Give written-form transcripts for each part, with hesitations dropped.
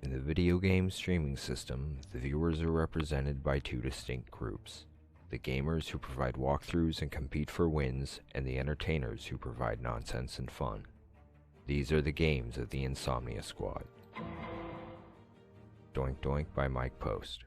In the video game streaming system, the viewers are represented by two distinct groups: the gamers who provide walkthroughs and compete for wins, and the entertainers who provide nonsense and fun. These are the games of the Insomnia Squad. Doink Doink by Mike Post.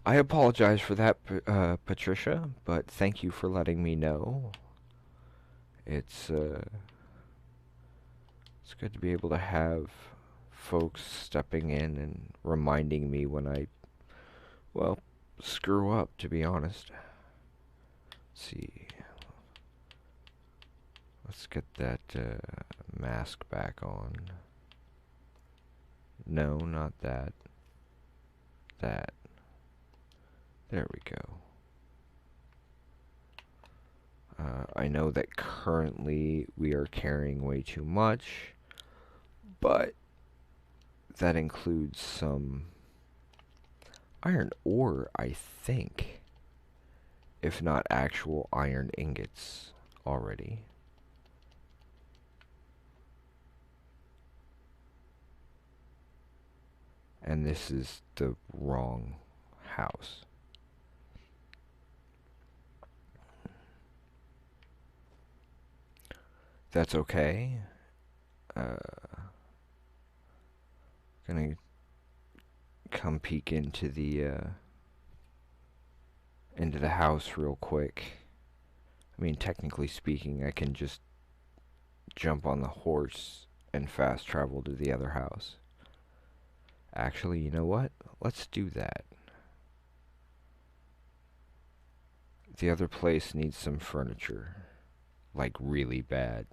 I apologize for that, Patricia, but thank you for letting me know. It's good to be able to have folks stepping in and reminding me when I, well, screw up, to be honest. Let's see. Let's get that mask back on. No, not that. That. There we go. I know that currently we are carrying way too much, but that includes some iron ore, I think, if not actual iron ingots already. And this is the wrong house. That's okay. Gonna come peek into the house real quick. I mean, technically speaking, I can just jump on the horse and fast travel to the other house. Actually, you know what? Let's do that. The other place needs some furniture. Like, really bad.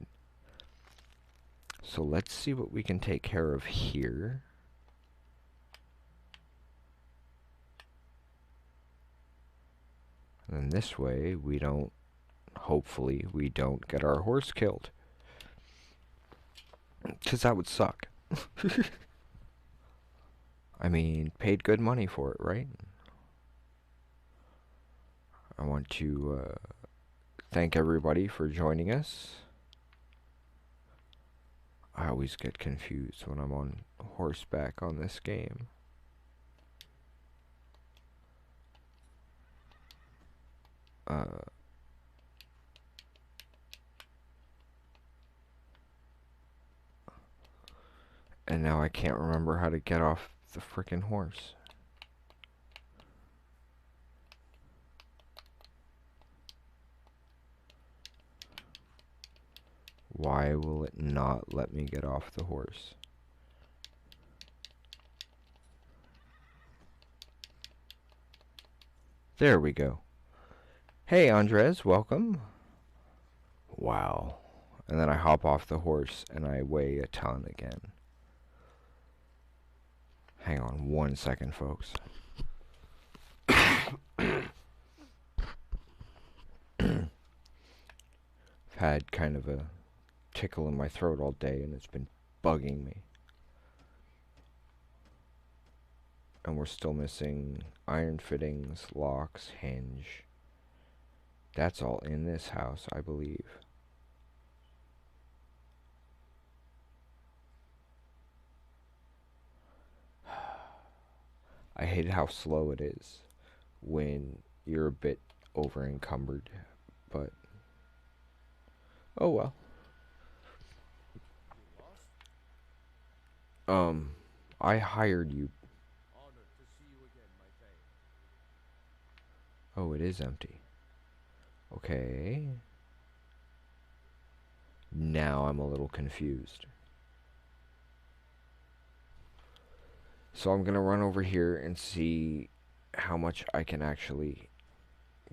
So let's see what we can take care of here. And then this way, we don't, hopefully, we don't get our horse killed. Because that would suck. I mean, paid good money for it, right? I want to thank everybody for joining us. I always get confused when I'm on horseback on this game. And now I can't remember how to get off the frickin' horse. Why will it not let me get off the horse? There we go. Hey, Andres, welcome. Wow. And then I hop off the horse and I weigh a ton again. Hang on 1 second, folks. I've had kind of a tickle in my throat all day and it's been bugging me. And we're still missing iron fittings, locks, hinge. That's all in this house, I believe. I hate how slow it is when you're a bit over encumbered, but oh well. I hired you. Oh, it is empty. Okay. Now I'm a little confused. So I'm gonna run over here and see how much I can actually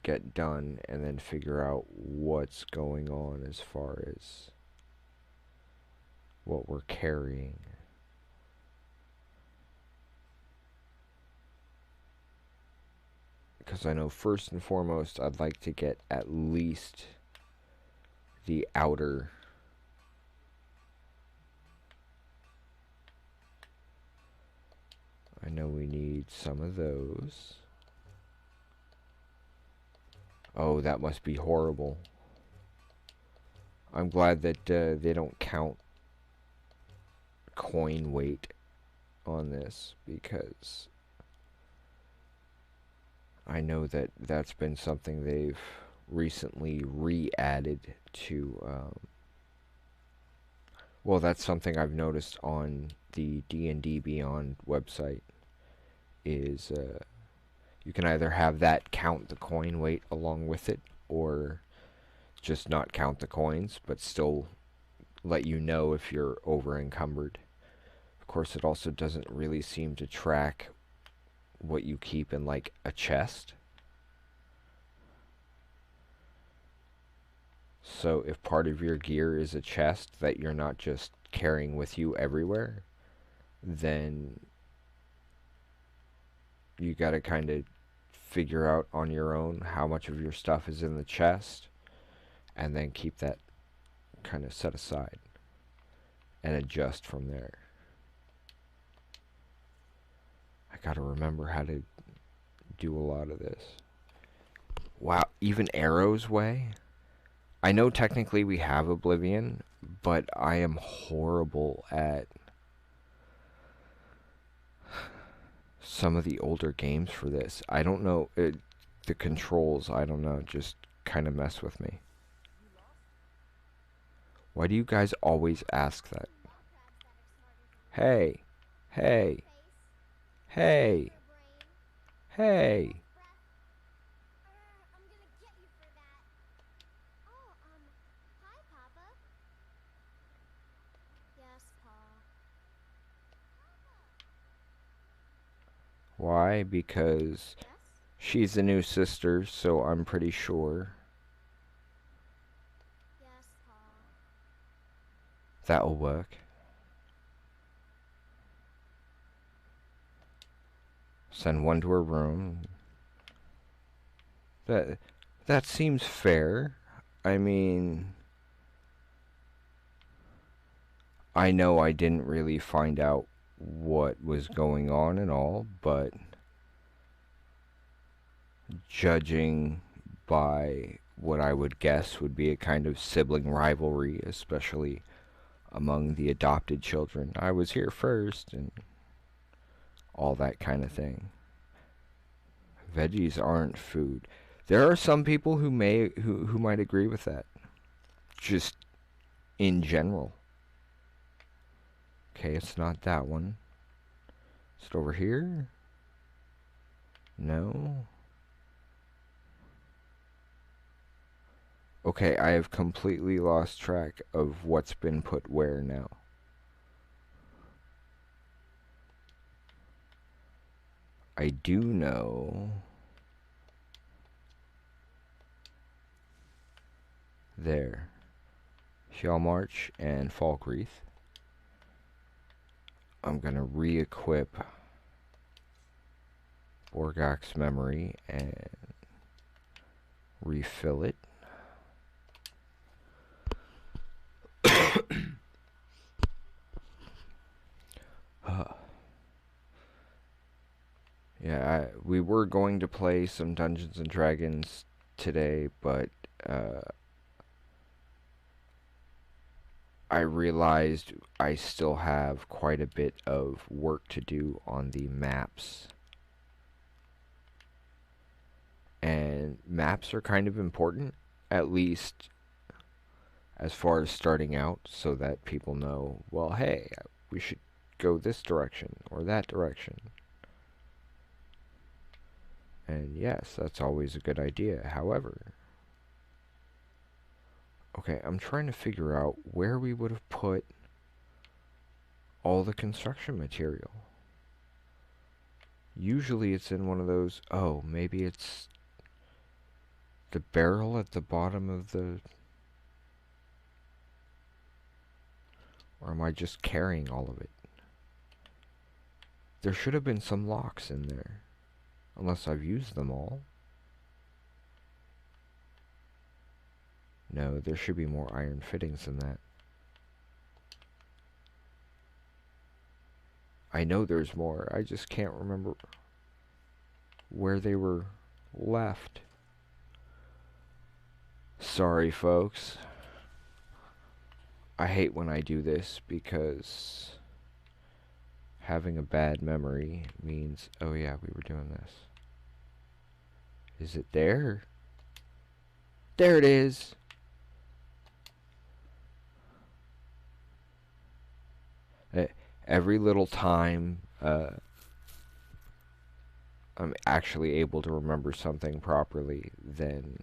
get done and then figure out what's going on as far as what we're carrying. Because I know first and foremost I'd like to get at least the outer I know we need some of those. Oh, that must be horrible. I'm glad that they don't count coin weight on this, because I know that that's been something they've recently re-added to, well, that's something I've noticed on the D&D Beyond website, is you can either have that count the coin weight along with it, or just not count the coins, but still let you know if you're over encumbered. Of course, it also doesn't really seem to track what you keep in, like, a chest. So if part of your gear is a chest that you're not just carrying with you everywhere, then you gotta kind of figure out on your own how much of your stuff is in the chest, and then keep that kind of set aside and adjust from there. I gotta remember how to do a lot of this. Wow, even arrows weigh? I know technically we have Oblivion, but I am horrible at some of the older games for this. I don't know, the controls, I don't know, just kind of mess with me. Why do you guys always ask that? Hey, hey, hey, hey. Why? Because she's the new sister, so I'm pretty sure that'll work. Send one to her room. That seems fair. I mean, I know I didn't really find out what was going on and all, but judging by what I would guess would be a kind of sibling rivalry, especially among the adopted children. I was here first, and all that kind of thing. Veggies aren't food. There are some people who might agree with that. Just in general. Okay, it's not that one. Is it over here? No. Okay, I have completely lost track of what's been put where now. I do know there. Shell March and Falkreath. I'm gonna re-equip Borgak's memory and refill it. Yeah, we were going to play some Dungeons and Dragons today, but I realized I still have quite a bit of work to do on the maps. And maps are kind of important, at least as far as starting out, so that people know, well, hey, we should go this direction or that direction. And yes, that's always a good idea. However, okay, I'm trying to figure out where we would have put all the construction material. Usually it's in one of those, oh, maybe it's the barrel at the bottom of the... Or am I just carrying all of it? There should have been some locks in there. Unless I've used them all. No, there should be more iron fittings than that. I know there's more. I just can't remember where they were left. Sorry, folks. I hate when I do this because having a bad memory means, oh yeah, we were doing this. Is it there? There it is! Every little time I'm actually able to remember something properly, then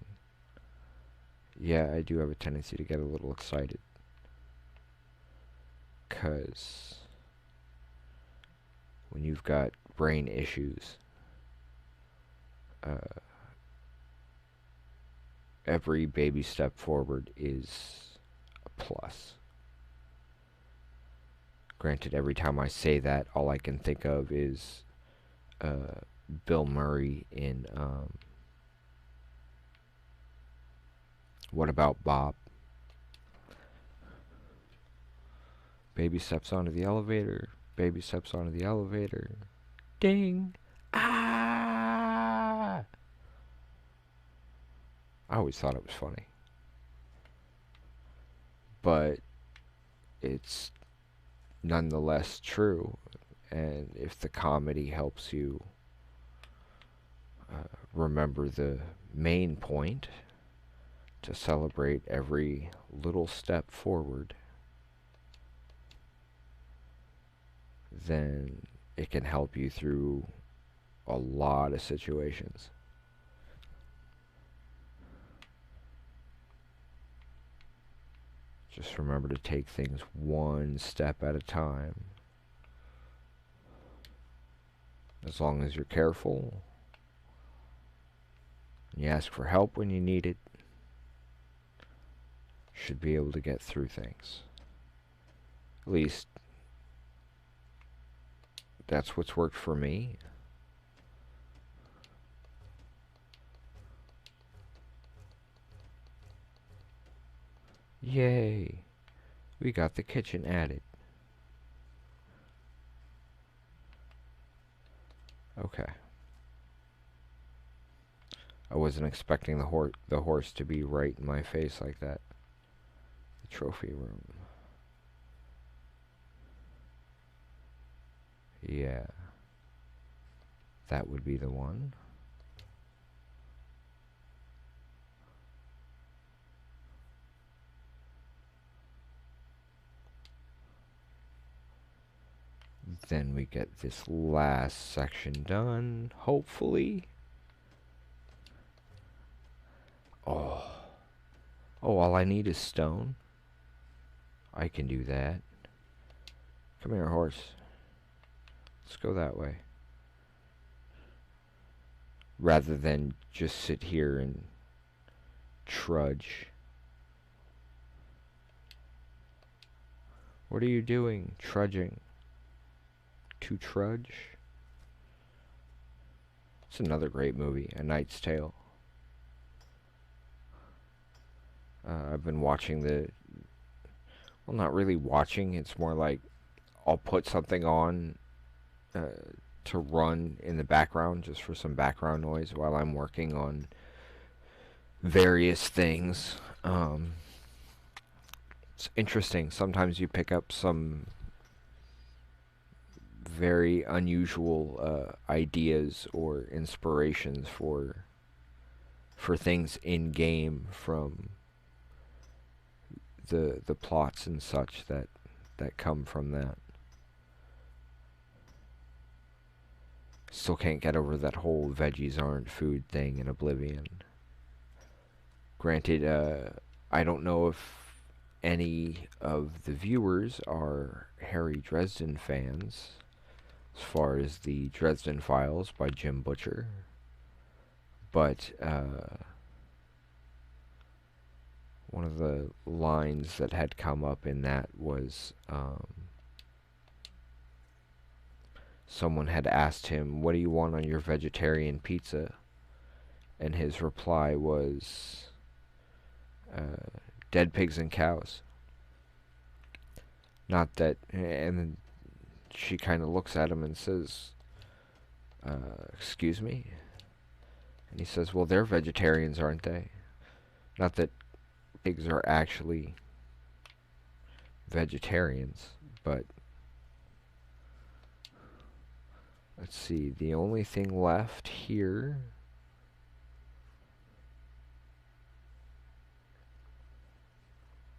yeah, I do have a tendency to get a little excited. 'Cause when you've got brain issues, every baby step forward is a plus. Granted, every time I say that, all I can think of is Bill Murray in What About Bob? Baby steps onto the elevator. Baby steps onto the elevator. Ding! Ah! I always thought it was funny. But it's nonetheless true. And if the comedy helps you remember the main point, to celebrate every little step forward, then it can help you through a lot of situations. Just remember to take things one step at a time. As long as you're careful, and you ask for help when you need it, should be able to get through things. At least that's what's worked for me. Yay! We got the kitchen added. Okay. I wasn't expecting the horse to be right in my face like that. The trophy room. Yeah. That would be the one. Then we get this last section done, hopefully. Oh, all I need is stone. I can do that. Come here, horse. Let's go that way. Rather than just sit here and trudge. What are you doing? Trudging. To Trudge? It's another great movie, A Knight's Tale. I've been watching well, not really watching, it's more like I'll put something on to run in the background just for some background noise while I'm working on various things. It's interesting. Sometimes you pick up some very unusual ideas or inspirations for things in game from the plots and such that come from that. Still can't get over that whole veggies aren't food thing in Oblivion. Granted, I don't know if any of the viewers are Harry Dresden fans, as far as the Dresden Files by Jim Butcher, but one of the lines that had come up in that was someone had asked him, "What do you want on your vegetarian pizza?" And his reply was, "Dead pigs and cows." Not that, and she kind of looks at him and says, "Excuse me?" And he says, "Well, they're vegetarians, aren't they?" Not that pigs are actually vegetarians, but let's see, the only thing left here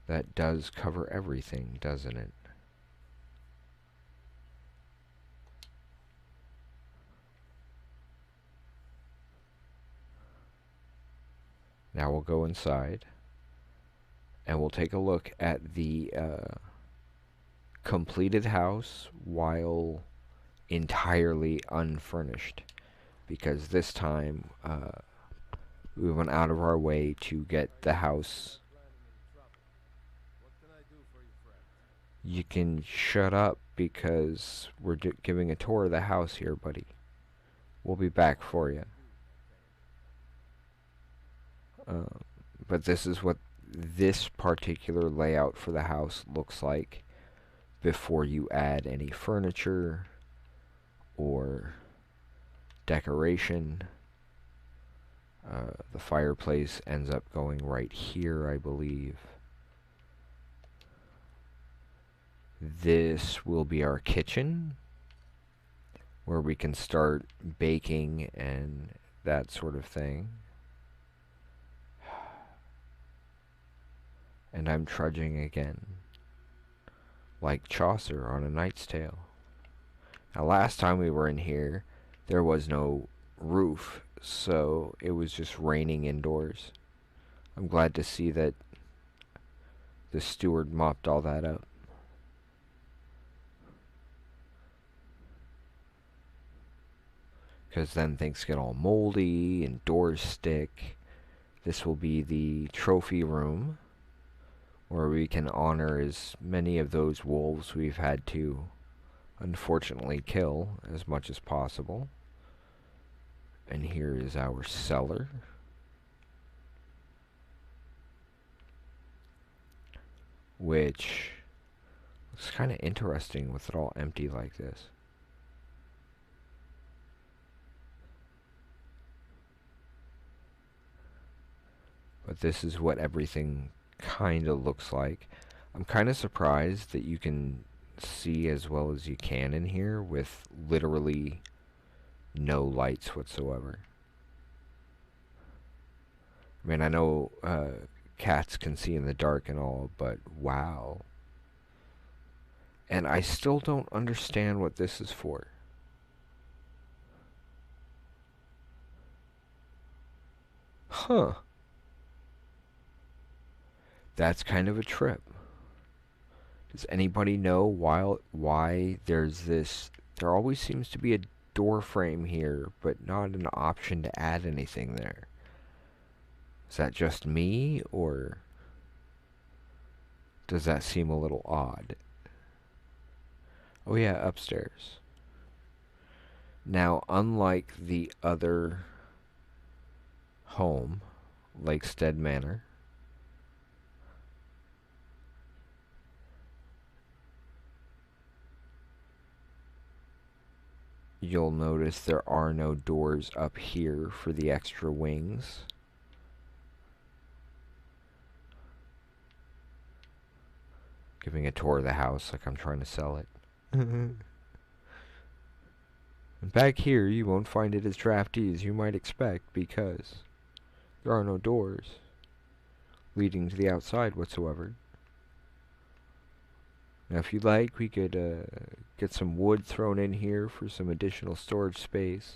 that does cover everything, doesn't it? Now we'll go inside and we'll take a look at the completed house while entirely unfurnished, because this time we went out of our way to get the house. You can shut up because we're giving a tour of the house here, buddy. We'll be back for you. But this is what this particular layout for the house looks like before you add any furniture or decoration. The fireplace ends up going right here, I believe. This will be our kitchen, where we can start baking and that sort of thing. And I'm trudging again, like Chaucer on A Knight's Tale. Now, last time we were in here, there was no roof, so it was just raining indoors. I'm glad to see that the steward mopped all that up. Because then things get all moldy and doors stick. This will be the trophy room, where we can honor as many of those wolves we've had to unfortunately kill as much as possible. And here is our cellar, which looks kind of interesting with it all empty like this. But this is what everything kind of looks like. I'm kind of surprised that you can see as well as you can in here with literally no lights whatsoever. I mean, I know cats can see in the dark and all, but wow. And I still don't understand what this is for. Huh. That's kind of a trip. Does anybody know why there's this? There always seems to be a door frame here, but not an option to add anything there. Is that just me, or does that seem a little odd? Oh yeah, upstairs. Now, unlike the other home, Lakestead Manor, you'll notice there are no doors up here for the extra wings. giving a tour of the house like I'm trying to sell it. And back here, you won't find it as drafty as you might expect because there are no doors leading to the outside whatsoever. Now, if you'd like, we could get some wood thrown in here for some additional storage space.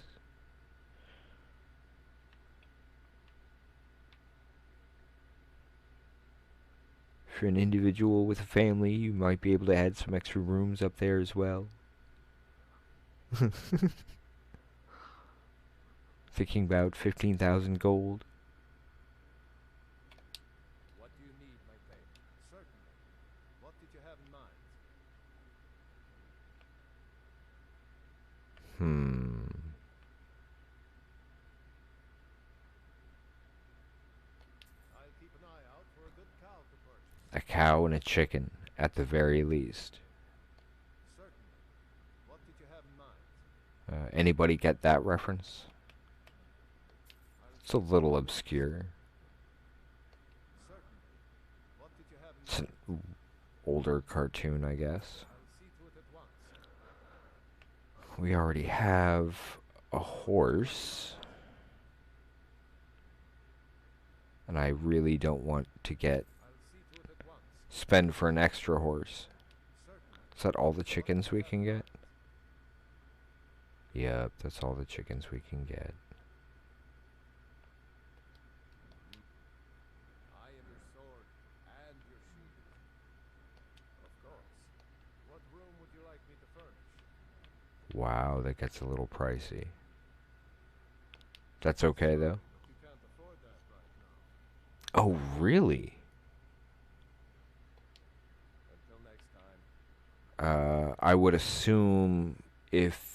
If you're an individual with a family, you might be able to add some extra rooms up there as well. Thinking about 15,000 gold. What do you need, my pay? Certainly. What did you have in mind? I'll keep an eye out for a good cow to purchase. A cow and a chicken, at the very least. Certainly. What did you have in mind? Anybody get that reference? It's a little obscure. Certainly. What did you have in It's mind? an older cartoon, I guess. I'll see to it at once. We already have a horse. And I really don't want to I'll see to it at once. spend for an extra horse. Certainly. Is that all the chickens we can get? Yep, that's all the chickens we can get. I am your sword and your shield. Of course. What room would you like me to furnish? Wow, that gets a little pricey. That's okay, though. But you can't afford that right now. Oh, really? Until next time. I would assume if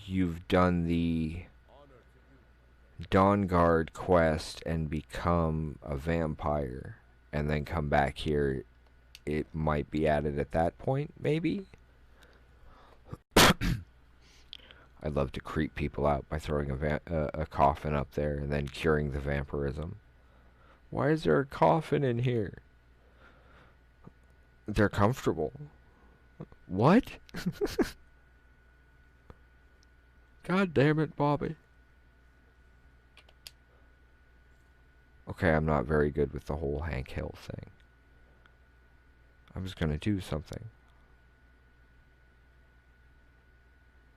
you've done the Honor to you. Dawn Guard quest and become a vampire and then come back here, it might be added at that point, maybe? I'd love to creep people out by throwing a coffin up there and then curing the vampirism. Why is there a coffin in here? They're comfortable. What? God damn it, Bobby. Okay, I'm not very good with the whole Hank Hill thing. I was gonna do something.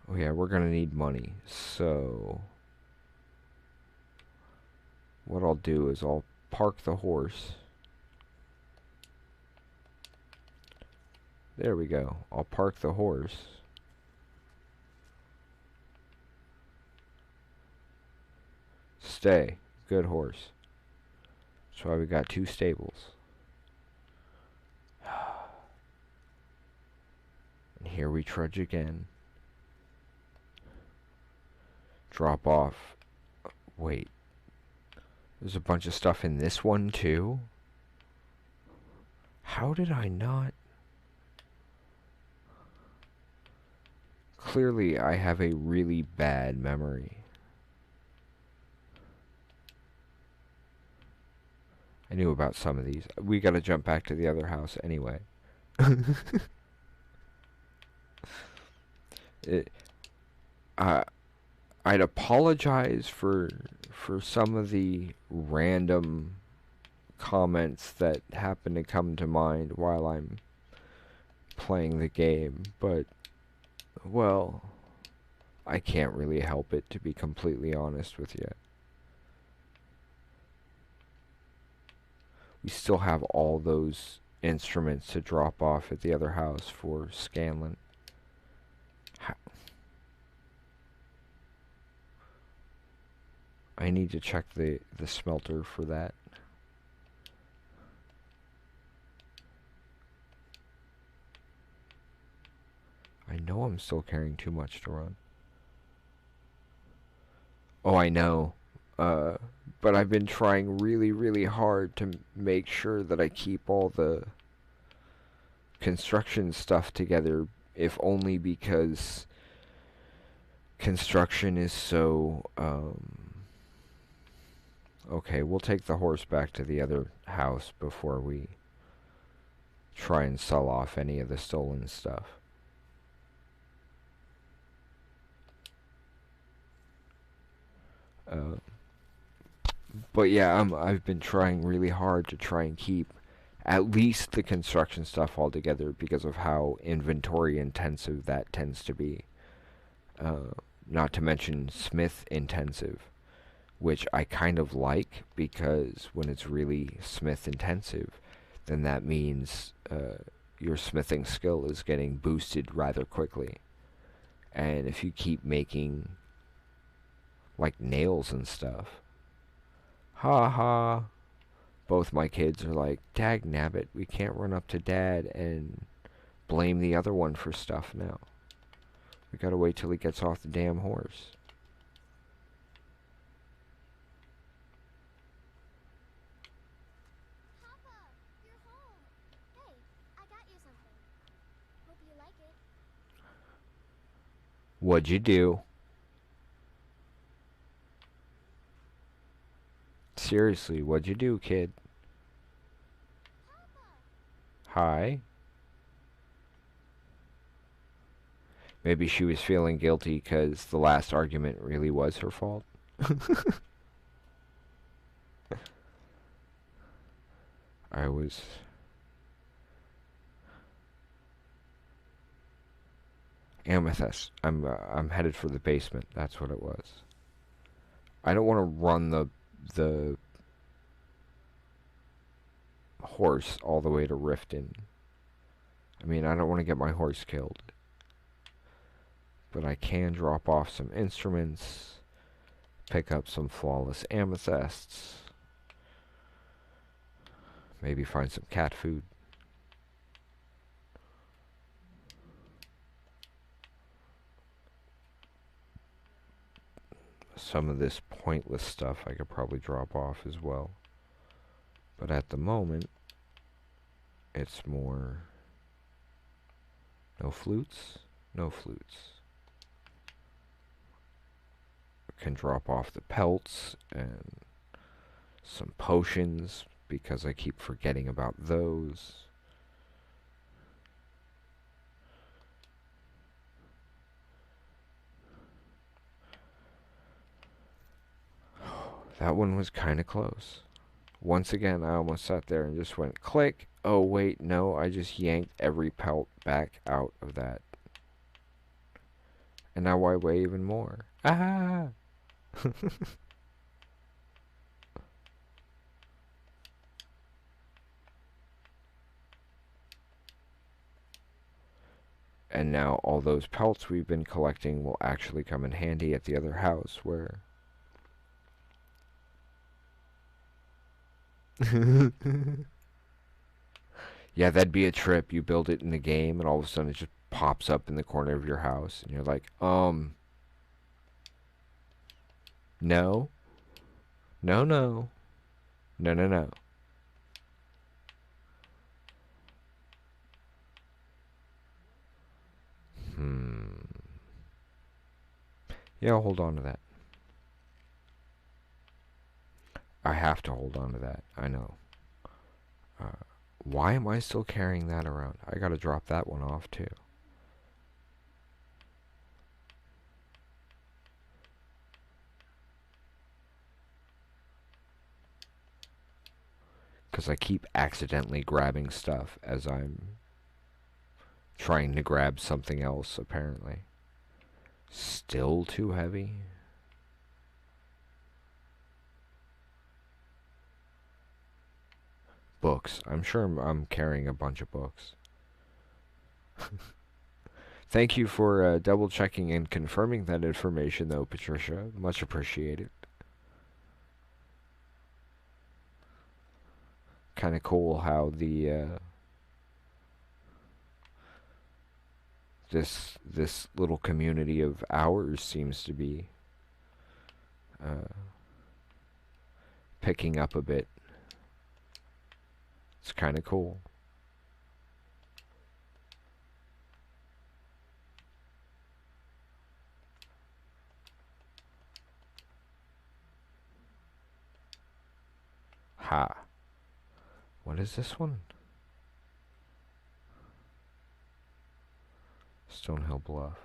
Oh yeah, we're gonna need money, so what I'll do is I'll park the horse. There we go. I'll park the horse. Stay. Good horse. That's why we got 2 stables. And here we trudge again. Drop off. Wait. There's a bunch of stuff in this one too? How did I not? Clearly, I have a really bad memory. I knew about some of these. We gotta jump back to the other house anyway. I'd apologize for some of the random comments that happen to come to mind while I'm playing the game, but, well, I can't really help it, to be completely honest with you. We still have all those instruments to drop off at the other house for Scanlan. I need to check the smelter for that. I know I'm still carrying too much to run. Oh, I know. But I've been trying really, really hard to make sure that I keep all the construction stuff together, if only because construction is so, Okay, we'll take the horse back to the other house before we try and sell off any of the stolen stuff. But yeah, I've been trying really hard to try and keep at least the construction stuff all together because of how inventory intensive that tends to be. Not to mention smith intensive, which I kind of like because when it's really smith intensive, then that means your smithing skill is getting boosted rather quickly. And if you keep making like nails and stuff, ha ha, both my kids are like, dag nabbit, we can't run up to dad and blame the other one for stuff now. We gotta wait till he gets off the damn horse. Papa, you're home. Hey, I got you something. Hope you like it. What'd you do? Seriously, what'd you do, kid? Papa! Hi? Maybe she was feeling guilty because the last argument really was her fault. I was... Amethyst. I'm headed for the basement. That's what it was. I don't want to run the horse all the way to Riften. I mean, I don't want to get my horse killed. But I can drop off some instruments, pick up some flawless amethysts, maybe find some cat food. Some of this pointless stuff I could probably drop off as well. But at the moment, it's more... No flutes? No flutes. Can drop off the pelts and some potions because I keep forgetting about those. That one was kind of close. Once again, I almost sat there and just went click. Oh wait, no, I just yanked every pelt back out of that. And now I weigh even more. Ah! And now all those pelts we've been collecting will actually come in handy at the other house where... Yeah, that'd be a trip. You build it in the game and all of a sudden it just pops up in the corner of your house and you're like, no? No, no. No, no, no. Yeah, I'll hold on to that. I have to hold on to that. I know. Why am I still carrying that around? I gotta drop that one off too. Because I keep accidentally grabbing stuff as I'm trying to grab something else, apparently. Still too heavy? Books. I'm sure I'm carrying a bunch of books. Thank you for double checking and confirming that information, though, Patricia. Much appreciated. Kind of cool how the this little community of ours seems to be picking up a bit. It's kind of cool. Ha. What is this one? Stonehill Bluff.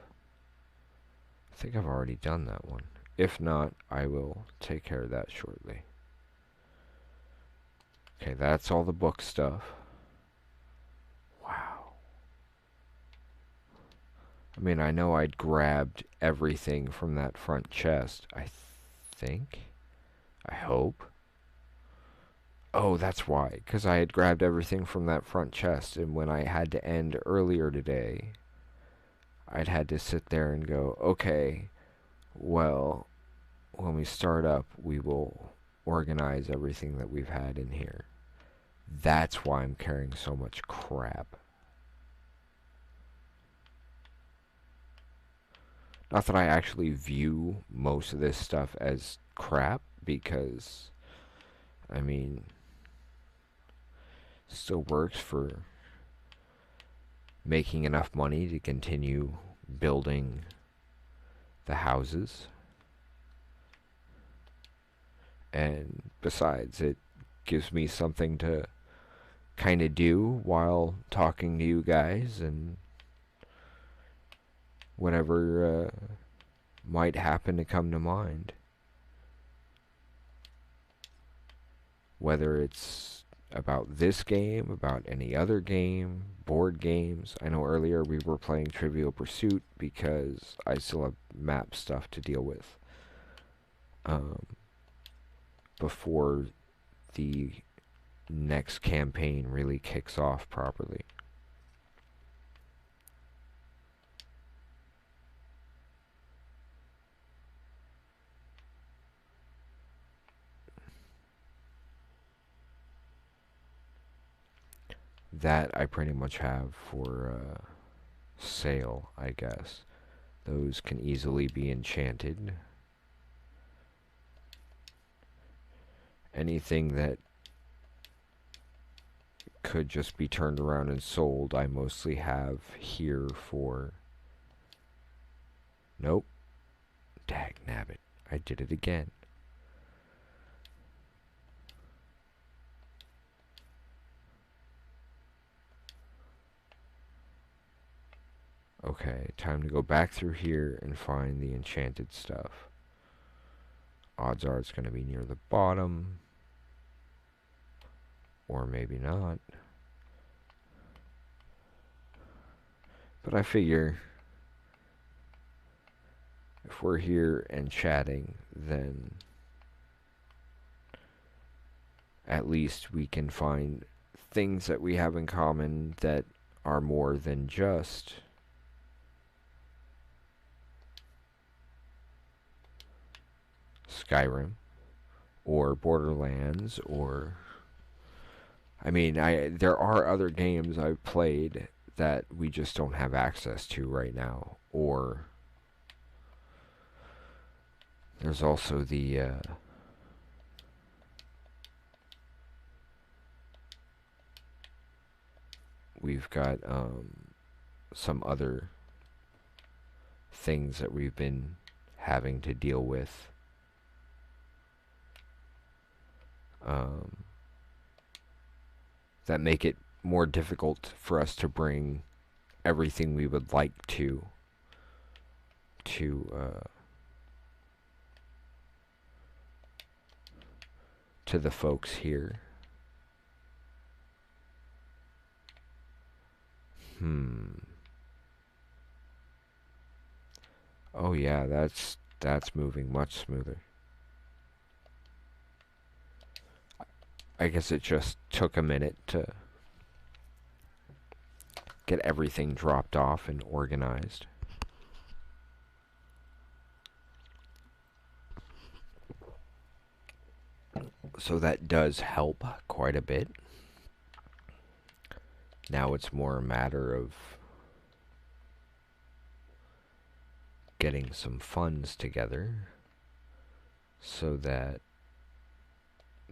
I think I've already done that one. If not, I will take care of that shortly. Okay, that's all the book stuff. Wow. I mean, I know I'd grabbed everything from that front chest. I think. I hope. Oh, that's why. Because I had grabbed everything from that front chest, and when I had to end earlier today, I'd had to sit there and go, okay, well, when we start up, we will organize everything that we've had in here. That's why I'm carrying so much crap. Not that I actually view most of this stuff as crap, because, I mean, it still works for making enough money to continue building the houses. And besides, it gives me something to kind of do while talking to you guys and whatever might happen to come to mind. Whether it's about this game, about any other game, board games. I know earlier we were playing Trivial Pursuit because I still have map stuff to deal with before the next campaign really kicks off properly. That I pretty much have for sale, I guess. Those can easily be enchanted. Anything that could just be turned around and sold, I mostly have here for... Nope. Dagnabbit. I did it again. Okay, time to go back through here and find the enchanted stuff. Odds are it's going to be near the bottom. Or maybe not. But I figure if we're here and chatting, then at least we can find things that we have in common that are more than just Skyrim or Borderlands or... I mean, there are other games I've played that we just don't have access to right now. Or there's also the we've got some other things that we've been having to deal with. That make it more difficult for us to bring everything we would like to the folks here. Oh yeah, that's moving much smoother. I guess it just took a minute to get everything dropped off and organized. So that does help quite a bit. Now it's more a matter of getting some funds together so that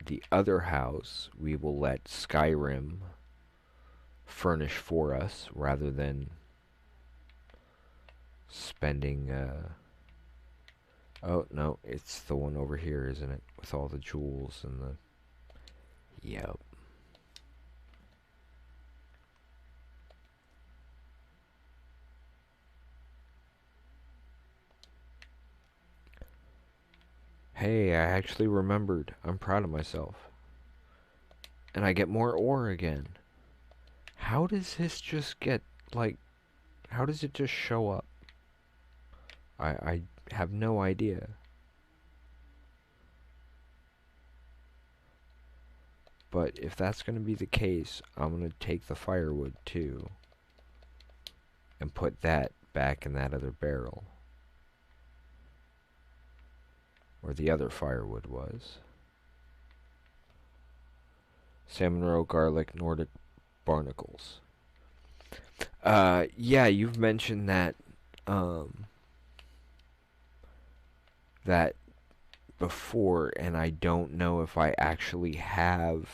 the other house we will let Skyrim furnish for us rather than spending oh no, it's the one over here, isn't it, with all the jewels and the... Yep. Hey, I actually remembered. I'm proud of myself. And I get more ore again. How does this just get, like, how does it just show up? I have no idea. But if that's going to be the case, I'm going to take the firewood too. And put that back in that other barrel. Where the other firewood was. Salmon roe, garlic, Nordic barnacles. Yeah, you've mentioned that, that before, and I don't know if I actually have.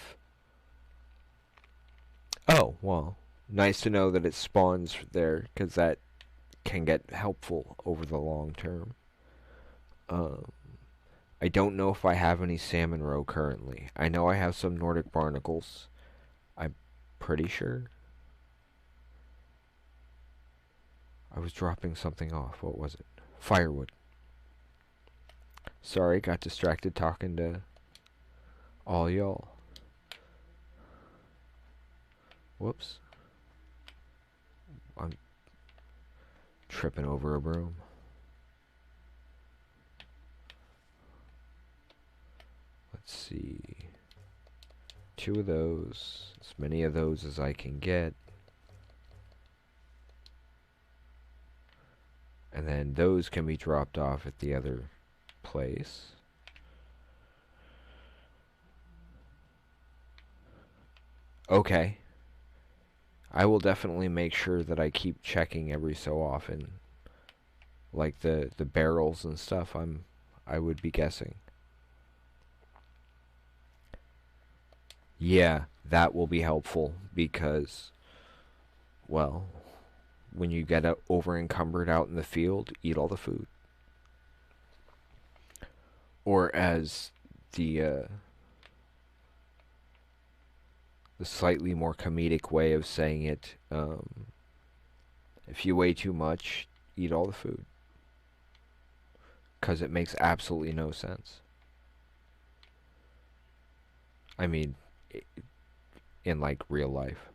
Oh, well, nice to know that it spawns there, because that can get helpful over the long term. I don't know if I have any salmon roe currently. I know I have some Nordic barnacles. I'm pretty sure. I was dropping something off. What was it? Firewood. Sorry, got distracted talking to all y'all. Whoops. I'm tripping over a broom. Let's see. 2 of those. As many of those as I can get. And then those can be dropped off at the other place. Okay. I will definitely make sure that I keep checking every so often. Like the barrels and stuff, I would be guessing. Yeah, that will be helpful because, well, when you get over encumbered out in the field, eat all the food. Or as the slightly more comedic way of saying it, if you weigh too much, eat all the food. Because it makes absolutely no sense. I mean, in like real life.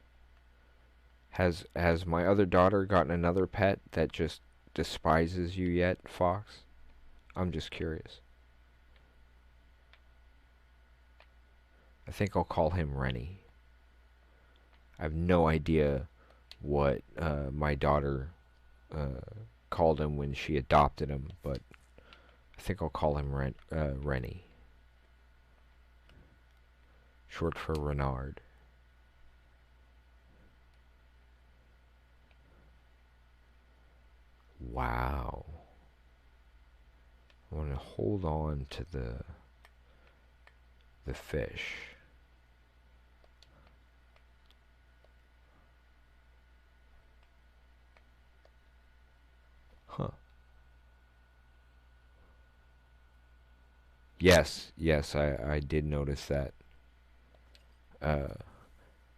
Has my other daughter gotten another pet that just despises you yet, Fox? I'm just curious. I think I'll call him Rennie. I have no idea what my daughter called him when she adopted him, but I think I'll call him Rennie. Short for Renard. Wow. I want to hold on to the fish. Huh. Yes, I did notice that.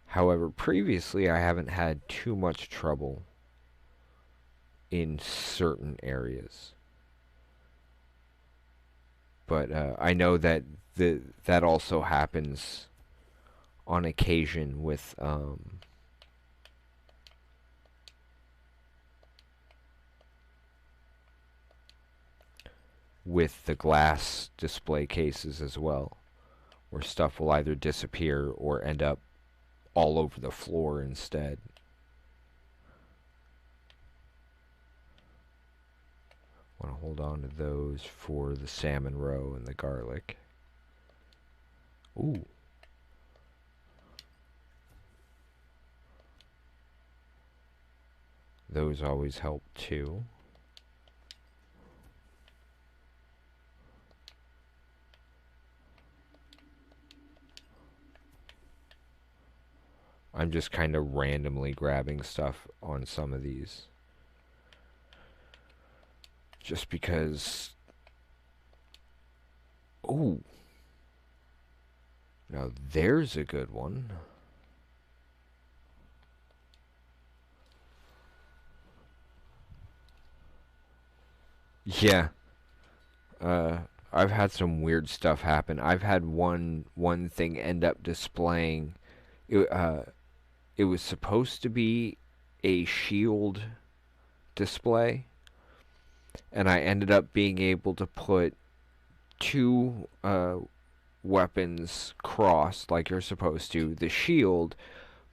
However, previously I haven't had too much trouble in certain areas. But I know that that also happens on occasion with the glass display cases as well, where stuff will either disappear or end up all over the floor instead. I want to hold on to those for the salmon roe and the garlic. Ooh. Those always help too. I'm just kind of randomly grabbing stuff on some of these. Just because... Ooh. Now there's a good one. Yeah. I've had some weird stuff happen. I've had one thing end up displaying. It, it was supposed to be a shield display, and I ended up being able to put two weapons crossed like you're supposed to. The shield,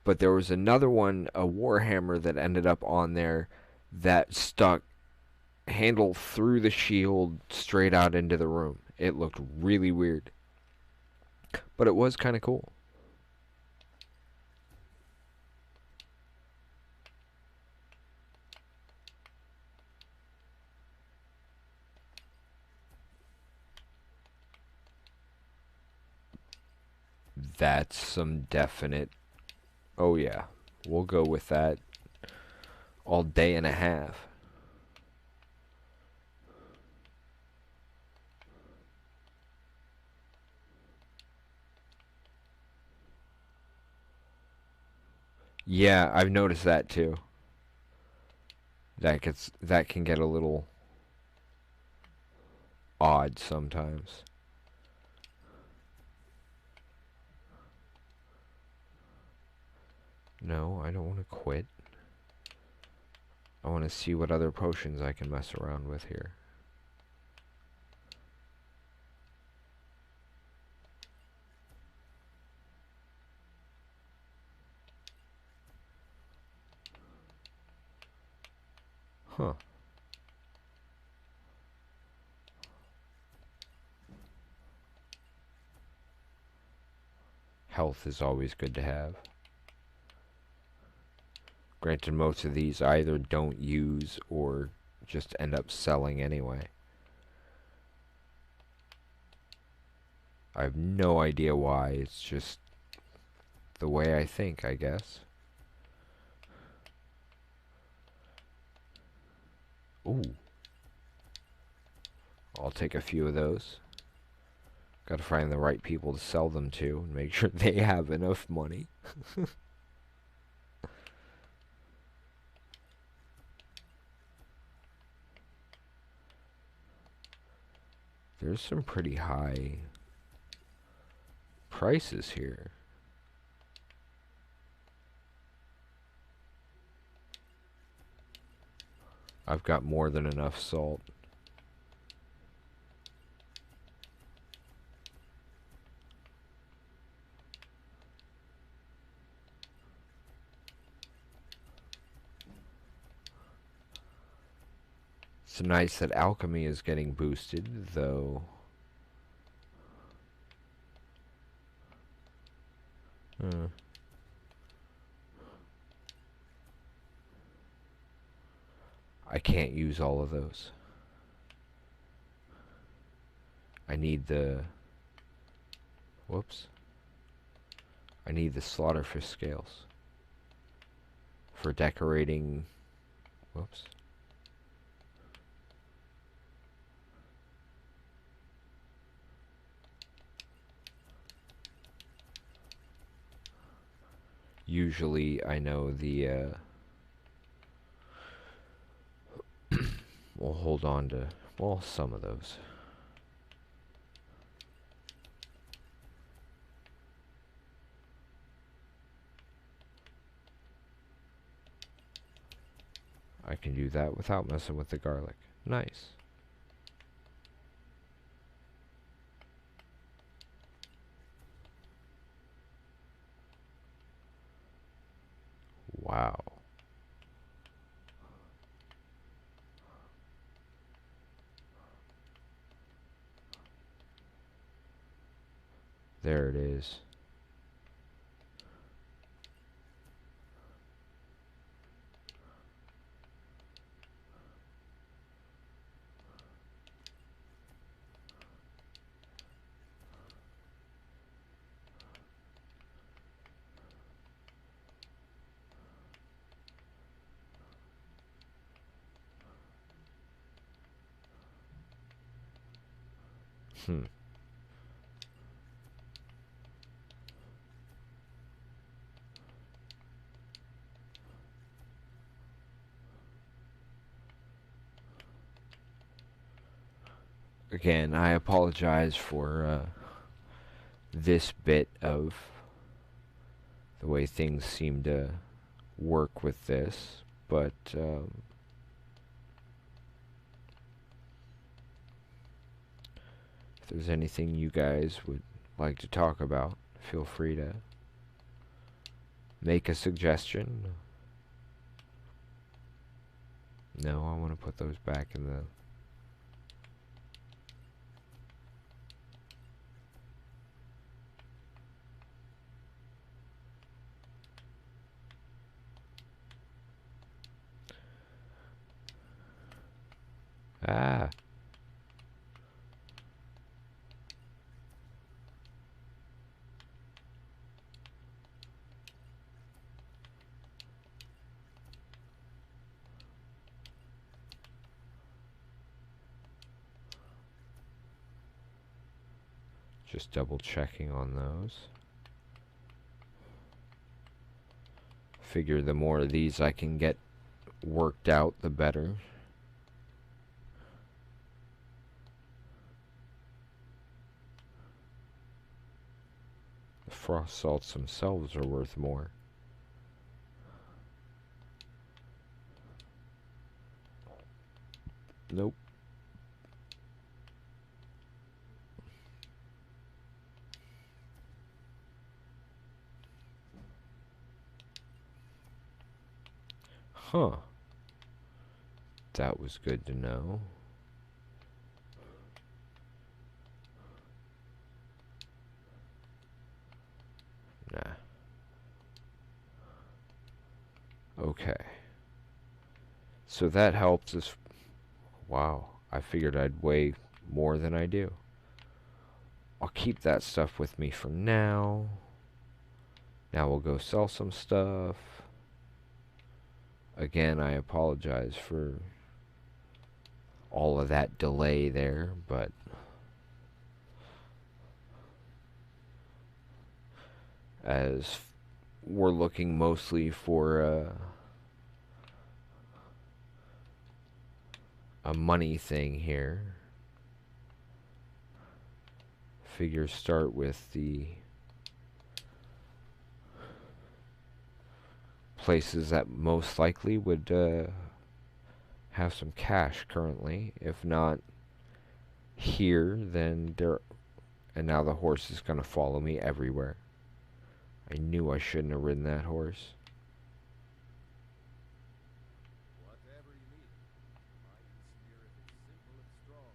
but there was another one, a warhammer, that ended up on there that stuck handle through the shield straight out into the room. It looked really weird, but it was kind of cool. That's some definite. Oh yeah, we'll go with that all day and a half. Yeah, I've noticed that too. That can get a little odd sometimes. No, I don't want to quit. I want to see what other potions I can mess around with here. Huh. Health is always good to have. Granted, most of these I either don't use or just end up selling anyway. I have no idea why. It's just the way I think, I guess. Ooh. I'll take a few of those. Gotta find the right people to sell them to and make sure they have enough money. There's some pretty high prices here. I've got more than enough salt. It's nice that alchemy is getting boosted, though. I can't use all of those. I need the... Whoops. I need the slaughterfish scales. For decorating... Whoops. Usually I know the... we'll hold on to... well, some of those. I can do that without messing with the garlic. Nice. Wow. There it is. Hmm. Again, I apologize for this bit of the way things seem to work with this, but if there's anything you guys would like to talk about, feel free to make a suggestion. No, I want to put those back in the... Ah! Just double checking on those. Figure the more of these I can get worked out, the better. The frost salts themselves are worth more. Nope. Huh. That was good to know. Nah. Okay. So that helps us. Wow. I figured I'd weigh more than I do. I'll keep that stuff with me for now. Now we'll go sell some stuff. Again, I apologize for all of that delay there, but as we're looking mostly for a money thing here, figure start with the places that most likely would have some cash currently. If not here, then there. And now the horse is gonna follow me everywhere. I knew I shouldn't have ridden that horse. Whatever you need. My spirit is simple and strong.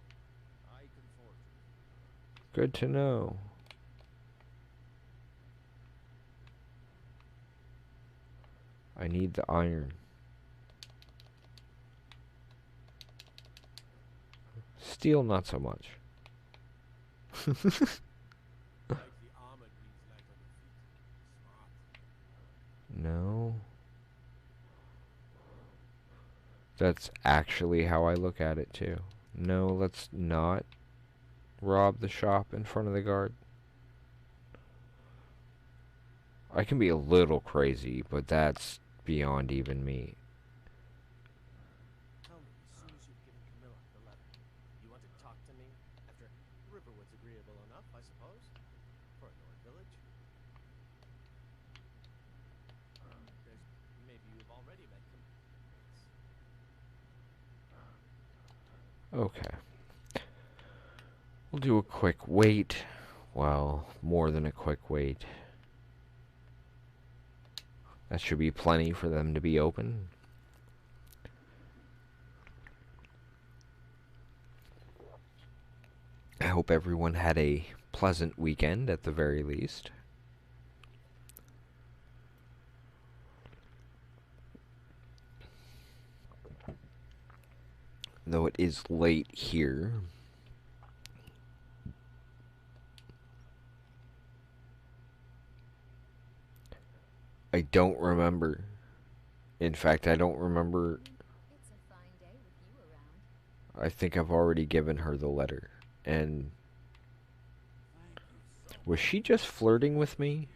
I can forge it. Good to know. I need the iron. Steel, not so much. Like the armored means light on the feet. Smart. No. That's actually how I look at it too. No, let's not rob the shop in front of the guard. I can be a little crazy, but that's beyond even me. Tell me, as soon as you've given Camilla the letter, you want to talk to me? After Riverwood's agreeable enough, I suppose, for a Nord village. Maybe you've already met Camilla. Okay. We'll do a quick wait. Well, more than a quick wait. That should be plenty for them to be open. I hope everyone had a pleasant weekend at the very least. Though it is late here. I don't remember. In fact, I don't remember. It's a fine day with you around. I think I've already given her the letter. And was she just flirting with me?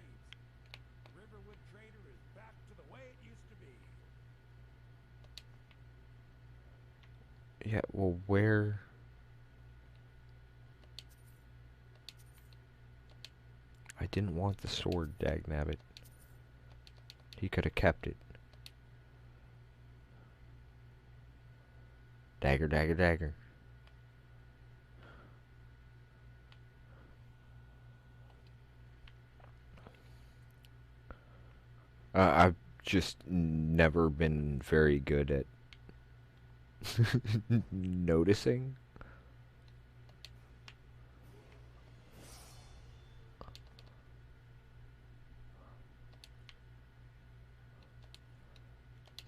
Riverwood Trader is back to the way it used to be. Yeah, well, where? didn't want the sword, dagnabbit. He could have kept it. Dagger, dagger, dagger. I've just never been very good at noticing.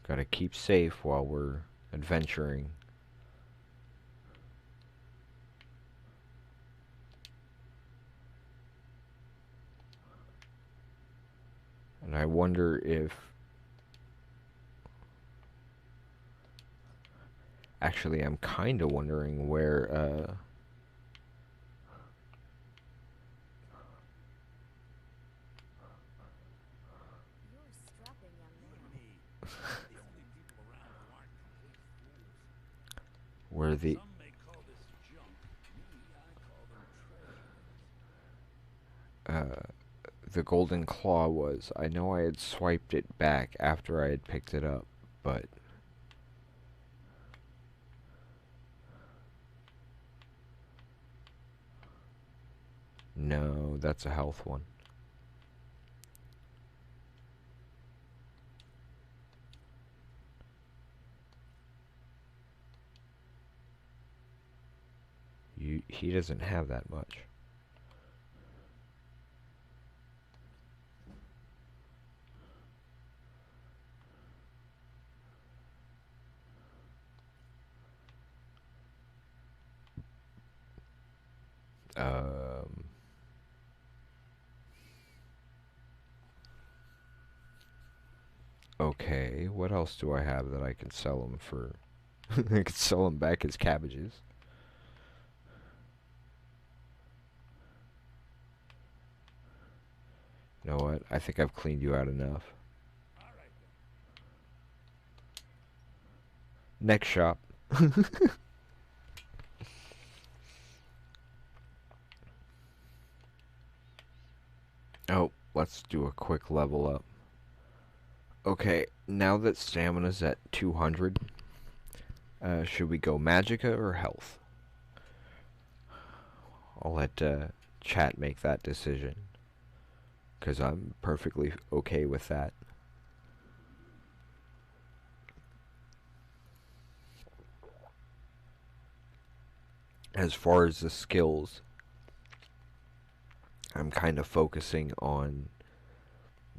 Gotta keep safe while we're adventuring. And I wonder if... Actually, I'm kinda wondering where, You're a strapping young man. The only people around who aren't complete fools. where the... Some may call this junk. Me, I call them treasures. the golden claw was. I know I had swiped it back after I had picked it up, but... No, that's a health one. He doesn't have that much. Okay, what else do I have that I can sell him for? I could sell him back as cabbages. You know what? I think I've cleaned you out enough. All right then. Next shop. Oh, let's do a quick level up. Okay, now that stamina's at 200, should we go magicka or health? I'll let chat make that decision, because I'm perfectly okay with that. As far as the skills, I'm kind of focusing on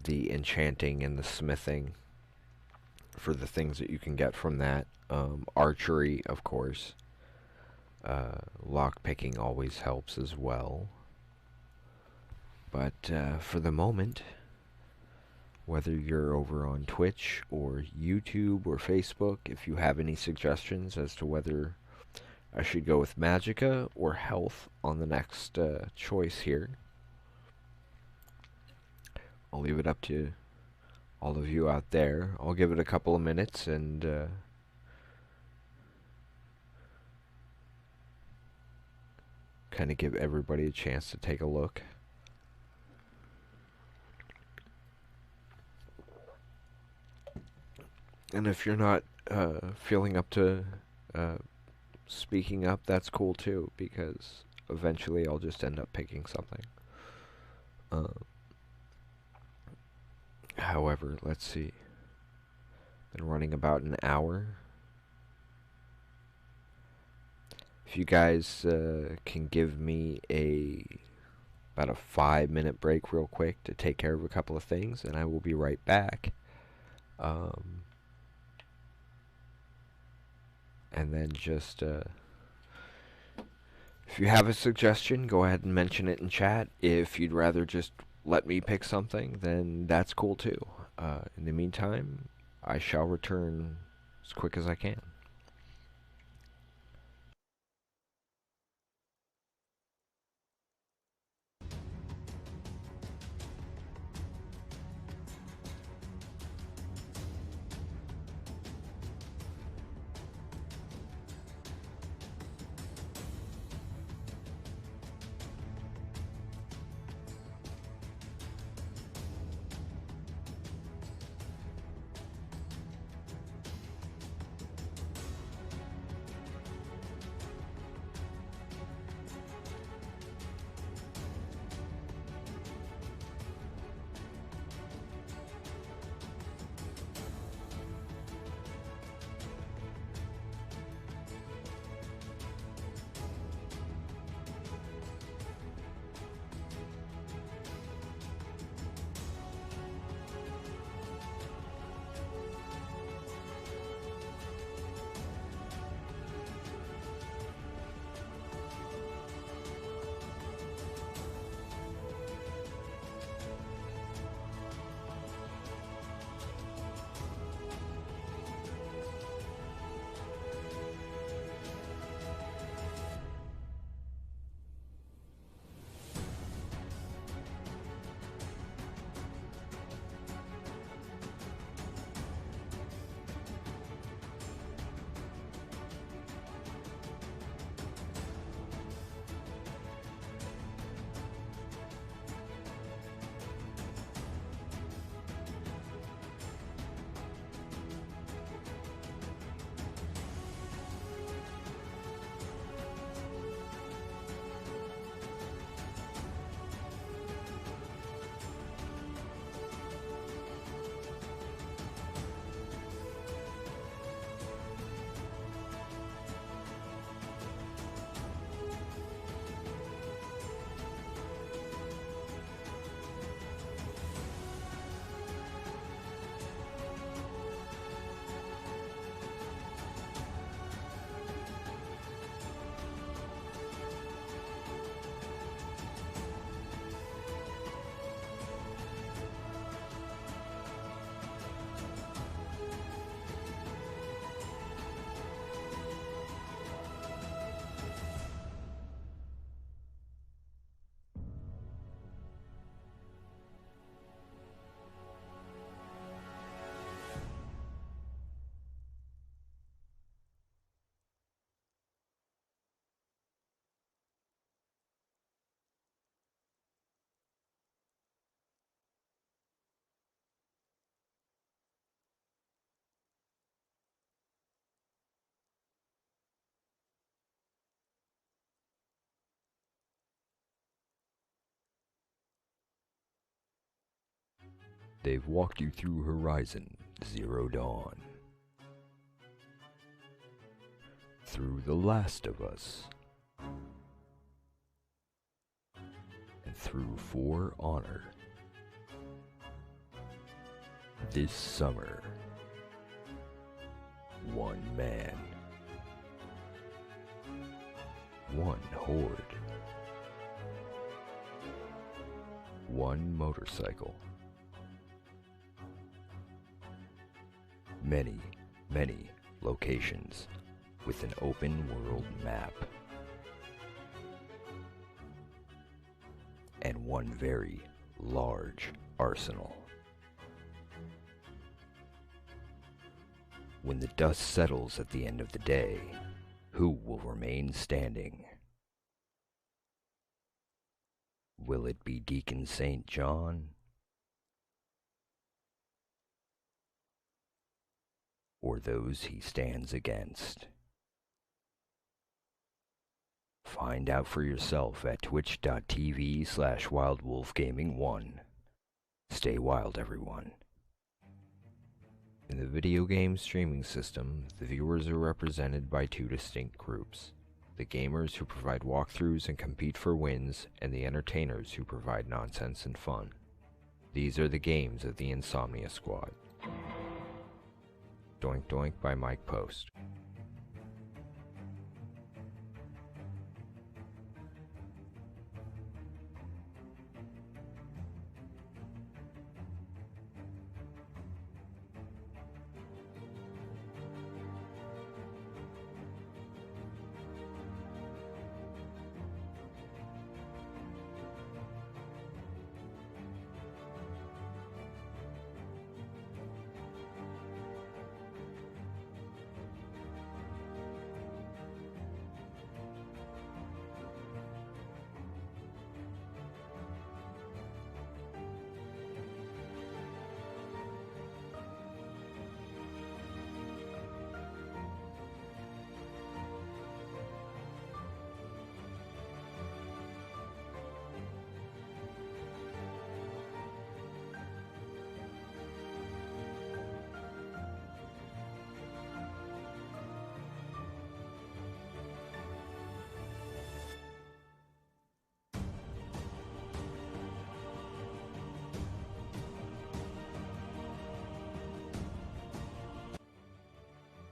the enchanting and the smithing for the things that you can get from that. Archery, of course. Lock picking always helps as well. But for the moment, whether you're over on Twitch or YouTube or Facebook, if you have any suggestions as to whether I should go with magicka or health on the next choice here, I'll leave it up to all of you out there. I'll give it a couple of minutes and kind of give everybody a chance to take a look. And if you're not feeling up to speaking up, that's cool too, because eventually I'll just end up picking something. However, let's see. Been running about an hour. If you guys can give me about a 5-minute break real quick to take care of a couple of things, and I will be right back. And then just, if you have a suggestion, go ahead and mention it in chat. If you'd rather just let me pick something, then that's cool too. In the meantime, I shall return as quick as I can. They've walked you through Horizon Zero Dawn, through The Last of Us, and through For Honor. This summer, one man, one horde, one motorcycle, many, many locations with an open world map, and one very large arsenal. When the dust settles at the end of the day, who will remain standing? Will it be Deacon St. John? Or those he stands against? Find out for yourself at twitch.tv/wildwolfgaming1. Stay wild, everyone. In the video game streaming system, the viewers are represented by two distinct groups: the gamers who provide walkthroughs and compete for wins, and the entertainers who provide nonsense and fun. These are the games of the Insomnia Squad. Doink Doink by Mike Post.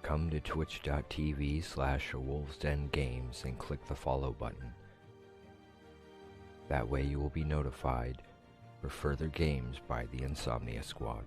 Come to twitch.tv/awolvesdengames and click the follow button. That way you will be notified for further games by the Insomnia Squad.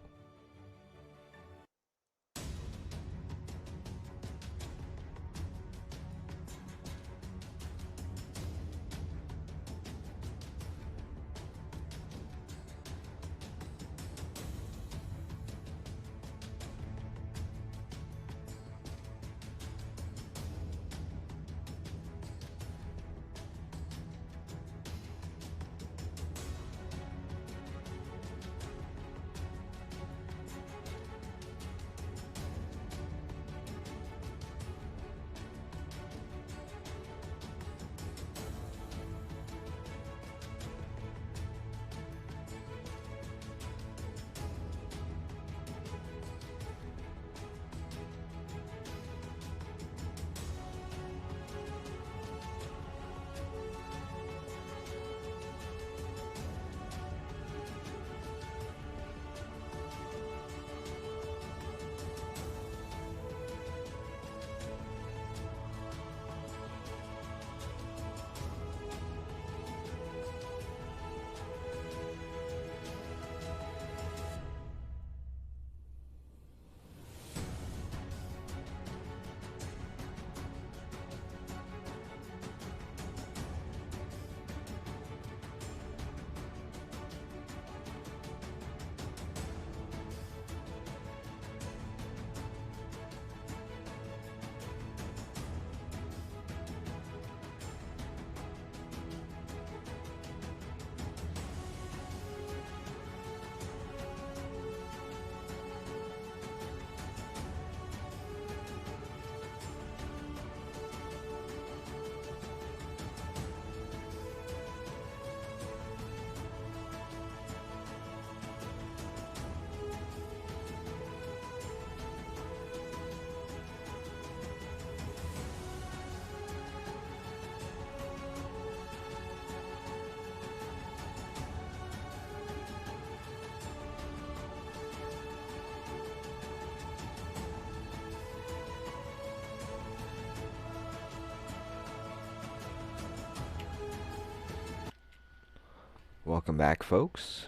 Welcome back, folks.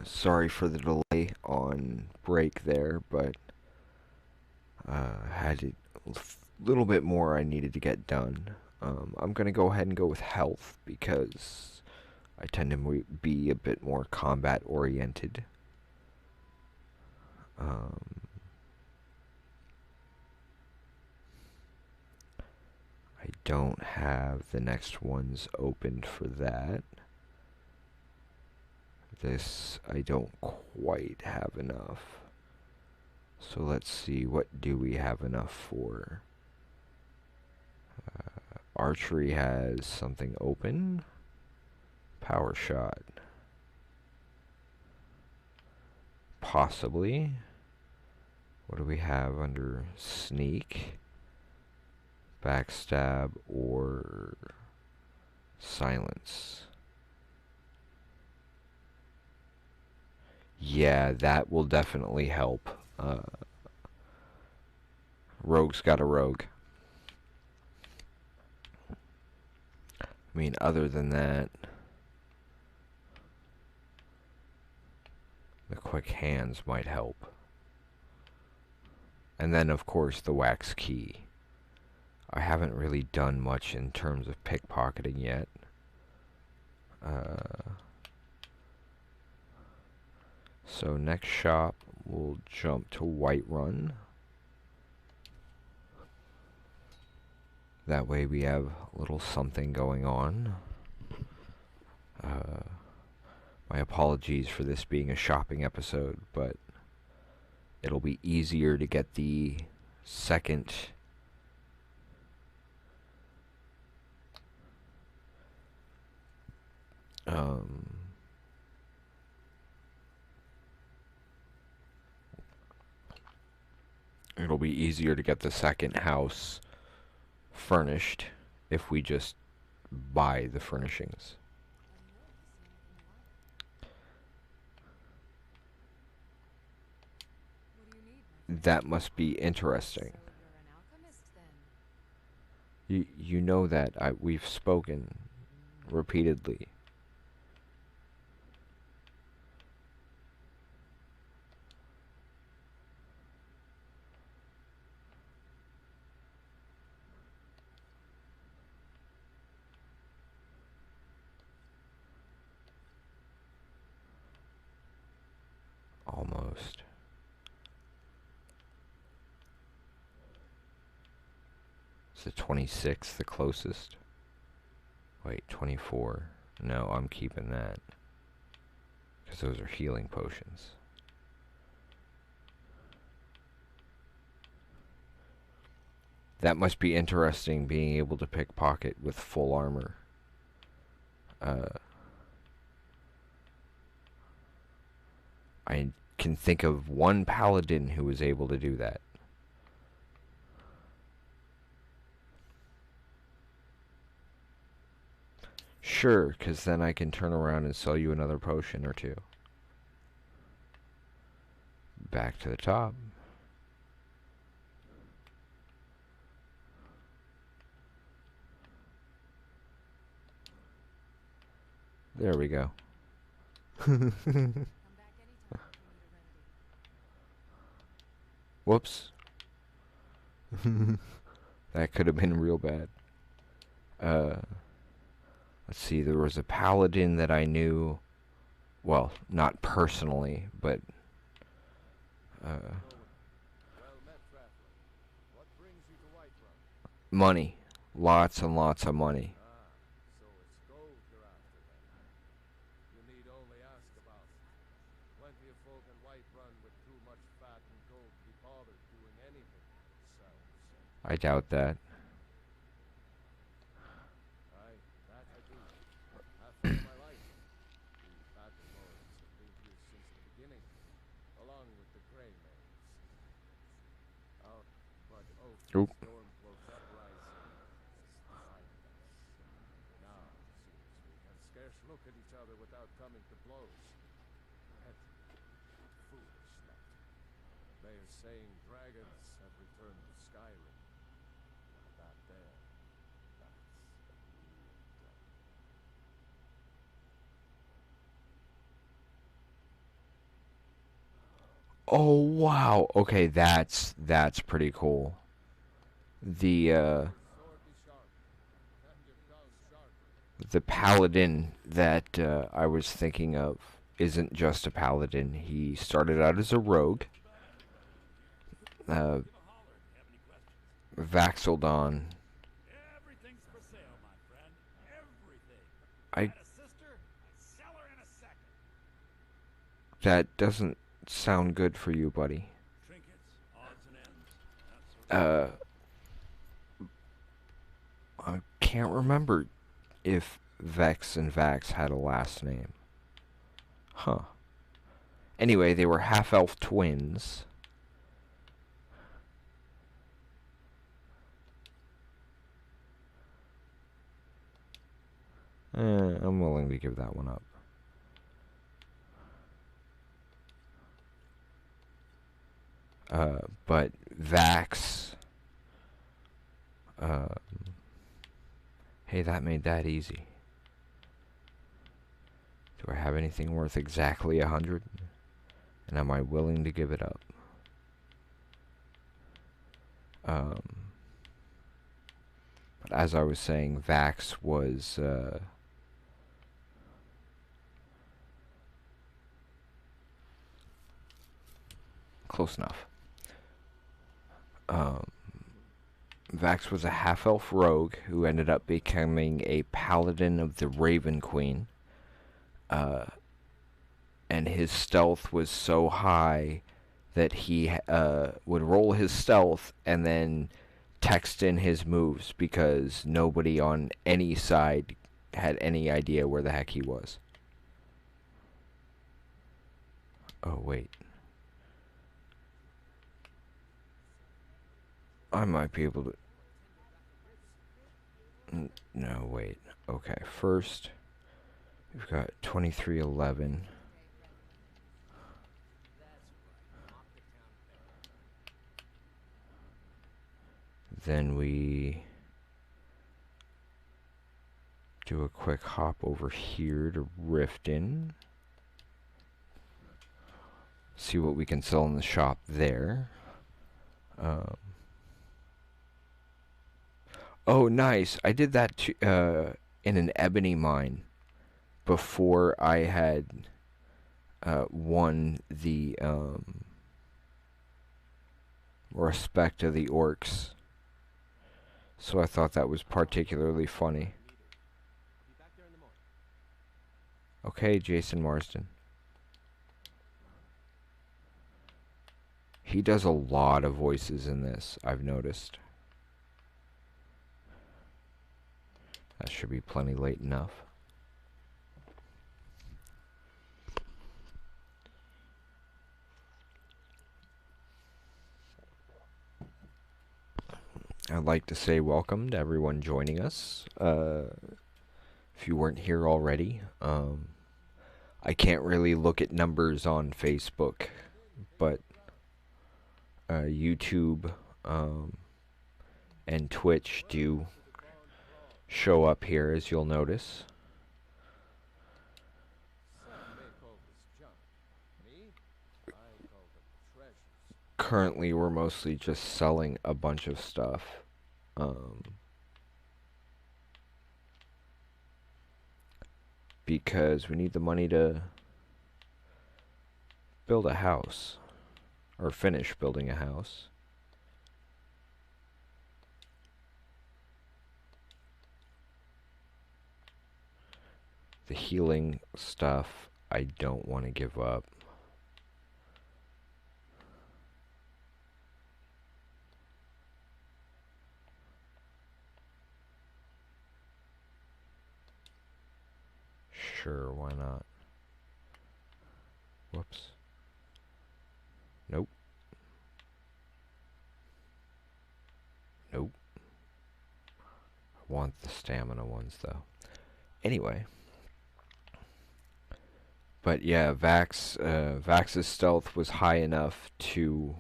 Sorry for the delay on break there, but had a little bit more I needed to get done. I'm going to go ahead and go with health because I tend to be a bit more combat oriented. I don't have the next ones opened for that. This I don't quite have enough. So let's see, what do we have enough for? Archery has something open. Power shot. Possibly. What do we have under sneak? Backstab or silence? Yeah, that will definitely help. Rogue's got a rogue. I mean, other than that, the quick hands might help. And then, of course, the wax key. I haven't really done much in terms of pickpocketing yet. So next shop, we'll jump to Whiterun. That way we have a little something going on. My apologies for this being a shopping episode, but it'll be easier to get the second it'll be easier to get the second house furnished if we just buy the furnishings. That must be interesting. You know that we've spoken repeatedly. Almost. Is the 26th the closest? Wait, 24. No, I'm keeping that. Because those are healing potions. That must be interesting, being able to pickpocket with full armor. I can think of one paladin who was able to do that. Sure, because then I can turn around and sell you another potion or two. Back to the top. There we go. Whoops. That could have been real bad. Let's see, there was a paladin that I knew, well, not personally, but Well met, traveler. What brings you to Whiterun? money. Lots and lots of money. So it's gold you're after then. You need only ask about it. Plenty of folk in Whiterun with too much fat and gold to be bothered doing anything for themselves. I doubt that. Aye, that I do. Half of my life. The fat lords have been here since the beginning, along with the grey maids. But Oop. Stormcloak's uprising has divided us. Now, it seems we can scarce look at each other without coming to blows. And foolish lot. They are saying dragons have returned to Skyrim. That there, that's a real problem. Oh wow. Okay, that's pretty cool. The the paladin that I was thinking of isn't just a paladin. He started out as a rogue. Uh, Vaxeldon. Everything's for sale, my friend. Everything. I Got a sister? I sell her in a second. that doesn't sound good for you, buddy. Trinkets, odds and ends. That sort of I can't remember if Vex and Vax had a last name. Huh. Anyway, they were half-elf twins. I'm willing to give that one up. But Vax... hey, that made that easy. Do I have anything worth exactly 100? And am I willing to give it up? But as I was saying, Vax was... close enough. Vax was a half-elf rogue who ended up becoming a paladin of the Raven Queen. And his stealth was so high that he would roll his stealth and then text in his moves because nobody on any side had any idea where the heck he was. Oh, wait. I might be able to... No, wait. Okay, first, we've got 2311. Then we do a quick hop over here to Riften. See what we can sell in the shop there. Oh, nice. I did that in an ebony mine before I had won the respect of the orcs. So I thought that was particularly funny. Okay, Jason Marsden. He does a lot of voices in this, I've noticed. That should be plenty late enough. I'd like to say welcome to everyone joining us. If you weren't here already, I can't really look at numbers on Facebook, but YouTube and Twitch do show up here, as you'll notice. Currently, we're mostly just selling a bunch of stuff. Because we need the money to build a house, or finish building a house. The healing stuff I don't want to give up. Sure, why not? Whoops. Nope. Nope. I want the stamina ones, though. Anyway. But yeah, Vax's stealth was high enough to...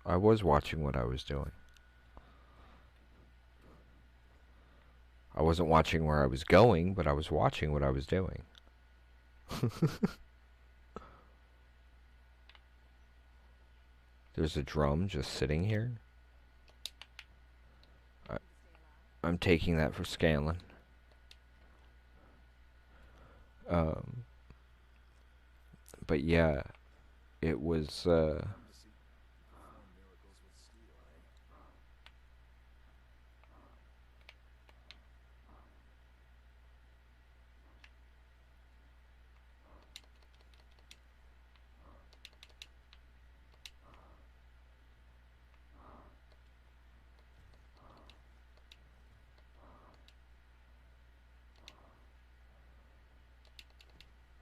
I was watching what I was doing. I wasn't watching where I was going, but I was watching what I was doing. There's a drum just sitting here. I'm taking that for Scanlan. But yeah, it was,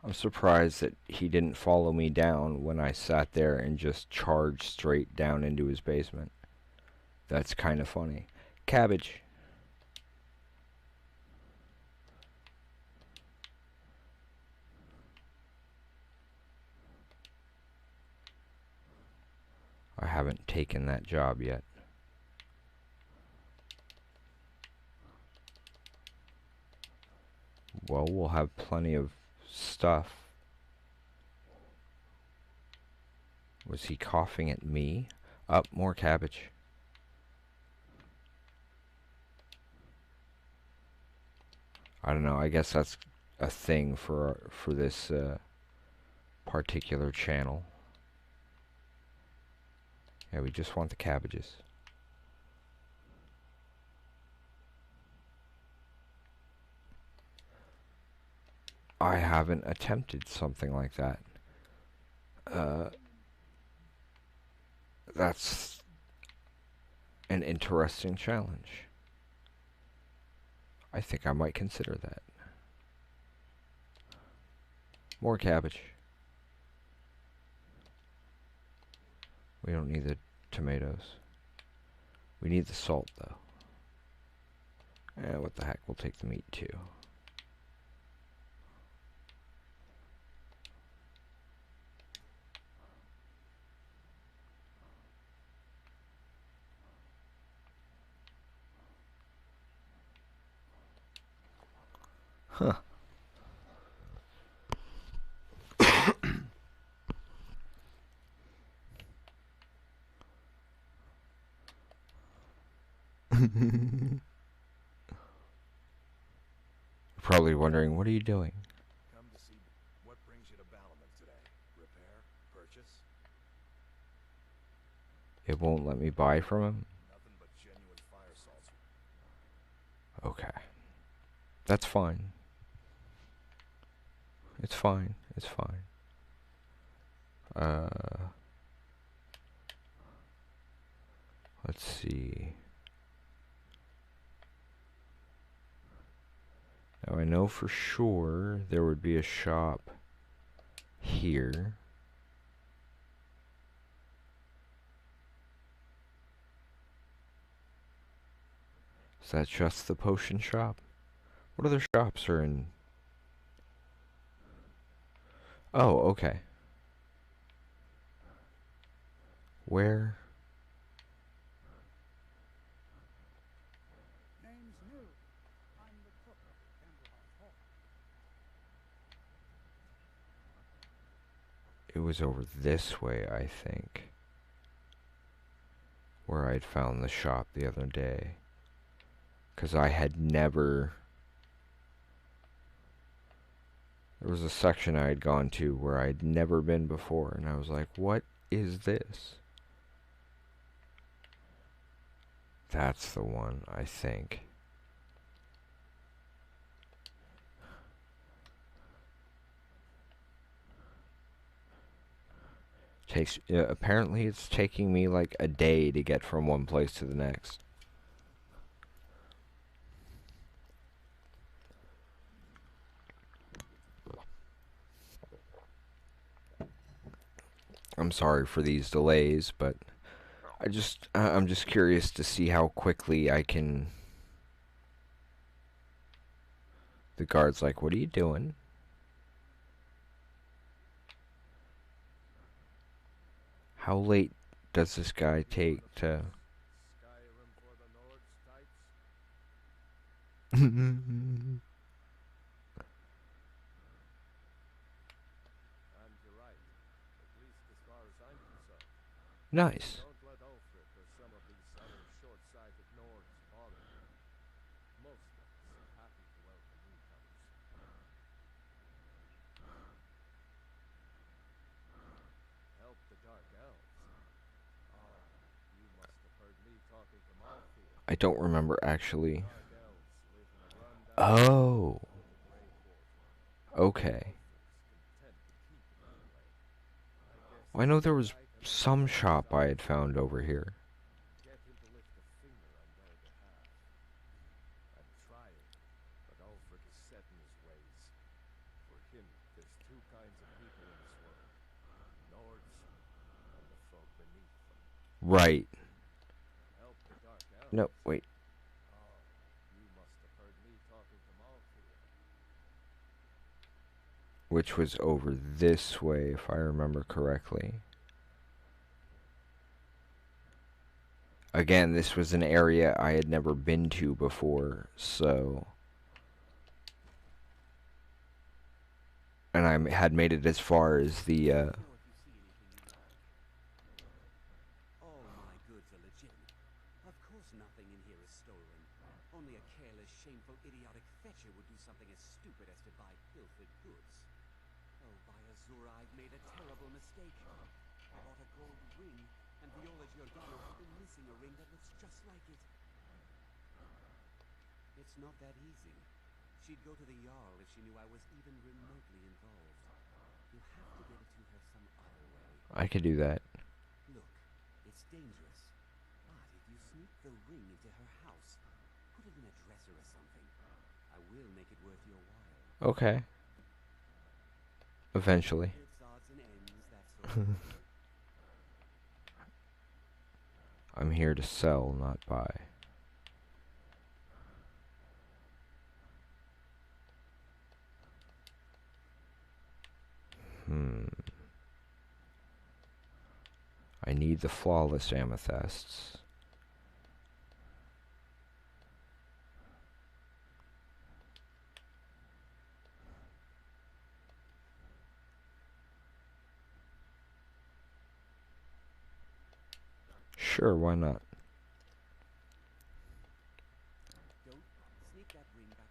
I'm surprised that he didn't follow me down when I sat there and just charged straight down into his basement. That's kind of funny. Cabbage. I haven't taken that job yet. Well, we'll have plenty of stuff. Was he coughing at me? Up, more cabbage. I don't know. I guess that's a thing for this particular channel. Yeah, we just want the cabbages. I haven't attempted something like that. That's an interesting challenge. I think I might consider that. More cabbage. We don't need the tomatoes. We need the salt, though. What the heck, we'll take the meat, too. Huh. Probably wondering, what are you doing? Come to see what brings you to Balamon today. Repair? Purchase? It won't let me buy from him? Nothing but genuine fire salts. Okay. That's fine. It's fine. It's fine. Let's see. Now I know for sure there would be a shop here. Is that just the potion shop? What other shops are in? Oh, okay. Where? Name's New. I'm the cook at Candlehouse Hall. It was over this way, I think, where I'd found the shop the other day. 'Cause I had never... There was a section I had gone to where I'd never been before, and I was like, what is this? That's the one, I think. Apparently it's taking me like a day to get from one place to the next. I'm sorry for these delays, but I'm just curious to see how quickly I can... The guard's like, what are you doing? How late does this guy take to... Skyrim for the Nords types? Nice. Don't let Ulfric or some of these other short-sighted Nords bother you. Most of us are happy to welcome newcomers. Help the Dark Elves. Oh, you must have heard me talking to Malfia. I don't remember actually. Dark Elves live in a rundown Oh, in the Grey Quarter. okay. Ulfric's content to keep it that way. I guess Well, I know there was I can some shop I had found over here. get him to lift a finger on their behalf. I'm trying, but Ulfric is set in his ways. For him, there's two kinds of people in this world. Nords and the folk beneath them. Right. Help the Dark Elves. No, wait. Oh, you must have heard me talking to Malfia. Which was over this way, if I remember correctly. Again, this was an area I had never been to before, so... And I had made it as far as the, Know if you see anything you like. All my goods are legitimate. Of course nothing in here is stolen. Only a careless, shameful, idiotic fetcher would do something as stupid as to buy pilfered goods. Oh, by Azura, I've made a terrible mistake. I bought a gold ring, and Viola Giordano had been missing a ring that looks just like it. It's not that easy. She'd go to the Jarl if she knew I was even remotely involved. You'll have to get it to her some other way. I could do that. Look, it's dangerous. But if you sneak the ring into her house, put it in a dresser or something, I will make it worth your while. Okay. Eventually. It's odds and ends, that sort of thing. I'm here to sell, not buy. I need the flawless amethysts. Sure, why not? Don't sneak that ring back.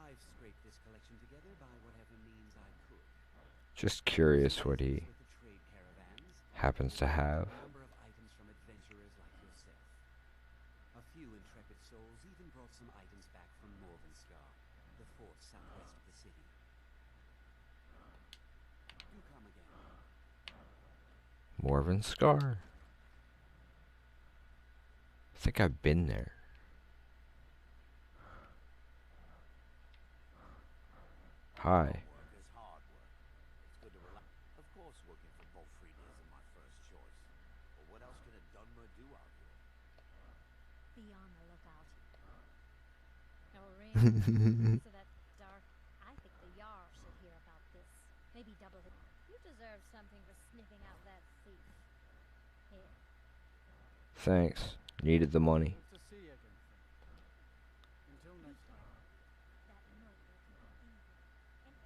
I've scraped this collection together by whatever means I could. Just curious what he With the trade caravans, happens to have. a number of items from adventurers like yourself. A few intrepid souls even brought some items back from Morvenskar, the fort southwest of the city. Do come again. Morven Scar. I think I've been there. Hi. Work is hard work. It's good to relax. Of course, working for Bolfrida isn't my first choice. But what else can a Dunmer do out here? Be on the lookout. Oh, ring. So that dark. I think the Jarl should hear about this. Maybe double it. You deserve something for sniffing out that thief. Here. Thanks. Needed the money. Good to see you again, friend. Until next time. That note will keep England and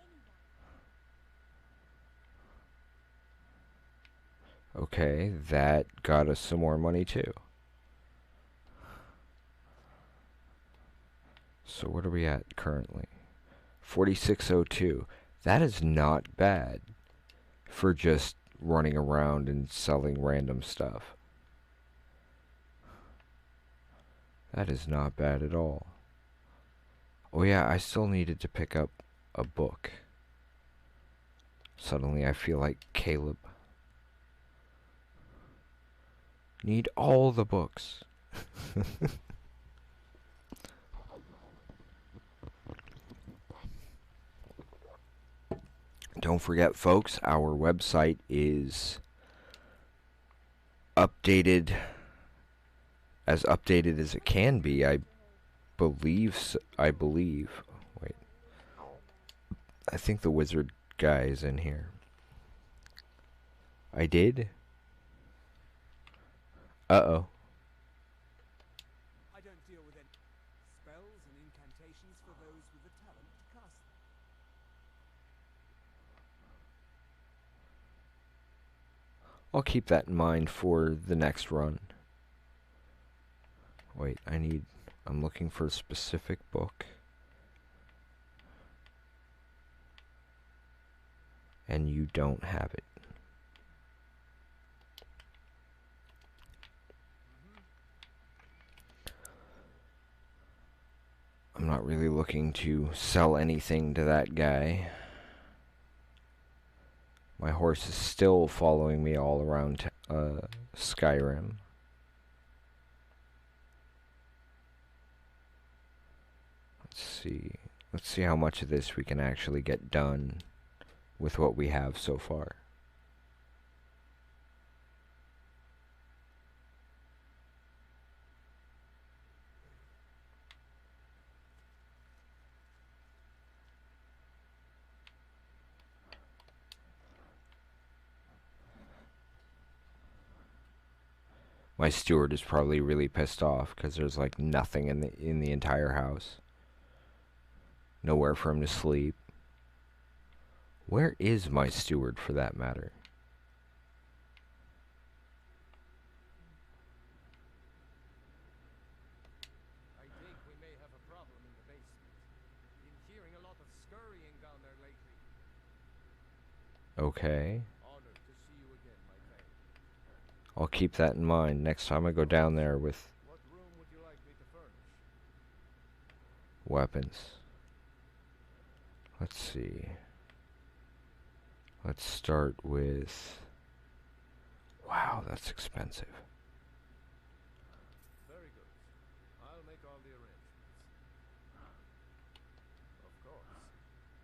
anyone. Okay, that got us some more money too. So what are we at currently? 4602. That is not bad for just running around and selling random stuff. That is not bad at all. Oh yeah, I still needed to pick up a book. Suddenly I feel like Caleb. Need all the books. Don't forget, folks, our website is updated as it can be. I believe. Wait. I think the wizard guy is in here. I did? Uh-oh. I don't deal with any spells and incantations for those with the talent to cast them. I'll keep that in mind for the next run. Wait, I'm looking for a specific book. And you don't have it. I'm not really looking to sell anything to that guy. My horse is still following me all around Skyrim. Let's see how much of this we can actually get done with what we have so far. My steward is probably really pissed off because there's like nothing in the entire house. Nowhere for him to sleep. Where is my steward, for that matter? I think we may have a problem in the basement. Been hearing a lot of scurrying down there lately. Okay. Honored to see you again, my friend. I'll keep that in mind next time I go down there with What room would you like me to furnish? weapons. Let's see. Let's start with... Wow, that's expensive. Very good. I'll make all the arrangements. Of course.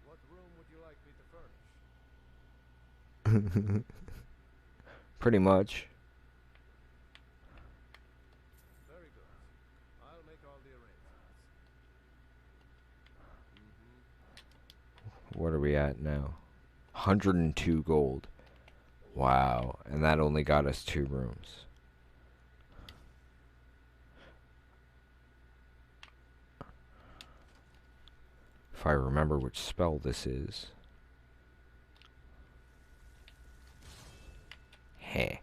What room would you like me to furnish? Pretty much. Very good. I'll make all the arrangements. What are we at now? 102 gold. Wow, and that only got us 2 rooms. If I remember which spell this is. Heh.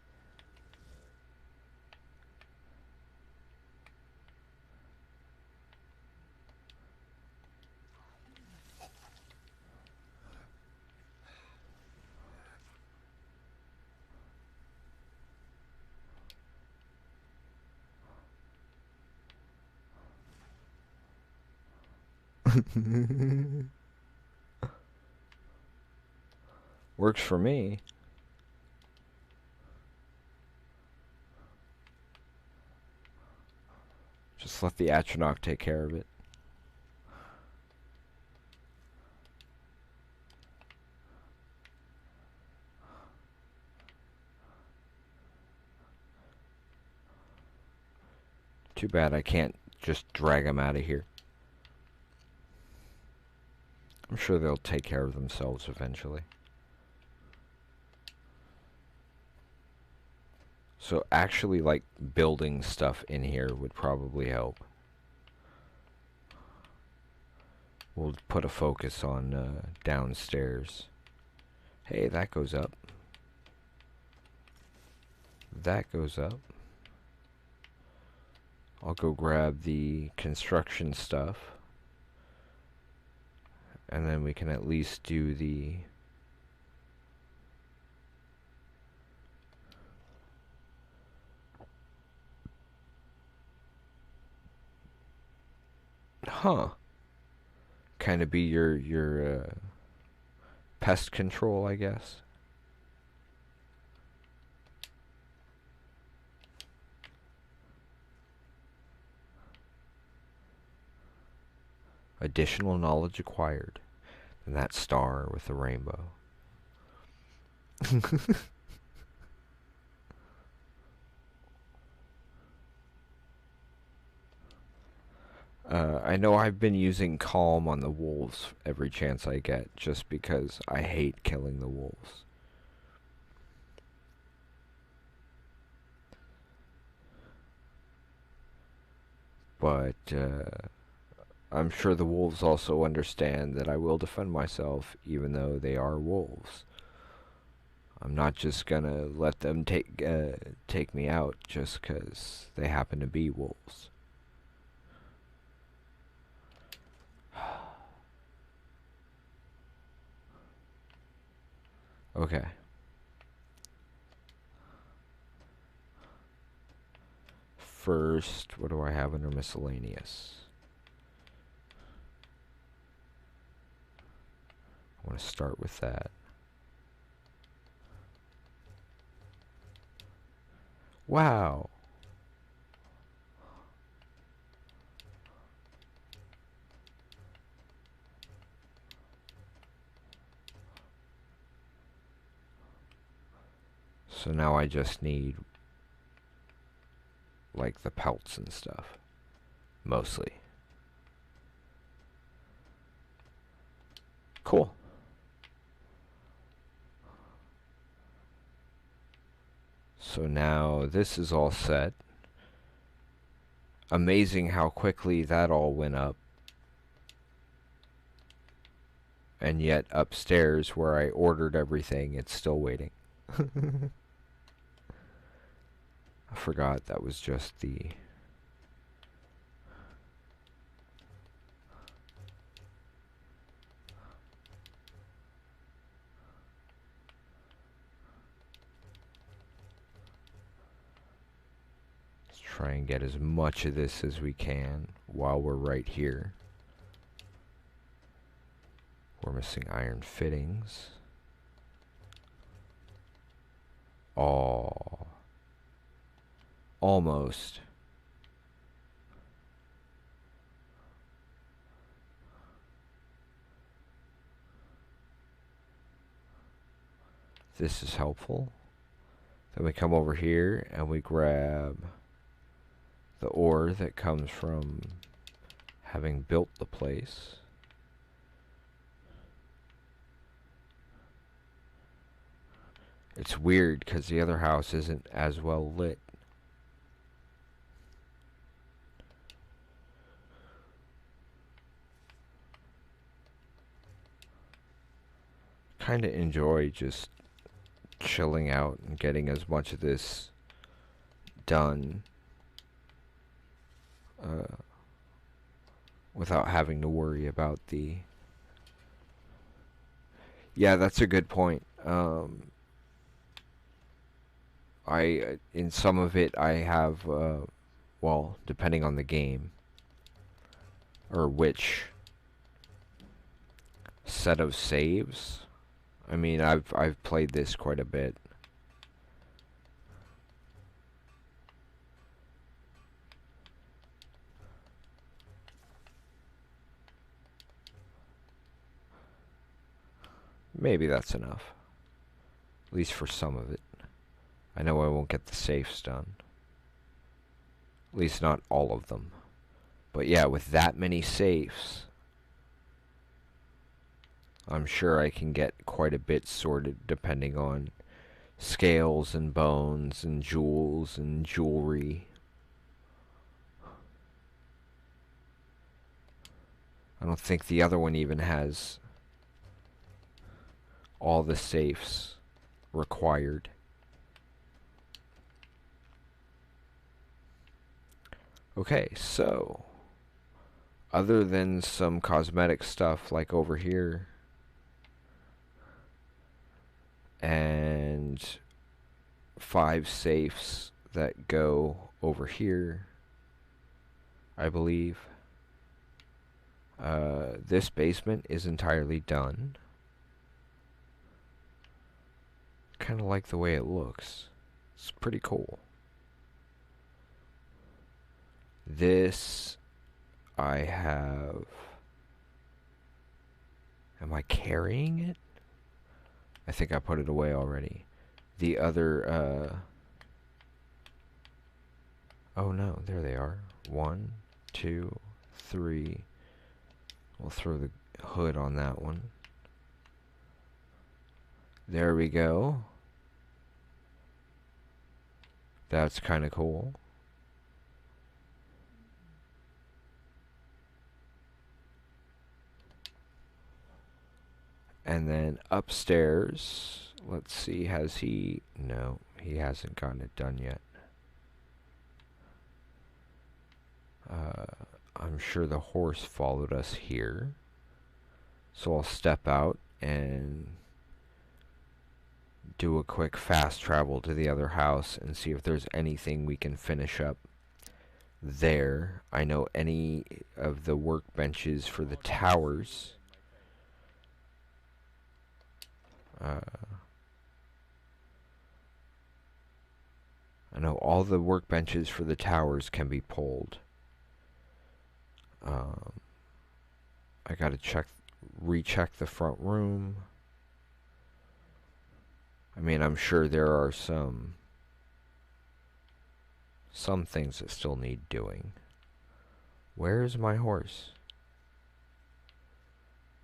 Works for me. Just let the Atronach take care of it. Too bad I can't just drag them out of here. I'm sure they'll take care of themselves eventually. So actually, like, building stuff in here would probably help. We'll put a focus on downstairs. Hey, that goes up. That goes up. I'll go grab the construction stuff. And then we can at least do the... Huh. Kind of be your pest control, I guess. Additional knowledge acquired. And that star with the rainbow. I know I've been using calm on the wolves every chance I get, just because I hate killing the wolves. But I'm sure the wolves also understand that I will defend myself, even though they are wolves. I'm not just gonna let them take me out just 'cause they happen to be wolves. Okay. First, what do I have under miscellaneous? I want to start with that. Wow. So now I just need like the pelts and stuff, mostly. Cool. So now this is all set. Amazing how quickly that all went up. And yet upstairs where I ordered everything, it's still waiting. I forgot that was just the... Let's try and get as much of this as we can while we're right here. We're missing iron fittings. Oh. Almost. This is helpful. Then we come over here and we grab the ore that comes from having built the place. It's weird because the other house isn't as well lit. Kind of enjoy just chilling out and getting as much of this done without having to worry about the... Yeah, that's a good point. In some of it I have, well, depending on the game, or which set of saves. I mean, I've played this quite a bit. Maybe that's enough. At least for some of it. I know I won't get the safes done. At least not all of them. But yeah, with that many safes, I'm sure I can get quite a bit sorted depending on scales and bones and jewels and jewelry. I don't think the other one even has all the safes required. Okay, so other than some cosmetic stuff like over here and 5 safes that go over here, I believe, this basement is entirely done. Kind of like the way it looks. It's pretty cool. This I have... Am I carrying it? I think I put it away already. The other, oh no, there they are. 1, 2, 3. We'll throw the hood on that one. There we go. That's kind of cool. And then upstairs, Let's see, has he... No, he hasn't gotten it done yet. I'm sure the horse followed us here. So I'll step out and do a quick fast travel to the other house and see if there's anything we can finish up there. I know any of the workbenches for the towers. I know all the workbenches for the towers can be pulled. I gotta recheck the front room. I mean, I'm sure there are some things that still need doing. Where is my horse?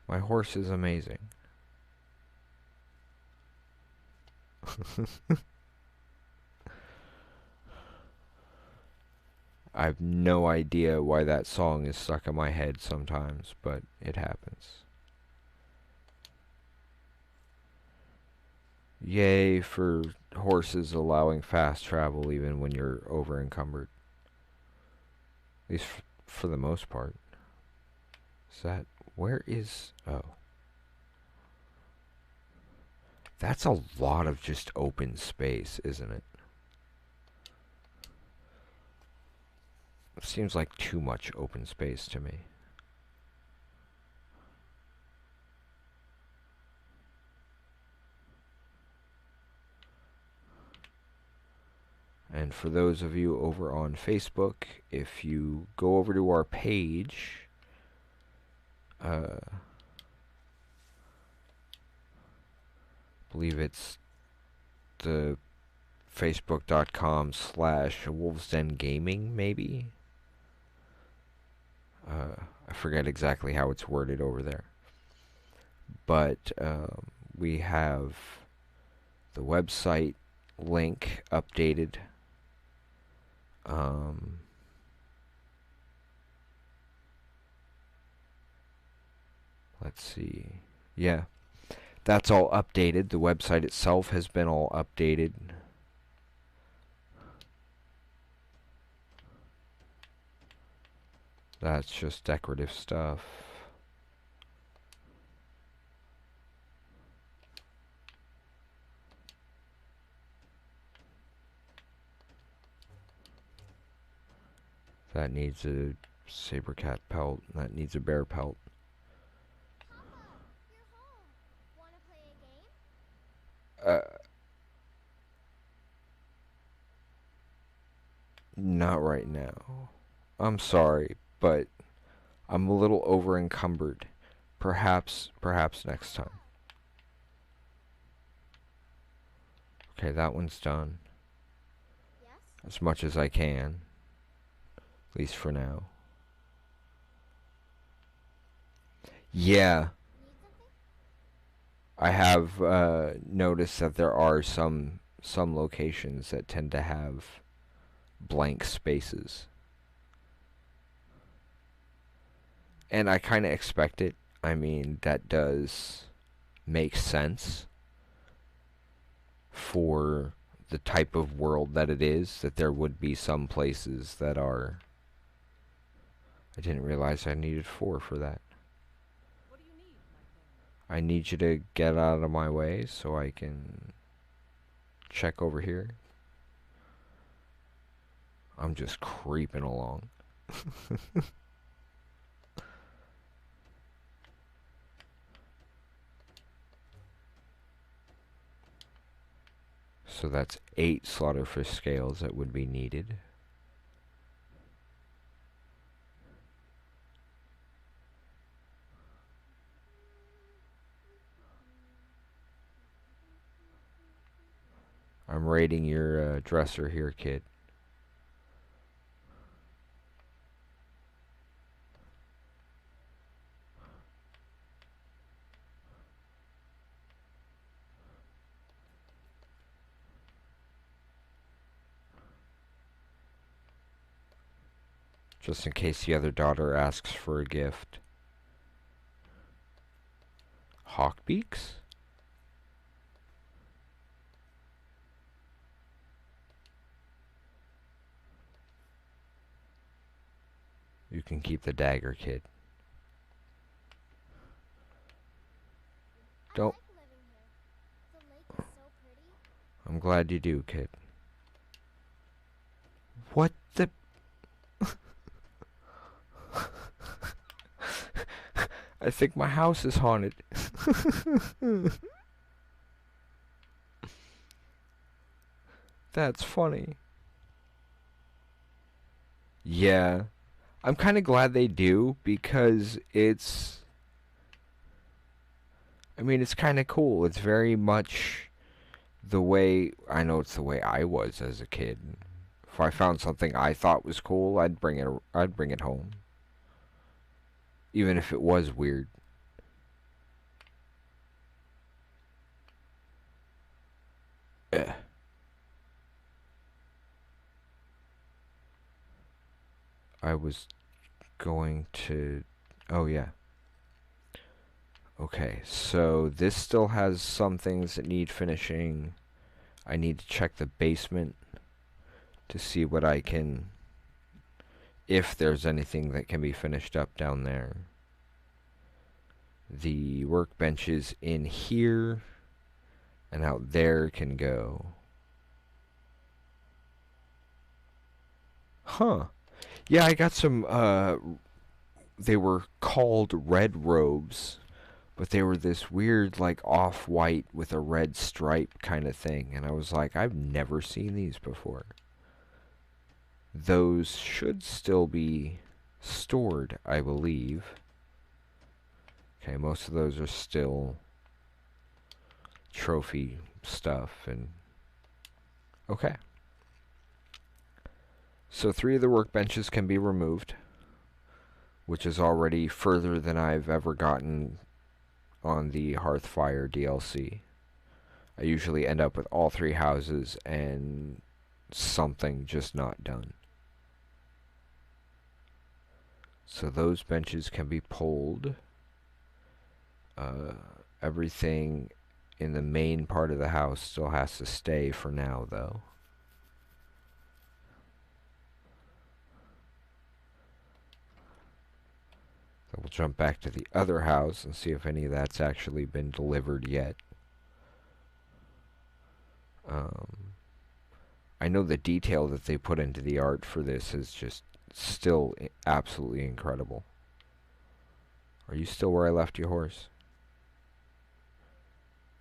My horse is amazing. I have no idea why that song is stuck in my head sometimes, but it happens. Yay for horses allowing fast travel even when you're over encumbered. At least for the most part. Is that... Where is... Oh. That's a lot of just open space, isn't it? It seems like too much open space to me. And for those of you over on Facebook, if you go over to our page, I believe it's the facebook.com/wolvesdengaming, maybe? I forget exactly how it's worded over there. But we have the website link updated. Let's see. Yeah, that's all updated. The website itself has been all updated. That's just decorative stuff. That needs a saber cat pelt. That needs a bear pelt. Papa, you're home. Wanna play a game? Not right now. I'm sorry, but I'm a little over encumbered. Perhaps next time. Okay, that one's done. Yes? As much as I can. At least for now. Yeah. Need something? I have noticed that there are some locations that tend to have blank spaces. And I kind of expect it. I mean, that does make sense for the type of world that it is, that there would be some places that are... I didn't realize I needed 4 for that. What do you need, my friend? I need you to get out of my way so I can check over here. I'm just creeping along. So that's 8 slaughterfish scales that would be needed. I'm raiding your dresser here, kid. Just in case the other daughter asks for a gift. Hawk beaks? You can keep the dagger, kid. Don't. I like living here. The lake is so pretty. I'm glad you do, kid. What the? I think my house is haunted. That's funny. Yeah. I'm kind of glad they do, because it's... I mean, it's kind of cool. It's very much the way... I know it's the way I was as a kid. If I found something I thought was cool, I'd bring it home. Even if it was weird. Ugh. I was going to... Oh, yeah. Okay, so this still has some things that need finishing. I need to check the basement to see what I can... if there's anything that can be finished up down there. The workbenches in here and out there can go. Huh. Yeah, I got some, they were called red robes, but they were this weird, like, off-white with a red stripe kind of thing. And I was like, I've never seen these before. Those should still be stored, I believe. Okay, most of those are still trophy stuff, and... Okay. So 3 of the workbenches can be removed, which is already further than I've ever gotten on the Hearthfire DLC. I usually end up with all 3 houses and something just not done. So those benches can be pulled. Everything in the main part of the house still has to stay for now, though. So we'll jump back to the other house and see if any of that's actually been delivered yet. I know the detail that they put into the art for this is just still absolutely incredible. Are you still where I left your horse?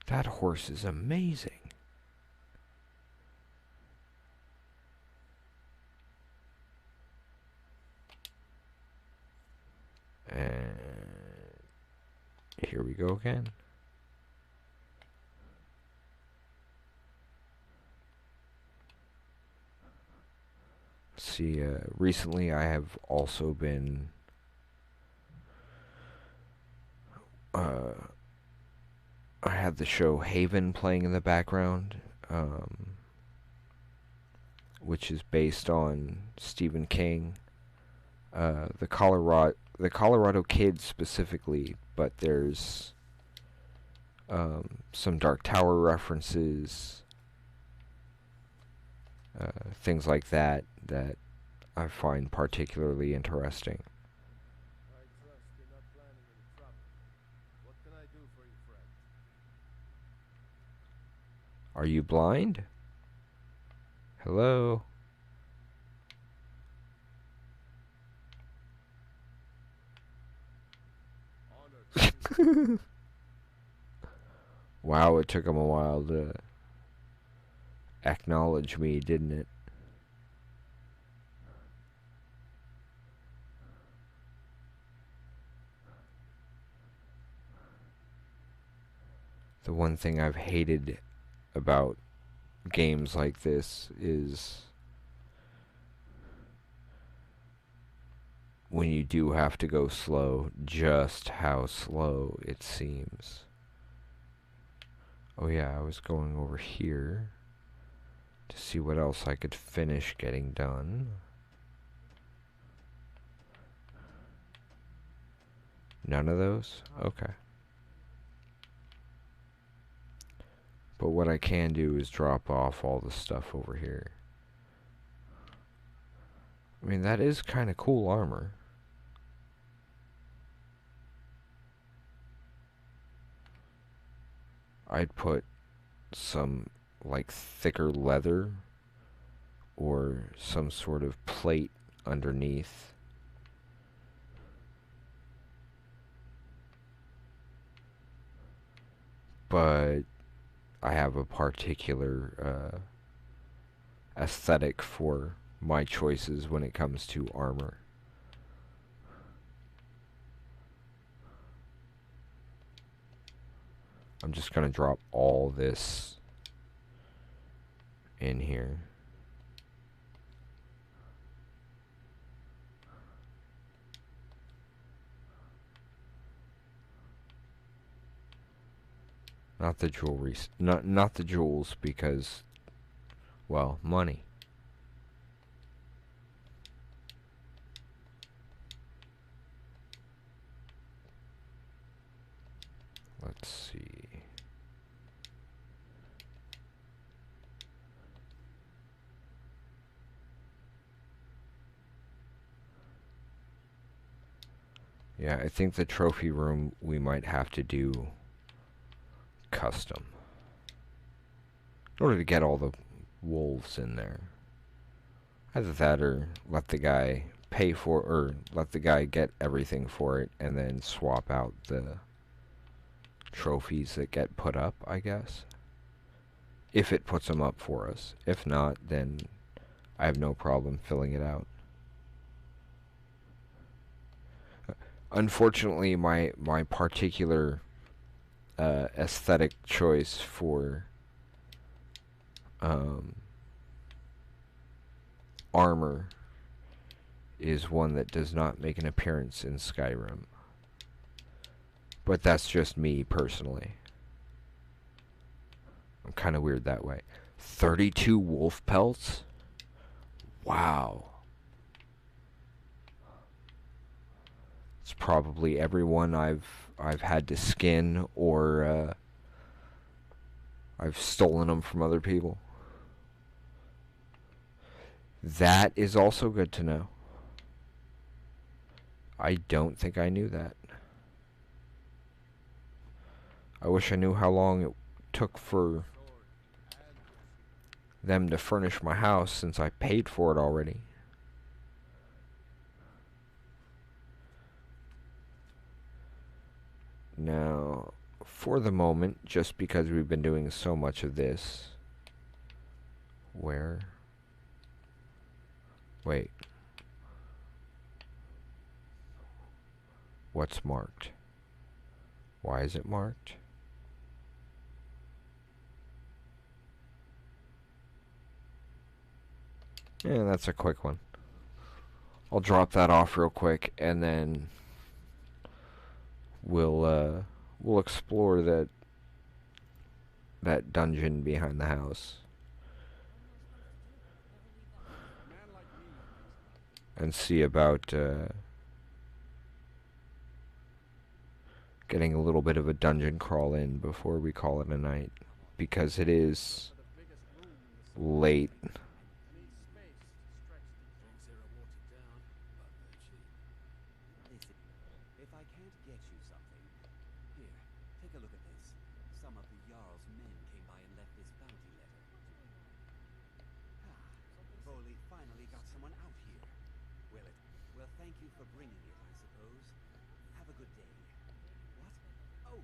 That horse is amazing. And here we go again. See, recently I have also been I had the show Haven playing in the background, which is based on Stephen King, the Colorado Kid specifically, but there's some Dark Tower references, things like that I find particularly interesting. I trust you're not planning any trouble. What can I do for you, friend? Are you blind? Hello? Honored. Wow, it took him a while to acknowledge me, didn't it? The one thing I've hated about games like this is when you do have to go slow, just how slow it seems. Oh yeah, I was going over here to see what else I could finish getting done. None of those? Okay. But what I can do is drop off all the stuff over here. I mean, that is kind of cool armor. I'd put some like thicker leather or some sort of plate underneath. But I have a particular aesthetic for my choices when it comes to armor. I'm just gonna drop all this in here. Not the jewelry, not the jewels, because, well, money. Let's see. Yeah, I think the trophy room we might have to do custom in order to get all the wolves in there. Either that or let the guy pay for, or let the guy get everything for it and then swap out the trophies that get put up, I guess. If it puts them up for us. If not, then I have no problem filling it out. Unfortunately, my particular aesthetic choice for armor is one that does not make an appearance in Skyrim. But that's just me personally. I'm kind of weird that way. 32 wolf pelts? Wow. It's probably everyone I've had to skin, or I've stolen them from other people. That is also good to know. I don't think I knew that. I wish I knew how long it took for them to furnish my house, since I paid for it already. Now, for the moment, just because we've been doing so much of this, wait. What's marked? Why is it marked? Yeah, that's a quick one. I'll drop that off real quick, and then we'll explore that dungeon behind the house and see about getting a little bit of a dungeon crawl in before we call it a night, because it is late. If I can't get you something, here, take a look at this. Some of the Jarl's men came by and left this bounty letter. Foley finally got someone out here. Well, thank you for bringing it, I suppose. Have a good day. What? Oh,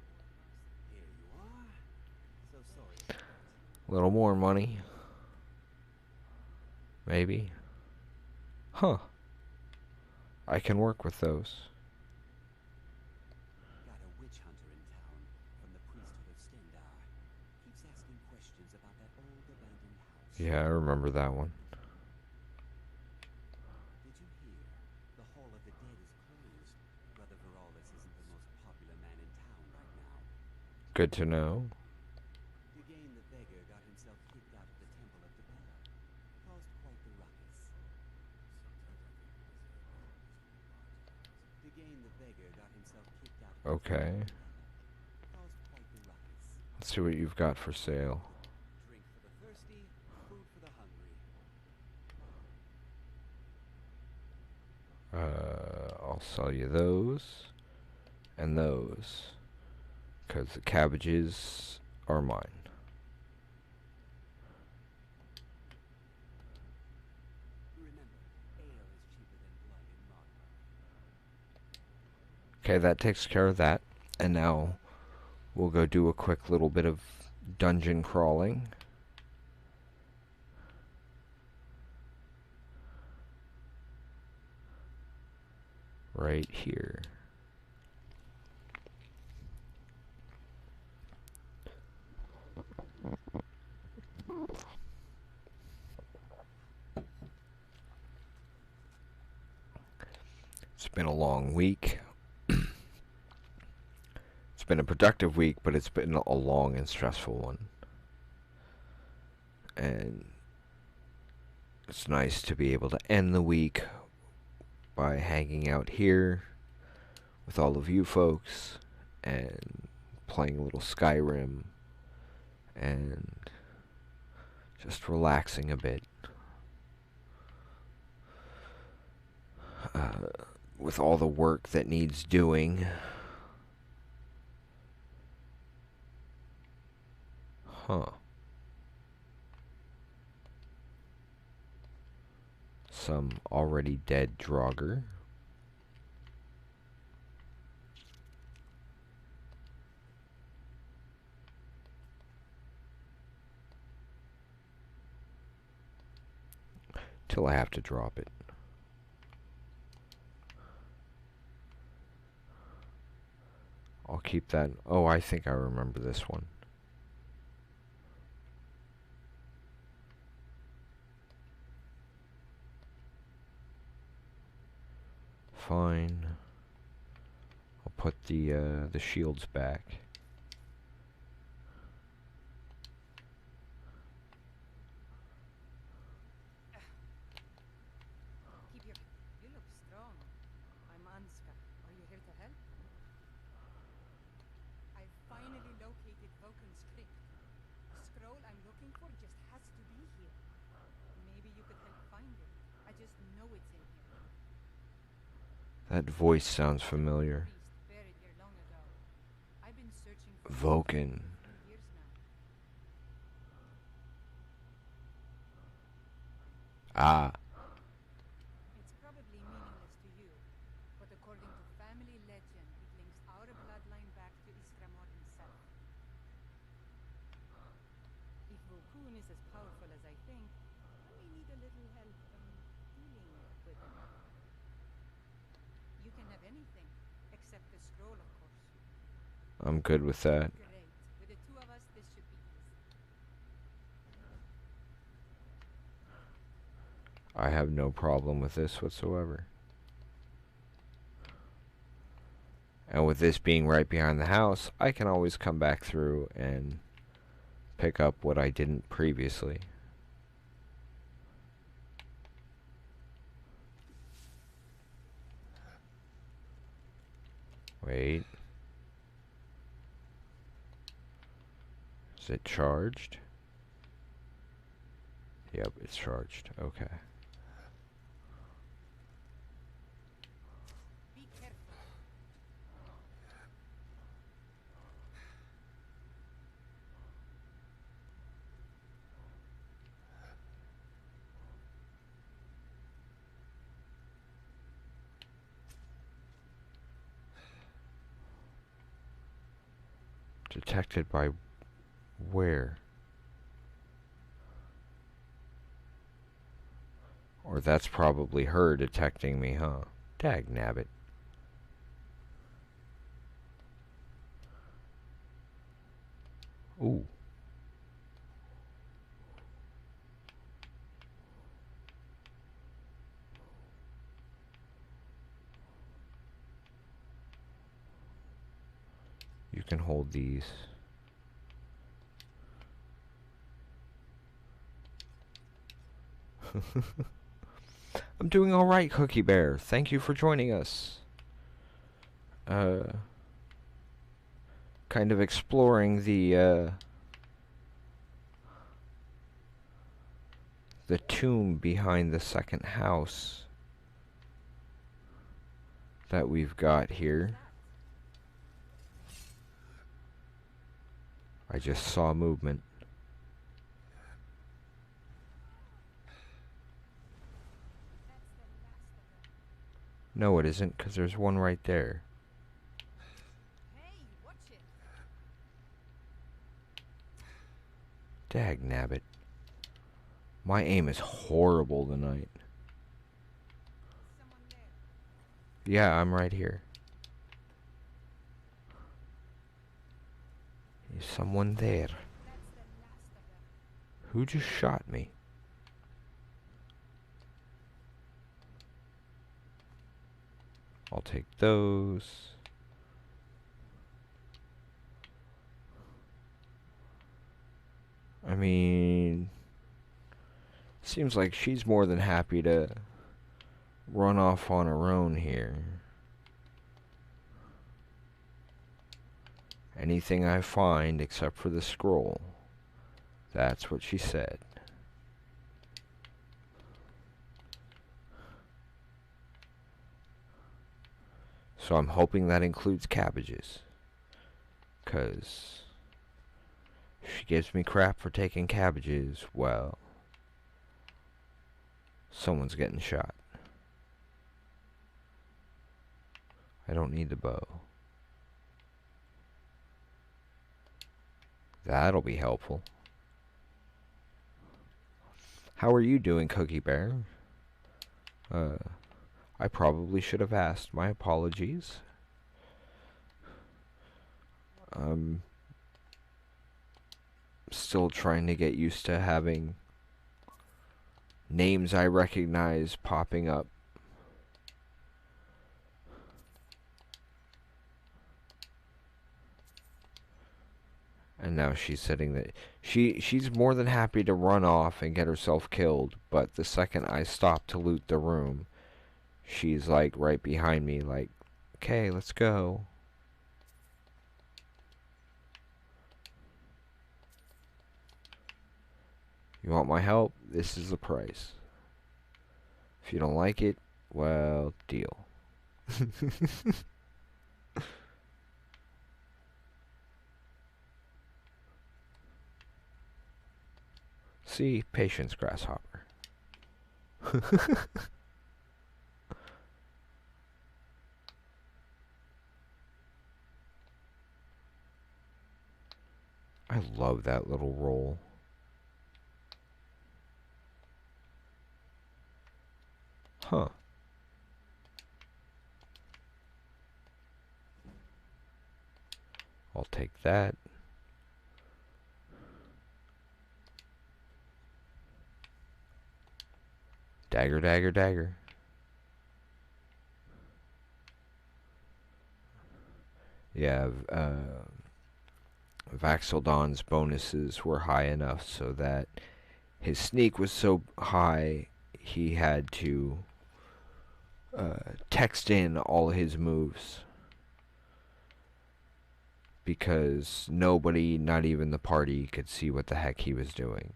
here you are. So sorry about that. A little more money. Maybe. Huh. I can work with those. Got a witch hunter in town from the priesthood of Stendar. Keeps asking questions about that old abandoned house. Yeah, I remember that one. Did you hear? The Hall of the Dead is closed. Brother Veralis isn't the most popular man in town right now. Good to know. Dugain the beggar got himself kicked out of the Temple of Debella. Caused quite the ruckus. Dugain the beggar got himself kicked out of Okay. Caused quite the ruckus. Let's see what you've got for sale. Drink for the thirsty, food for the hungry. I'll sell you those and those, because the cabbages are mine. Remember, ale is cheaper than blood in Magma. Okay, that takes care of that. And now we'll go do a quick little bit of dungeon crawling. Right here. It's been a long week. It's been a productive week, but it's been a long and stressful one. And it's nice to be able to end the week by hanging out here with all of you folks and playing a little Skyrim and just relaxing a bit. With all the work that needs doing. Huh. Some already dead Draugr. Till I have to drop it. I'll keep that. Oh, I think I remember this one. Fine. I'll put the shields back. Keep your... You look strong. I'm Anska. Are you here to help? I've finally located Vulcan's crypt. The scroll I'm looking for just has to be here. Maybe you could help find it. I just know it's in here. That voice sounds familiar. Priest buried here long ago. I've been searching for Vulcan. for years now. Ah. It's probably meaningless to you, but according to family legend, it links our bloodline back to Isgramor himself. If Vulcan is as powerful as I think, we need a little help dealing with him. You can have anything, except the scroll, of course. I'm good with that. Great. With the two of us, this should be easy. I have no problem with this whatsoever. And with this being right behind the house, I can always come back through and pick up what I didn't previously. Wait. Is it charged? Yep, it's charged. Okay. Be careful. Detected by where? Or that's probably her detecting me, huh? Dagnabbit. Ooh. You can hold these. I'm doing alright, Cookie Bear. Thank you for joining us. Kind of exploring the tomb behind the second house that we've got here. I just saw movement. No, it isn't, because there's one right there. Hey, watch it. Dag nabbit. My aim is horrible tonight. Someone there. Yeah, I'm right here. Is someone there? That's the last of them. Who just shot me? I'll take those. I mean, seems like she's more than happy to run off on her own here. Anything I find except for the scroll. That's what she said. So I'm hoping that includes cabbages. 'Cause she gives me crap for taking cabbages, well, someone's getting shot. I don't need the bow. That'll be helpful. How are you doing, Cookie Bear? I probably should have asked. My apologies. I'm still trying to get used to having names I recognize popping up. And now she's sitting there. She's more than happy to run off and get herself killed, but the second I stop to loot the room, she's like right behind me, like, okay, let's go. You want my help? This is the price. If you don't like it, well, deal. See, patience, grasshopper. I love that little roll. Huh. I'll take that. Dagger, dagger, dagger. Yeah, Vaxeldon's bonuses were high enough so that his sneak was so high he had to text in all his moves. Because nobody, not even the party, could see what the heck he was doing.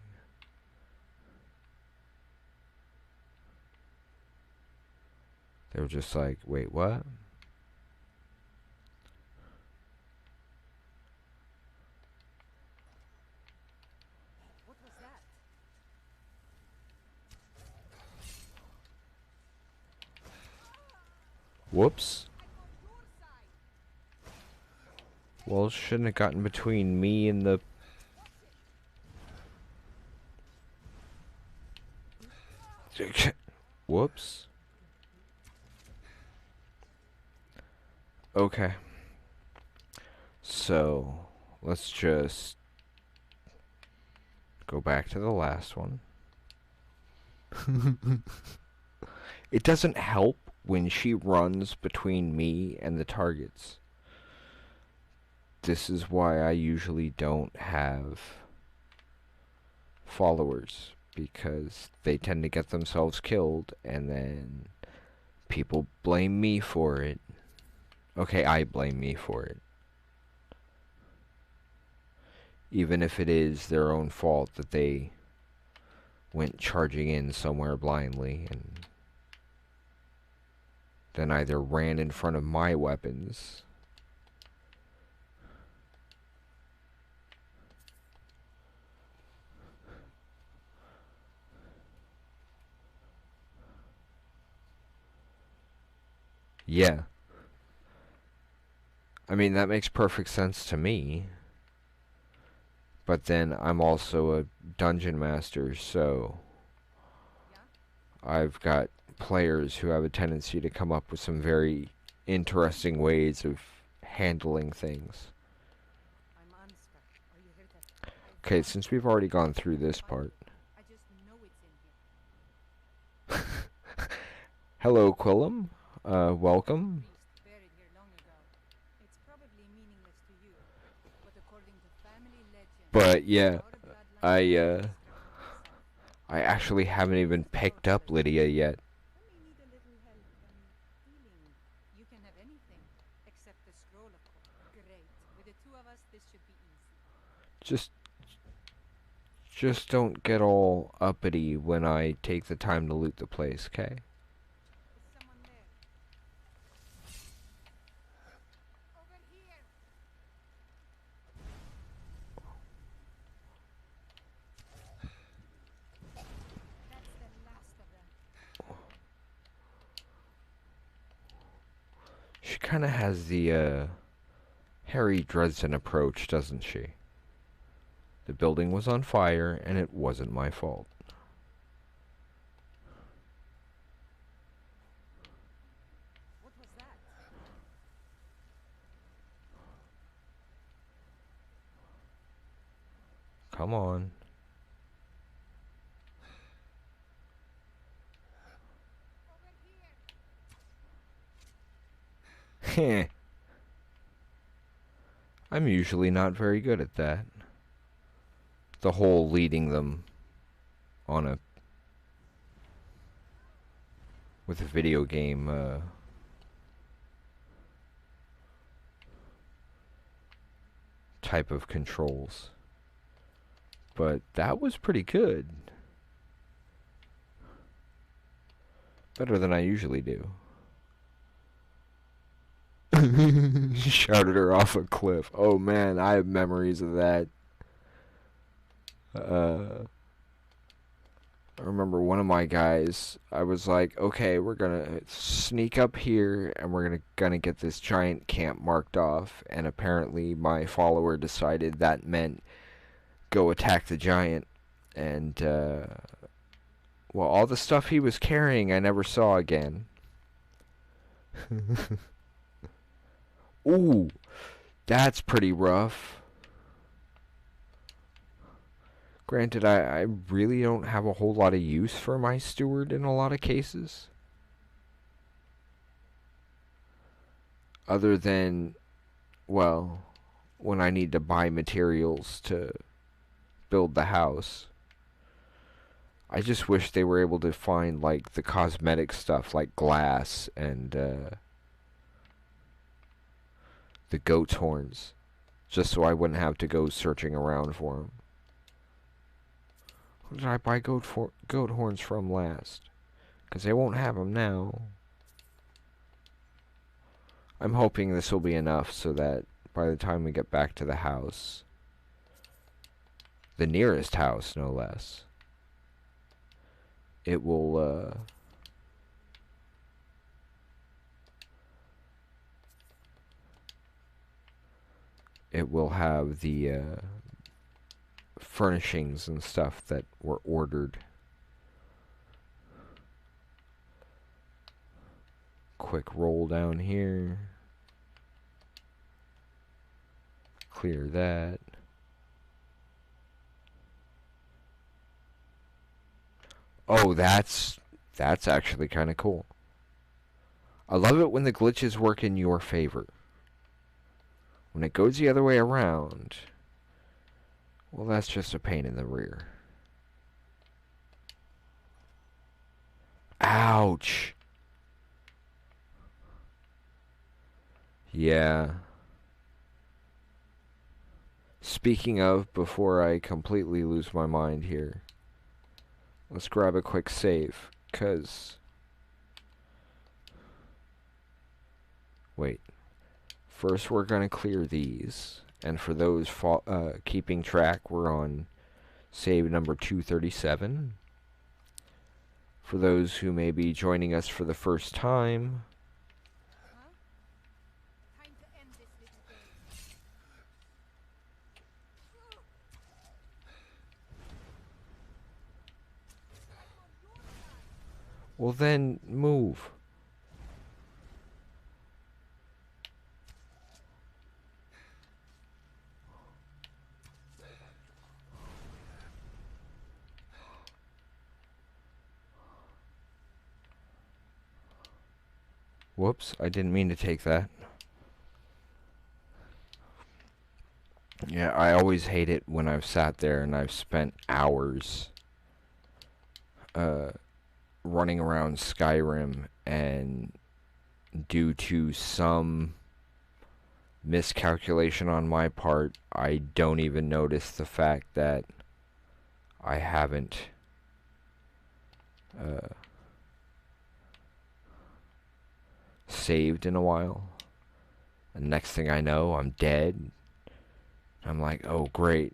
They were just like, wait, what? What was that? Whoops. I'm on your side. Well, shouldn't have gotten between me and the... Whoops. Okay. So, let's just go back to the last one. It doesn't help when she runs between me and the targets. This is why I usually don't have followers, because they tend to get themselves killed and then people blame me for it. Okay, I blame me for it. Even if it is their own fault that they went charging in somewhere blindly and then either ran in front of my weapons Yeah. I mean, that makes perfect sense to me. But then I'm also a dungeon master, so I've got players who have a tendency to come up with some very interesting ways of handling things. I'm Ansgar. Are you here that Okay, since we've already gone through this part. I just know it's in here. Hello, Quillum. Welcome. Priest buried here long ago. It's probably meaningless to you, but according to family legend, But yeah, our bloodline is I actually haven't even picked up Lydia yet. I may need a little help healing. You can have anything except the scroll, of course. Great. With the two of us, this should be easy. Just don't get all uppity when I take the time to loot the place, okay? Is someone there? Over here. That's the last of them. She kind of has the Harry Dresden approach, doesn't she? The building was on fire, and it wasn't my fault. What was that? Come on. Heh. I'm usually not very good at that. The whole leading them on a with a video game type of controls. But that was pretty good. Better than I usually do. Shouted her off a cliff. Oh man, I have memories of that. I remember one of my guys, I was like, okay, we're gonna sneak up here and we're gonna get this giant camp marked off, and apparently my follower decided that meant go attack the giant, and well, all the stuff he was carrying I never saw again. Ooh, that's pretty rough. Granted, I really don't have a whole lot of use for my steward in a lot of cases. Other than, well, when I need to buy materials to build the house. I just wish they were able to find, like, the cosmetic stuff, like glass and, the goat's horns, just so I wouldn't have to go searching around for them. Who did I buy goat horns from last? Because they won't have them now. I'm hoping this will be enough so that by the time we get back to the house, the nearest house, no less, it will, it will have the furnishings and stuff that were ordered. Quick roll down here. Clear that. Oh, that's actually kind of cool. I love it when the glitches work in your favor. When it goes the other way around, well, that's just a pain in the rear. Ouch! Yeah. Speaking of, before I completely lose my mind here, let's grab a quick save, 'cause... Wait. First, we're going to clear these. And for those keeping track, we're on save number 237. For those who may be joining us for the first time, Well then, move. Whoops, I didn't mean to take that. Yeah, I always hate it when I've sat there and I've spent hours running around Skyrim, and due to some miscalculation on my part, I don't even notice the fact that I haven't saved in a while. And next thing I know, I'm dead. I'm like, oh great.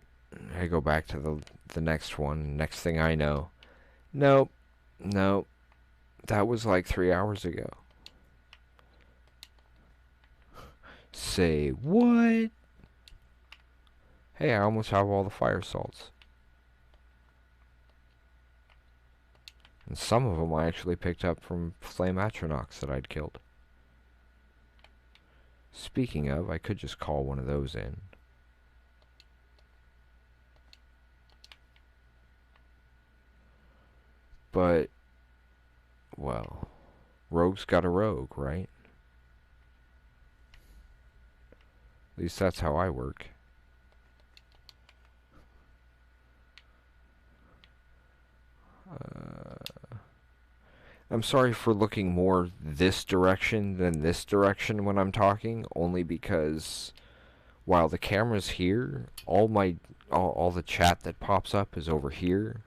I go back to the next one. Next thing I know, nope. That was like 3 hours ago. Say what? Hey, I almost have all the fire salts. And some of them I actually picked up from flame atronachs that I'd killed. Speaking of, I could just call one of those in. But, well, rogue's got a rogue, right? At least that's how I work. I'm sorry for looking more this direction than this direction when I'm talking, only because while the camera's here, all the chat that pops up is over here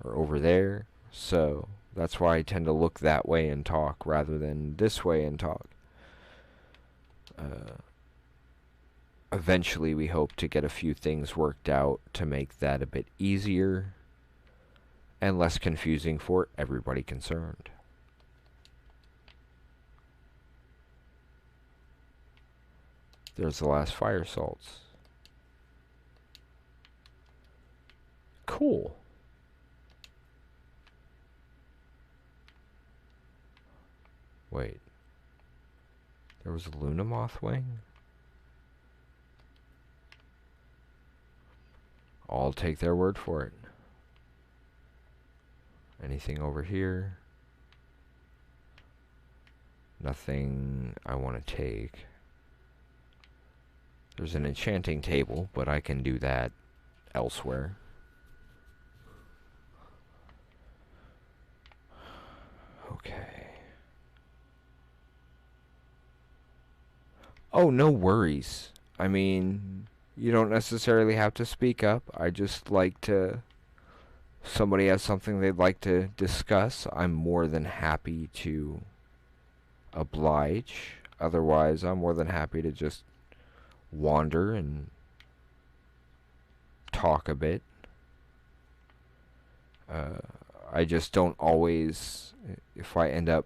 or over there. So that's why I tend to look that way and talk rather than this way and talk. Eventually we hope to get a few things worked out to make that a bit easier and less confusing for everybody concerned. There's the last fire salts. Cool. Wait. There was a Luna Moth wing? I'll take their word for it. Anything over here? Nothing I want to take. There's an enchanting table, but I can do that elsewhere. Okay. Oh, no worries. I mean, you don't necessarily have to speak up. I just like to... If somebody has something they'd like to discuss, I'm more than happy to oblige. Otherwise, I'm more than happy to just wander and talk a bit. I just don't always... If I end up...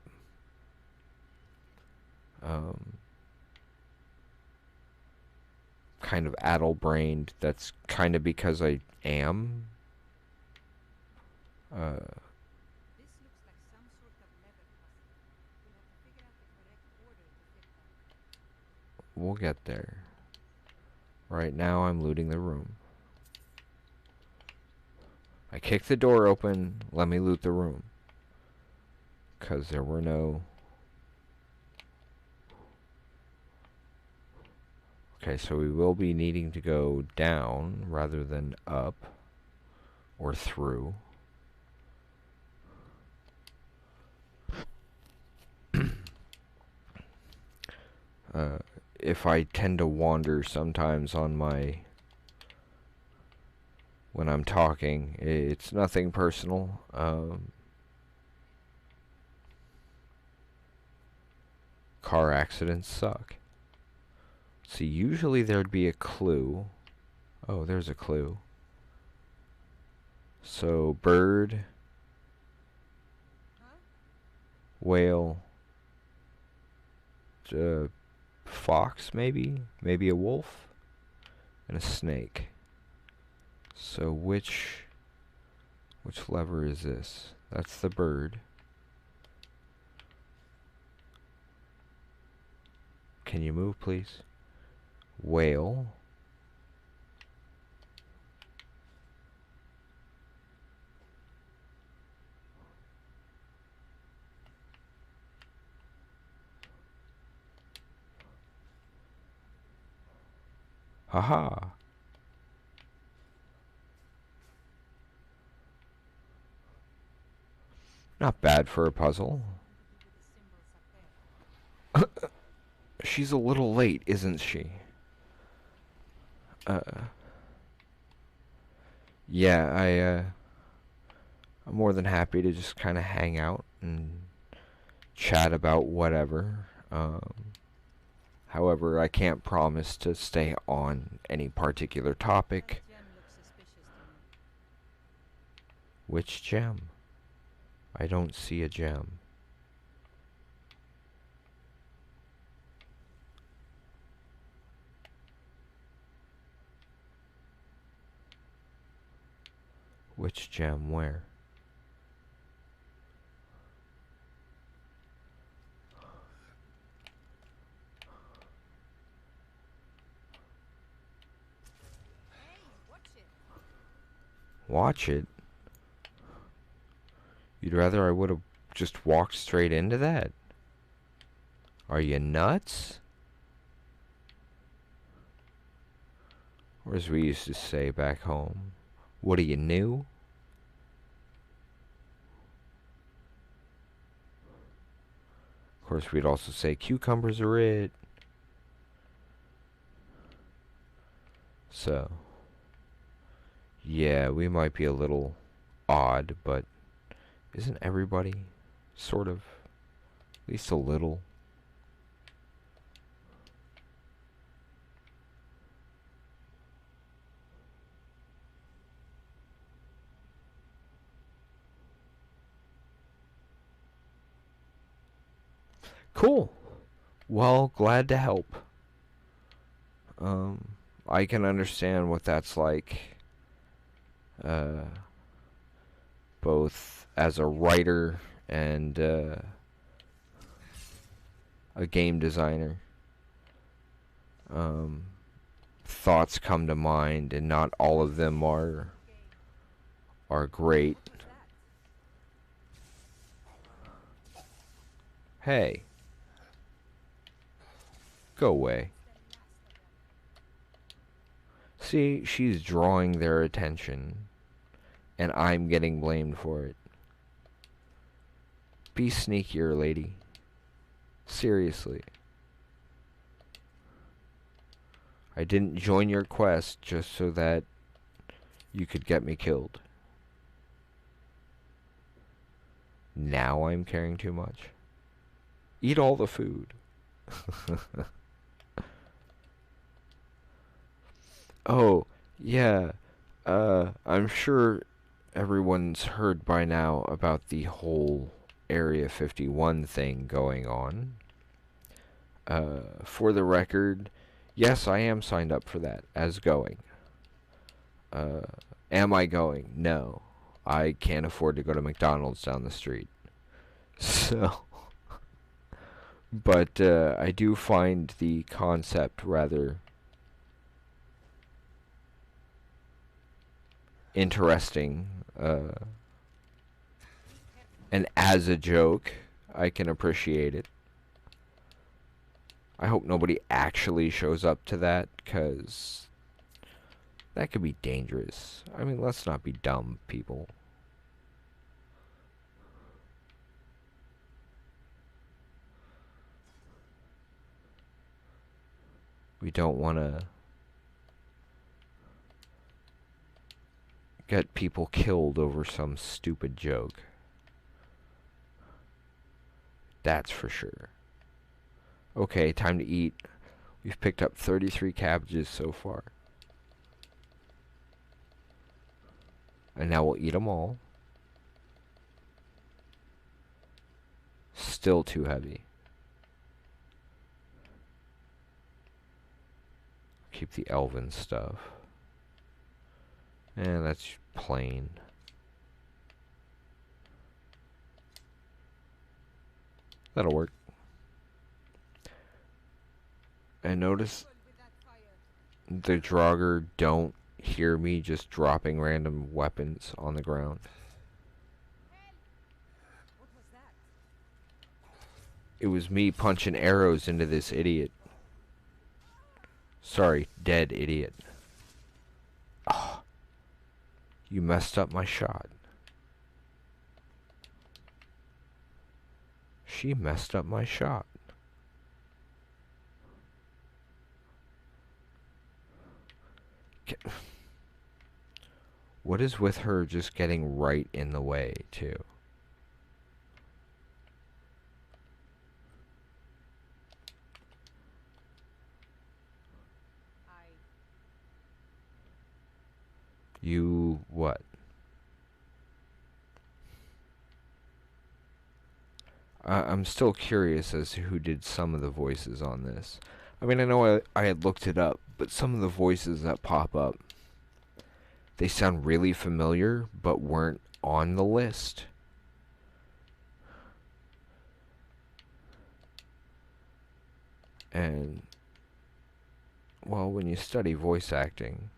kind of addle-brained, that's kind of because I am. This looks like some sort of lever puzzle. We'll have to figure out the correct order to fit them. We'll get there. Right now I'm looting the room. I kicked the door open, let me loot the room. 'Cause there were no... Okay, so we will be needing to go down rather than up or through. If I tend to wander sometimes on my... when I'm talking, it's nothing personal. Car accidents suck. See, usually there'd be a clue. Oh, there's a clue. So, bird, whale, fox maybe? Maybe a wolf? And a snake. So which lever is this? That's the bird. Can you move, please? Whale. Haha. Not bad for a puzzle. She's a little late, isn't she? Yeah, I'm more than happy to just kind of hang out and chat about whatever. However, I can't promise to stay on any particular topic. Which gem? I don't see a gem. Which gem? Where? Watch it? You'd rather I would have just walked straight into that? Are you nuts? Or as we used to say back home, what are you, new? Of course, we'd also say cucumbers are it. So, yeah, we might be a little odd, but isn't everybody sort of, at least a little? Cool. Well, glad to help. I can understand what that's like. Both as a writer and a game designer. Thoughts come to mind, and not all of them are great. Hey. Go away. See, she's drawing their attention, and I'm getting blamed for it. Be sneakier, lady. Seriously. I didn't join your quest just so that you could get me killed. Now I'm caring too much. Eat all the food. Oh, yeah. I'm sure everyone's heard by now about the whole Area 51 thing going on. For the record, yes, I am signed up for that as going. Am I going? No. I can't afford to go to McDonald's down the street. So, but I do find the concept rather interesting, and as a joke, I can appreciate it. I hope nobody actually shows up to that, because that could be dangerous. I mean, let's not be dumb, people. We don't want to get people killed over some stupid joke. That's for sure. Okay, time to eat. We've picked up 33 cabbages so far. And now we'll eat them all. Still too heavy. Keep the elven stuff. And that's plain. That'll work. And notice Careful with that fire. the Draugr don't hear me just dropping random weapons on the ground. What was that? It was me punching arrows into this idiot. Sorry, dead idiot. Oh, you messed up my shot. She messed up my shot. What is with her just getting right in the way, too? You what? I'm still curious as to who did some of the voices on this. I mean, I know I had looked it up, but some of the voices that pop up, they sound really familiar, but weren't on the list. And, well, when you study voice acting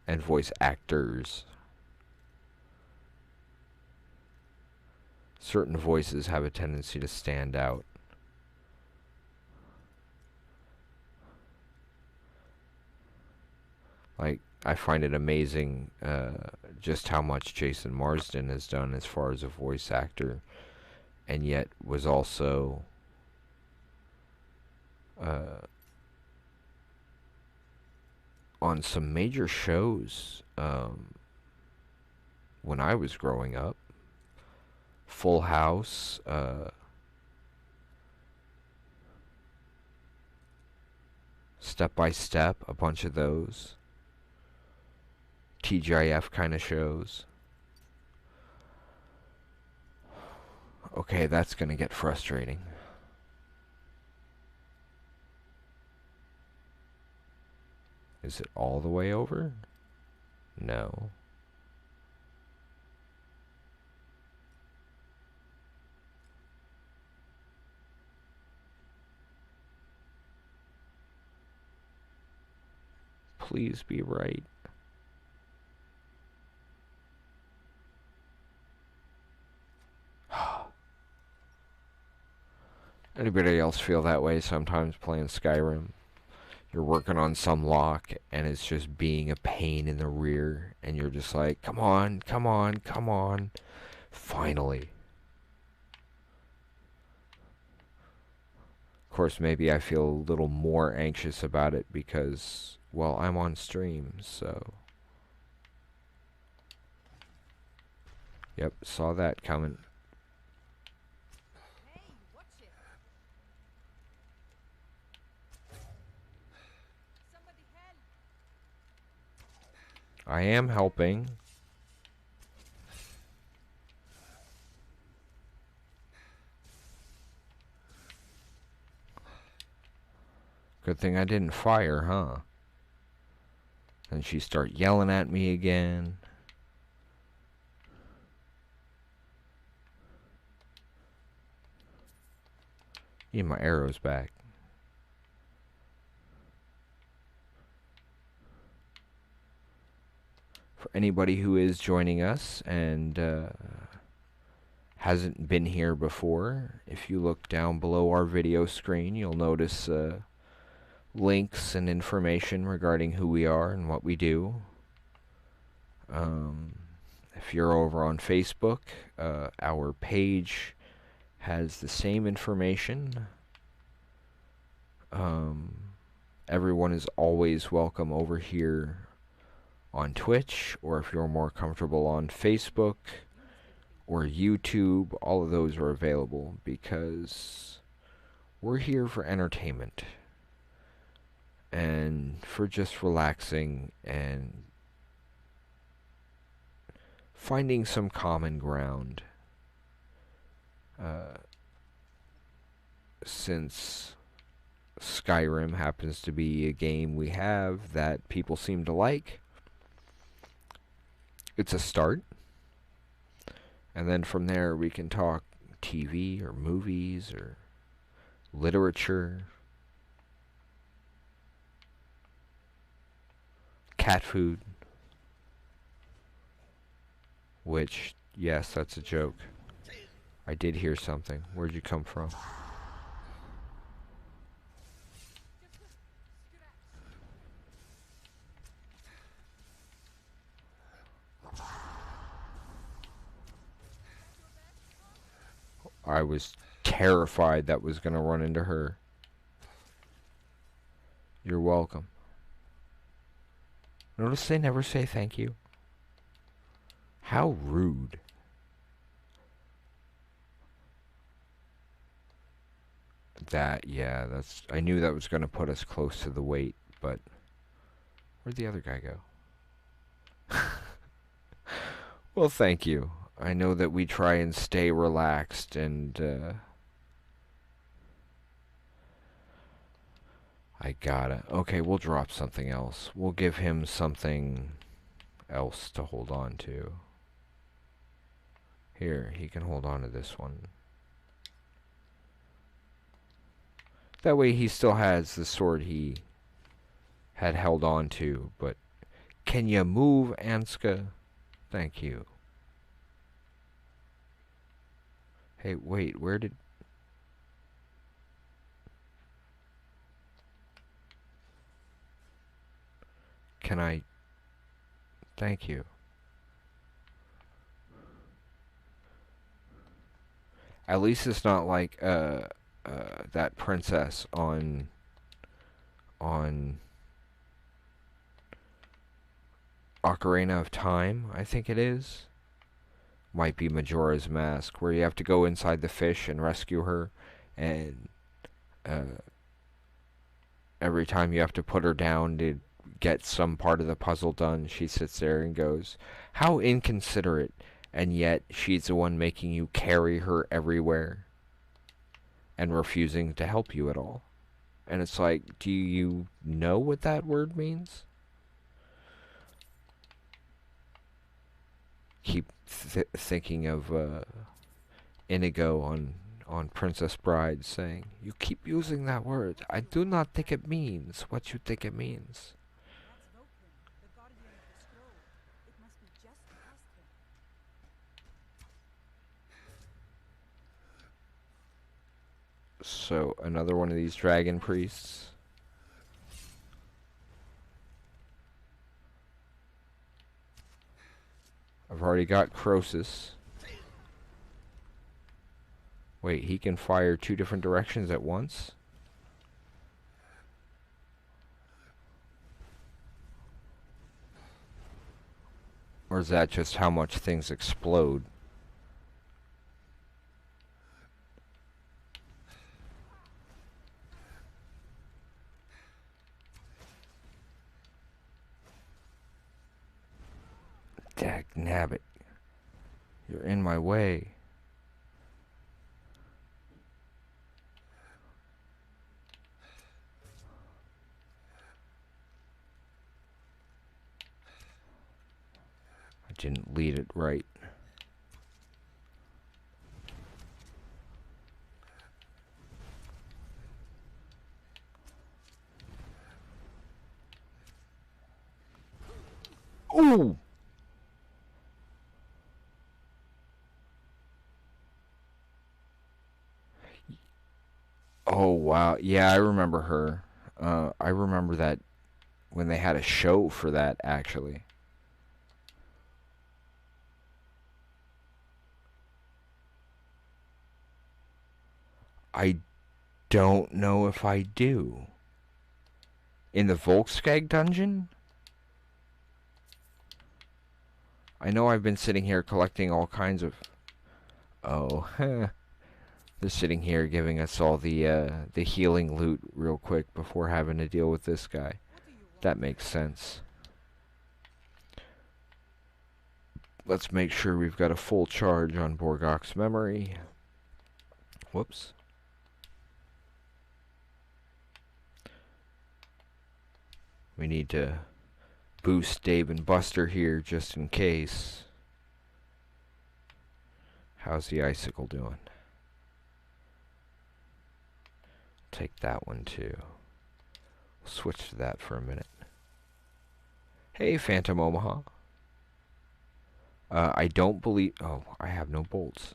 and voice actors, certain voices have a tendency to stand out. Like, I find it amazing just how much Jason Marsden has done as far as a voice actor, and yet was also on some major shows when I was growing up. Full House, Step by Step, a bunch of those. TGIF kind of shows. Okay, that's gonna get frustrating. Is it all the way over? No. Please be right. Anybody else feel that way sometimes playing Skyrim? You're working on some lock and it's just being a pain in the rear and you're just like, come on, come on, come on. Finally. Of course, maybe I feel a little more anxious about it because, well, I'm on stream, so. Yep, saw that coming. Hey, watch it. Somebody help. I am helping. Good thing I didn't fire, huh? Then she start yelling at me again. Need my arrows back. For anybody who is joining us and hasn't been here before, if you look down below our video screen, you'll notice links and information regarding who we are and what we do. If you're over on Facebook, our page has the same information. Everyone is always welcome over here on Twitch, or if you're more comfortable on Facebook or YouTube, all of those are available because we're here for entertainment and for just relaxing and finding some common ground. Since Skyrim happens to be a game we have that people seem to like, it's a start. And then from there we can talk TV or movies or literature, cat food, which, yes, that's a joke. I did hear something. Where'd you come from? I was terrified that was going to run into her. You're welcome. Notice they never say thank you. How rude. Yeah, I knew that was going to put us close to the weight, but where'd the other guy go? Well, thank you. I know that we try and stay relaxed and, I gotta. Okay, we'll drop something else. We'll give him something else to hold on to. Here, he can hold on to this one. That way he still has the sword he had held on to, but can you move, Anska? Thank you. Hey, wait, where did... Can I... Thank you. At least it's not like, that princess on Ocarina of Time, I think it is. Might be Majora's Mask, where you have to go inside the fish and rescue her, and every time you have to put her down to get some part of the puzzle done, she sits there and goes, "How inconsiderate," and yet she's the one making you carry her everywhere and refusing to help you at all. And it's like, do you know what that word means? Keep thinking of Inigo on Princess Bride saying, "You keep using that word. I do not think it means what you think it means." That's Vulcan, the guardian of the scroll. It must be just past him. So, another one of these dragon priests. I've already got Croesus. Wait, he can fire 2 different directions at once? Or is that just how much things explode? Dagnabbit. You're in my way. I didn't lead it right. Ooh! Oh, wow. Yeah, I remember her. I remember that when they had a show for that, actually. I don't know if I do. In the Volkskag dungeon? I know I've been sitting here collecting all kinds of... Oh, they're sitting here giving us all the healing loot real quick before having to deal with this guy. That makes sense. Let's make sure we've got a full charge on Borgok's memory. Whoops. We need to boost Dave and Buster here just in case. How's the icicle doing? take that one too. We'll switch to that for a minute. Hey, Phantom Omaha. I don't believe... Oh, I have no bolts.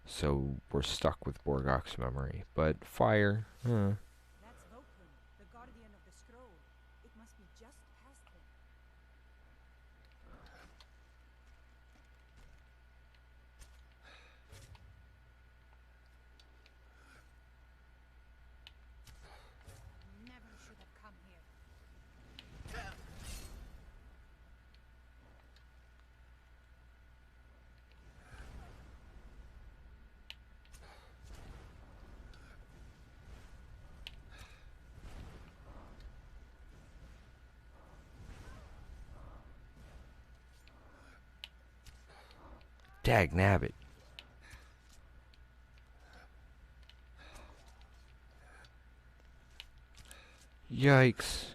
So we're stuck with Borgok's memory. But fire... That's Vulcan, the guardian of the scroll. It must be just past him. Never should have come here. Dagnabbit. Yikes.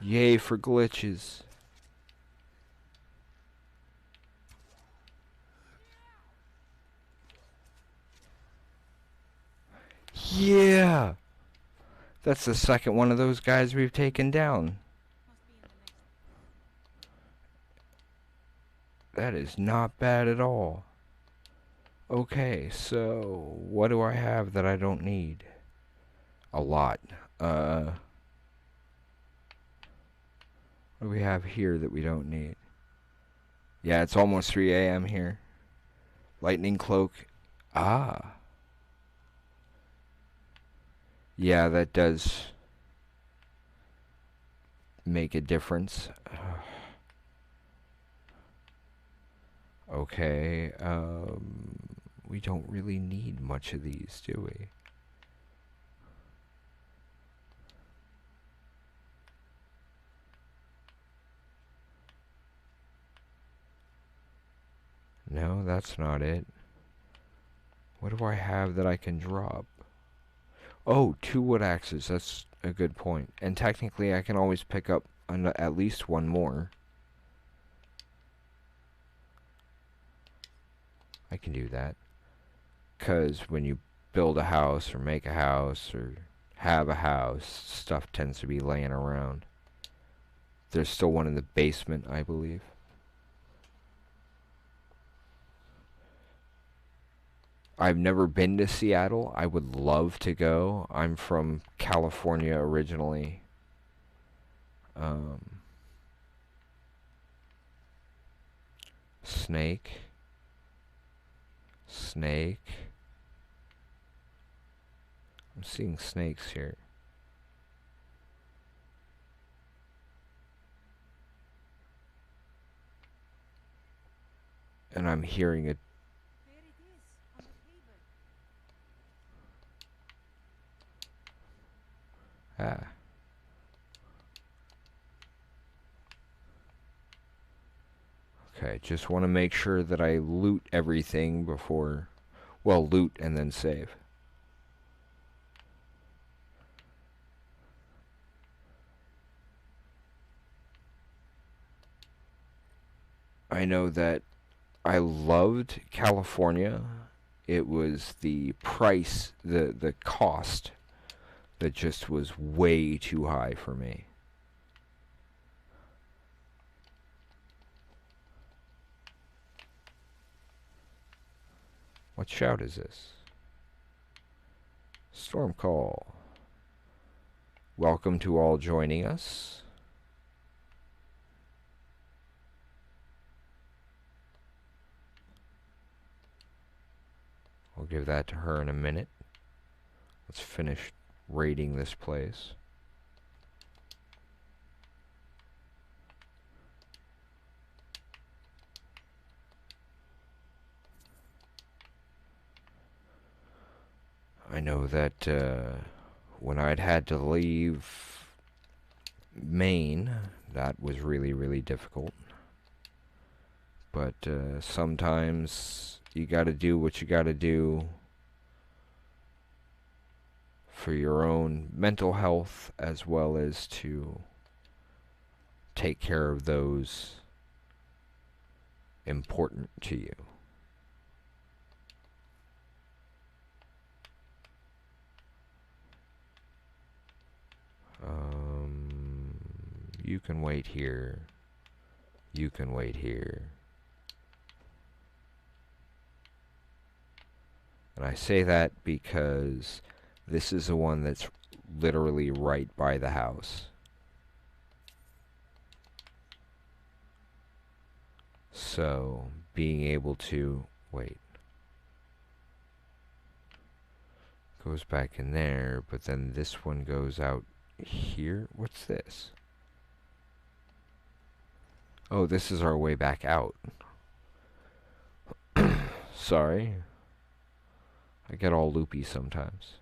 Yay for glitches. Yeah! That's the second one of those guys we've taken down. Must be in the next. That is not bad at all. Okay, so what do I have that I don't need? A lot. What do we have here that we don't need? Yeah, it's almost 3 a.m. here. Lightning cloak. Ah. Yeah, that does make a difference. Okay, we don't really need much of these, do we? No, that's not it. What do I have that I can drop? Oh, 2 wood axes. That's a good point. And technically, I can always pick up at least one more. I can do that. Because when you build a house or make a house or have a house, stuff tends to be laying around. There's still one in the basement, I believe. I've never been to Seattle. I would love to go. I'm from California originally. Snake. Snake. I'm seeing snakes here. And I'm hearing it. There it is, on the table. Ah. Okay, just want to make sure that I loot everything before... Well, loot and then save. I know that I loved California. It was the price, the cost that just was way too high for me. What shout is this? Storm call. Welcome to all joining us. I'll give that to her in a minute. Let's finish raiding this place. I know that when I'd had to leave Maine, that was really, really difficult. But sometimes you gotta do what you gotta do for your own mental health as well as to take care of those important to you. You can wait here. You can wait here. And I say that because this is the one that's literally right by the house. So, being able to wait. Goes back in there, but then this one goes out here. What's this? Oh, this is our way back out. Sorry. I get all loopy sometimes.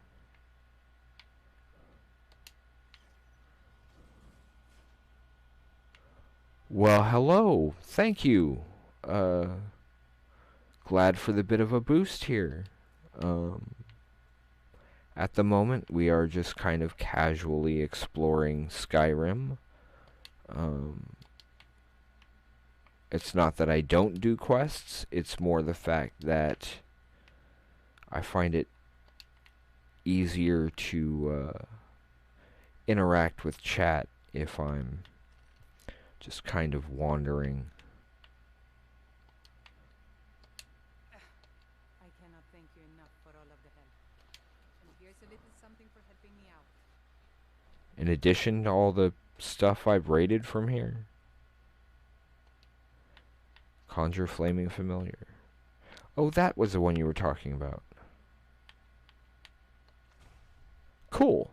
Well, hello. Thank you. Glad for the bit of a boost here. At the moment, we are just kind of casually exploring Skyrim. It's not that I don't do quests, it's more the fact that I find it easier to interact with chat if I'm just kind of wandering. I cannot thank you enough for all of the help. And here's a little something for helping me out. In addition to all the stuff I've raided from here. Conjure Flaming Familiar. Oh, that was the one you were talking about. Cool.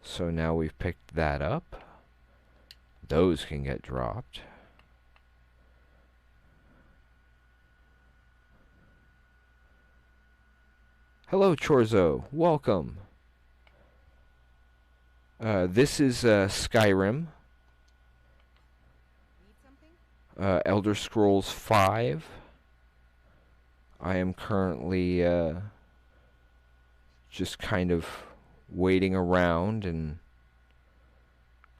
So now we've picked that up. Those can get dropped. Hello, Chorzo. Welcome. This is Skyrim. Elder Scrolls 5. I am currently just kind of waiting around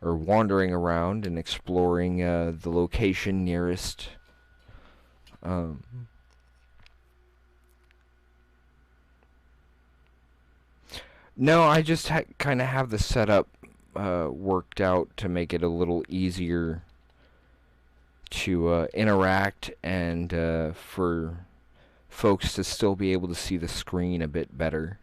or wandering around and exploring the location nearest. No, I just kind of have the setup worked out to make it a little easier to interact and for folks to still be able to see the screen a bit better.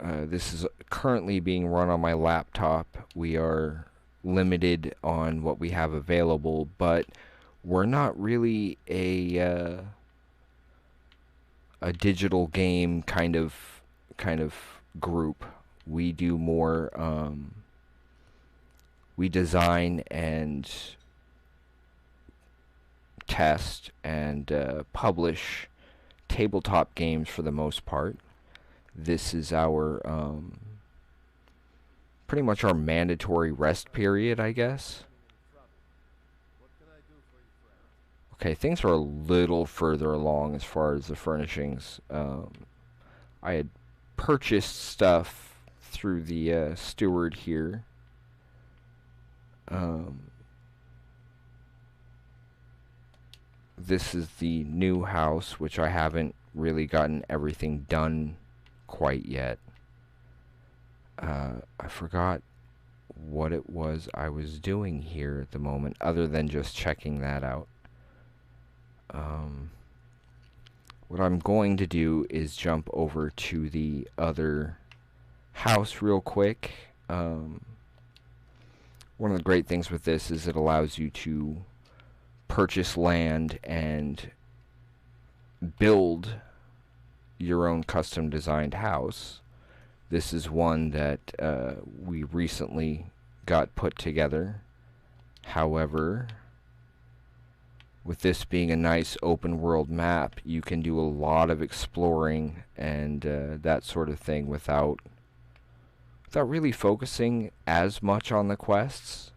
This is currently being run on my laptop. We are limited on what we have available, but we're not really a digital game kind of group. We do more we design and test and publish tabletop games for the most part. This is our pretty much our mandatory rest period, I guess. Okay, things are a little further along as far as the furnishings. I had purchased stuff through the steward here. This is the new house, which I haven't really gotten everything done quite yet. I forgot what it was I was doing here at the moment, other than just checking that out. What I'm going to do is jump over to the other house real quick. One of the great things with this is it allows you to purchase land and build your own custom designed house. This is one that we recently got put together. However, with this being a nice open world map, you can do a lot of exploring and that sort of thing without really focusing as much on the quests.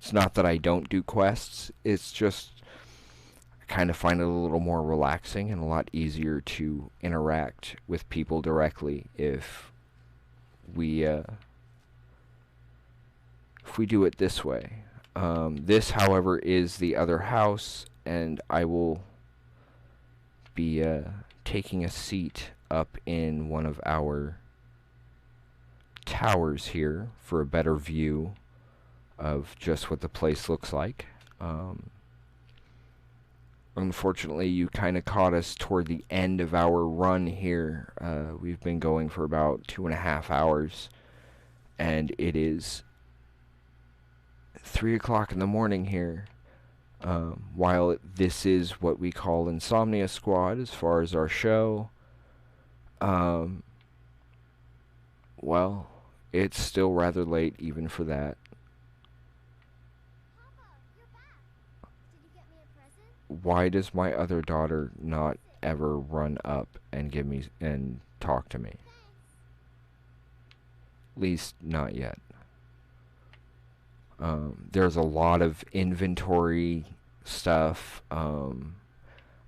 It's not that I don't do quests, it's just I kind of find it a little more relaxing and a lot easier to interact with people directly if we do it this way. This, however, is the other house, and I will be taking a seat up in one of our towers here for a better view of just what the place looks like. Unfortunately, you kind of caught us toward the end of our run here. We've been going for about 2.5 hours, and it is 3 o'clock in the morning here. While this is what we call Insomnia Squad as far as our show, well, it's still rather late even for that. Papa, you're back. Did you get me a present? Why does my other daughter not ever run up and give me and talk to me? Thanks. At least not yet. There's a lot of inventory stuff. I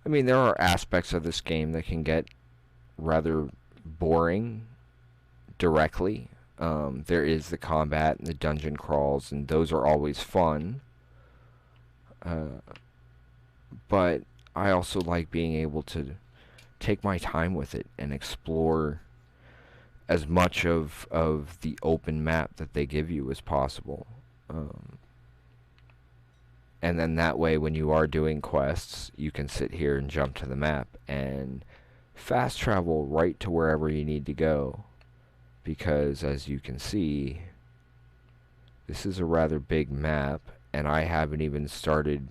mean, there are aspects of this game that can get rather boring directly. There is the combat and the dungeon crawls, and those are always fun. But I also like being able to take my time with it and explore as much of the open map that they give you as possible. And then that way, when you are doing quests, you can sit here and jump to the map and fast travel right to wherever you need to go. Because, as you can see, this is a rather big map, and I haven't even started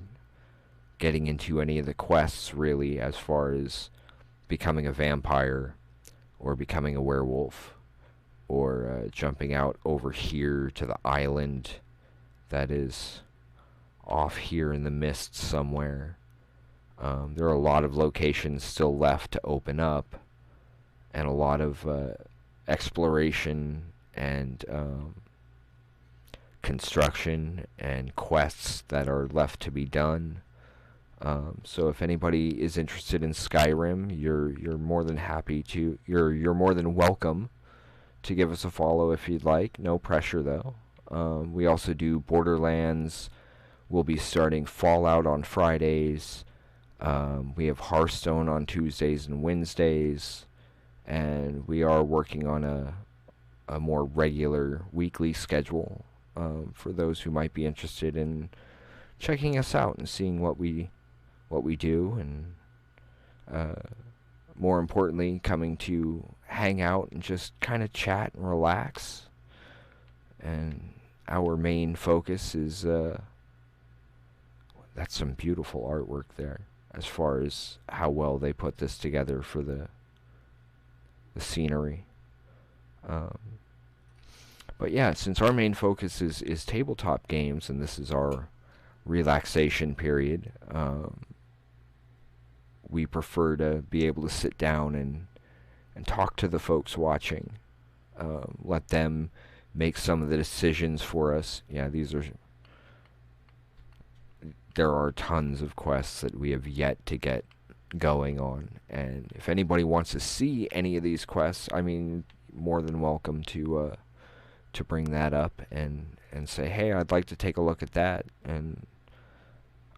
getting into any of the quests, really, as far as becoming a vampire, or becoming a werewolf, or jumping out over here to the island that is off here in the mist somewhere. There are a lot of locations still left to open up, and a lot of exploration and construction and quests that are left to be done. So if anybody is interested in Skyrim, you're more than happy to you're more than welcome to give us a follow if you'd like. No pressure though. We also do Borderlands. We'll be starting Fallout on Fridays. We have Hearthstone on Tuesdays and Wednesdays, and we are working on a more regular weekly schedule for those who might be interested in checking us out and seeing what we do, and more importantly, coming to hang out and just kind of chat and relax. And our main focus is that's some beautiful artwork there, as far as how well they put this together for the scenery. But yeah, since our main focus is tabletop games, and this is our relaxation period, we prefer to be able to sit down and talk to the folks watching. Let them make some of the decisions for us. Yeah, there are tons of quests that we have yet to get going on, and if anybody wants to see any of these quests, I mean, more than welcome to bring that up and say, hey, I'd like to take a look at that, and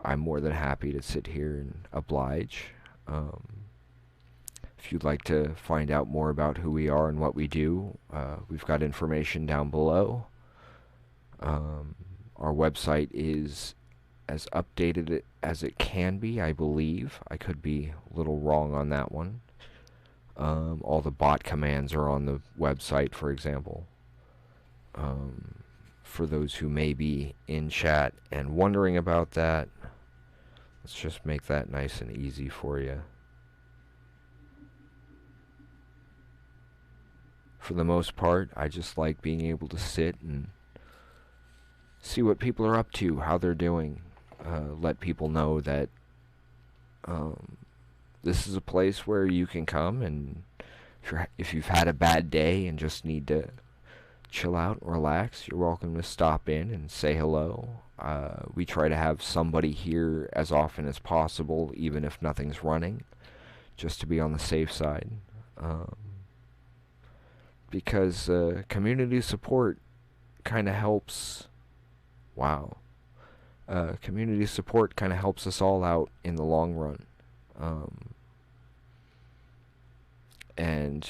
I'm more than happy to sit here and oblige. If you'd like to find out more about who we are and what we do, we've got information down below. Our website is as updated as it can be, I believe. I could be a little wrong on that one. All the bot commands are on the website, for example. For those who may be in chat and wondering about that, let's just make that nice and easy for you. For the most part, I just like being able to sit and see what people are up to, how they're doing. Let people know that this is a place where you can come, and if you've had a bad day and just need to chill out and relax, you're welcome to stop in and say hello. We try to have somebody here as often as possible, even if nothing's running, just to be on the safe side. Because community support kind of helps. Wow. Community support kind of helps us all out in the long run. And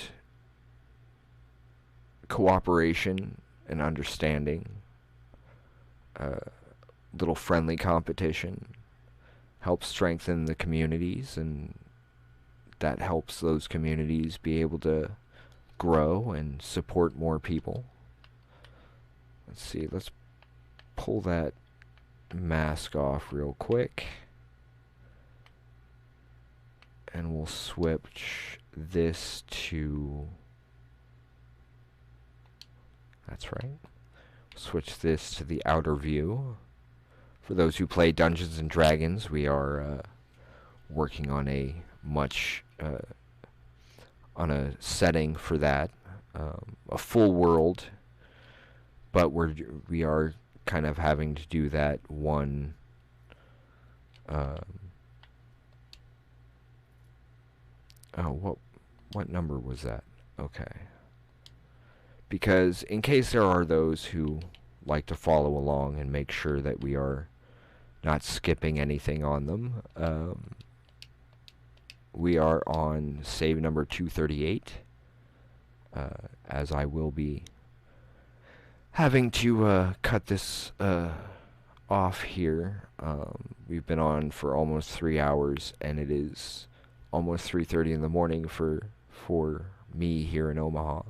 cooperation and understanding, little friendly competition helps strengthen the communities, and that helps those communities be able to grow and support more people. Let's see, let's pull that mask off real quick, and we'll switch this to, that's right, switch this to the outer view. For those who play Dungeons and Dragons, we are working on a on a setting for that, a full world, but we are kind of having to do that one. Oh, what number was that? Okay. Because in case there are those who like to follow along and make sure that we are not skipping anything on them, we are on save number 238, as I will be having to cut this off here. We've been on for almost 3 hours, and it is almost 3:30 in the morning for me here in Omaha.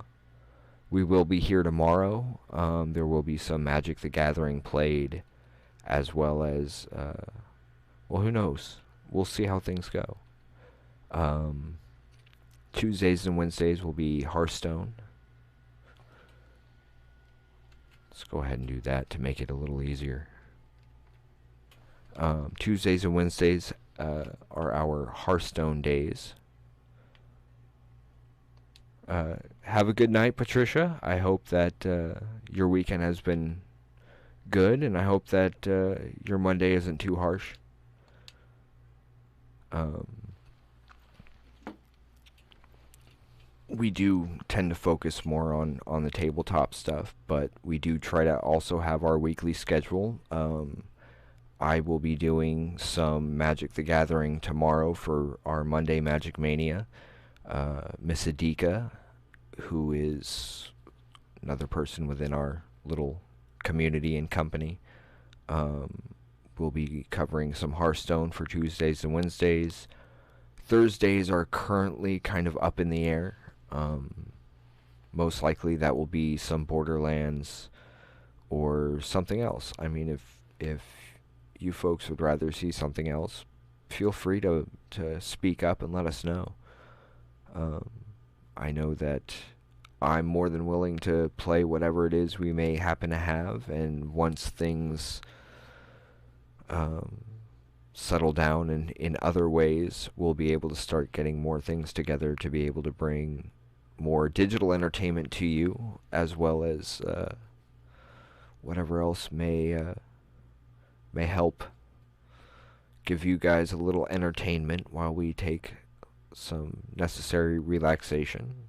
We will be here tomorrow. There will be some Magic the Gathering played, as well as, well, who knows? We'll see how things go. Tuesdays and Wednesdays will be Hearthstone. Let's go ahead and do that to make it a little easier. Tuesdays and Wednesdays are our Hearthstone days. Have a good night, Patricia. I hope that your weekend has been good, and I hope that your Monday isn't too harsh. We do tend to focus more on the tabletop stuff, but we do try to also have our weekly schedule. I will be doing some Magic the Gathering tomorrow for our Monday Magic Mania. Miss Adika, who is another person within our little community and company, will be covering some Hearthstone for Tuesdays and Wednesdays. Thursdays are currently kind of up in the air. Most likely that will be some Borderlands or something else. I mean, if you folks would rather see something else, feel free to speak up and let us know. I know that I'm more than willing to play whatever it is we may happen to have, and once things settle down in other ways, we'll be able to start getting more things together to be able to bring more digital entertainment to you, as well as whatever else may help give you guys a little entertainment while we take some necessary relaxation.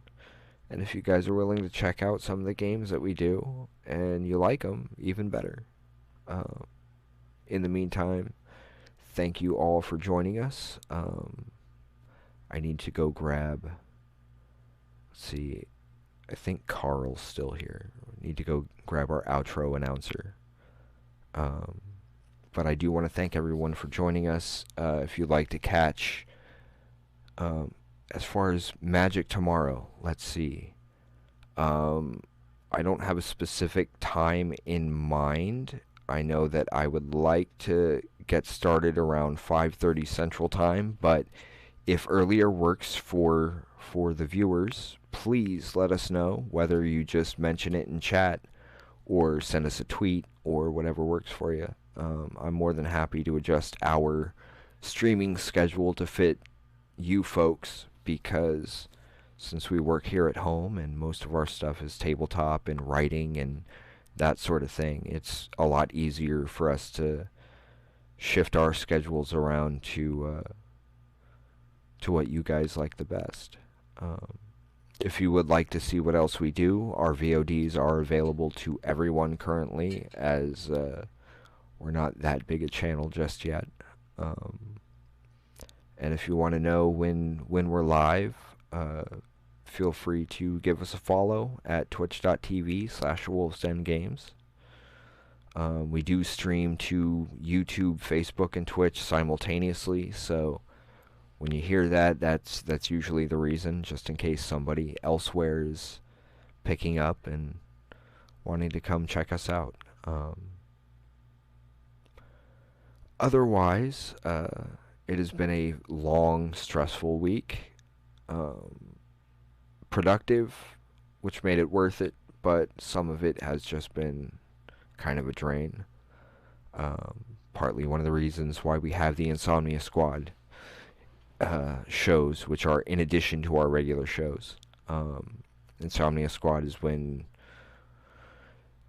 And if you guys are willing to check out some of the games that we do and you like them, even better. In the meantime, thank you all for joining us. I need to go grab, let's see, I think Carl's still here. I need to go grab our outro announcer. But I do want to thank everyone for joining us. If you'd like to catch, as far as Magic tomorrow, let's see. I don't have a specific time in mind. I know that I would like to get started around 5:30 Central Time, but if earlier works for the viewers, please let us know, whether you just mention it in chat or send us a tweet or whatever works for you. I'm more than happy to adjust our streaming schedule to fit you folks, because since we work here at home and most of our stuff is tabletop and writing and that sort of thing, it's a lot easier for us to shift our schedules around to what you guys like the best. If you would like to see what else we do, our VODs are available to everyone currently, as we're not that big a channel just yet. And if you want to know when we're live, feel free to give us a follow at twitch.tv/wolvesdengames. We do stream to YouTube, Facebook, and Twitch simultaneously, so when you hear that, that's usually the reason, just in case somebody elsewhere is picking up and wanting to come check us out. Otherwise, it has been a long, stressful week. Productive, which made it worth it, but some of it has just been kind of a drain. Partly one of the reasons why we have the Insomnia Squad shows, which are in addition to our regular shows. Insomnia Squad is when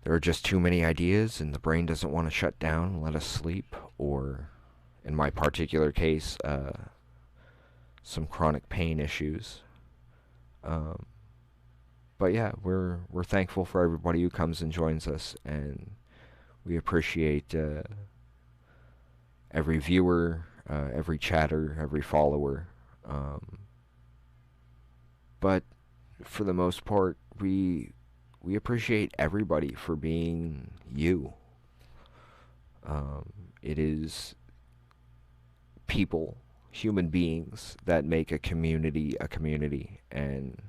there are just too many ideas and the brain doesn't want to shut down and let us sleep, or in my particular case, some chronic pain issues. But yeah, we're thankful for everybody who comes and joins us, and we appreciate every viewer, every chatter, every follower. But for the most part, we appreciate everybody for being you. It is people, human beings, that make a community a community, and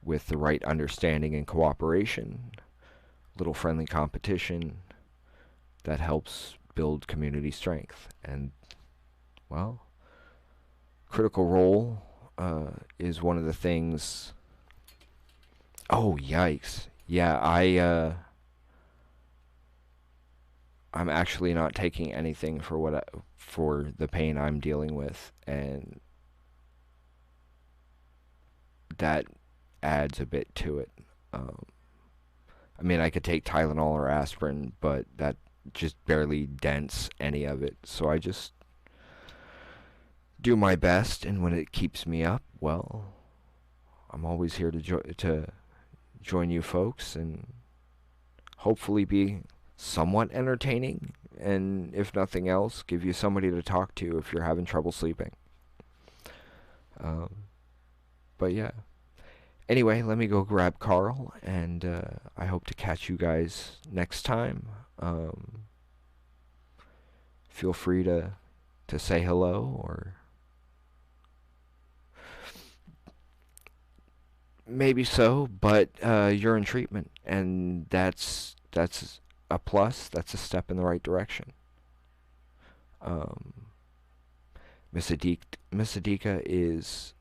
with the right understanding and cooperation, little friendly competition, that helps build community strength. And, well, Critical Role is one of the things. Oh, yikes. Yeah, I'm actually not taking anything for for the pain I'm dealing with, and that adds a bit to it. I mean, I could take Tylenol or aspirin, but that just barely dents any of it. So I just do my best, and when it keeps me up, well, I'm always here to join you folks and hopefully be somewhat entertaining, and if nothing else, give you somebody to talk to if you're having trouble sleeping. But yeah. Anyway, let me go grab Carl, and I hope to catch you guys next time. Feel free to say hello, or maybe so, but you're in treatment, and that's a plus. That's a step in the right direction. Miss Adika is,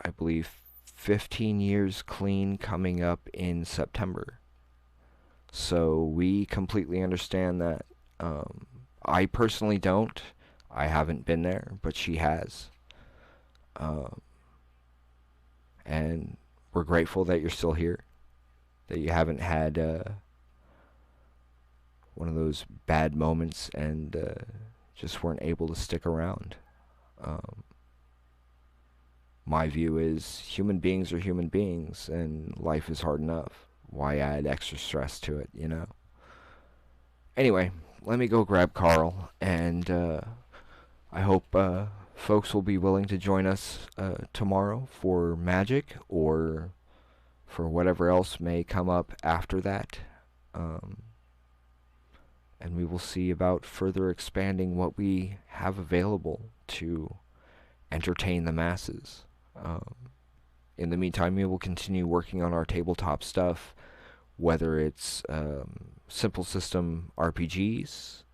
I believe, 15 years clean coming up in September. So we completely understand that. I personally don't. I haven't been there, but she has. And we're grateful that you're still here, that you haven't had one of those bad moments and just weren't able to stick around. My view is human beings are human beings, and life is hard enough. Why add extra stress to it, you know? Anyway, let me go grab Carl, and I hope folks will be willing to join us tomorrow for Magic, or for whatever else may come up after that. And we will see about further expanding what we have available to entertain the masses. In the meantime, we will continue working on our tabletop stuff, whether it's simple system RPGs,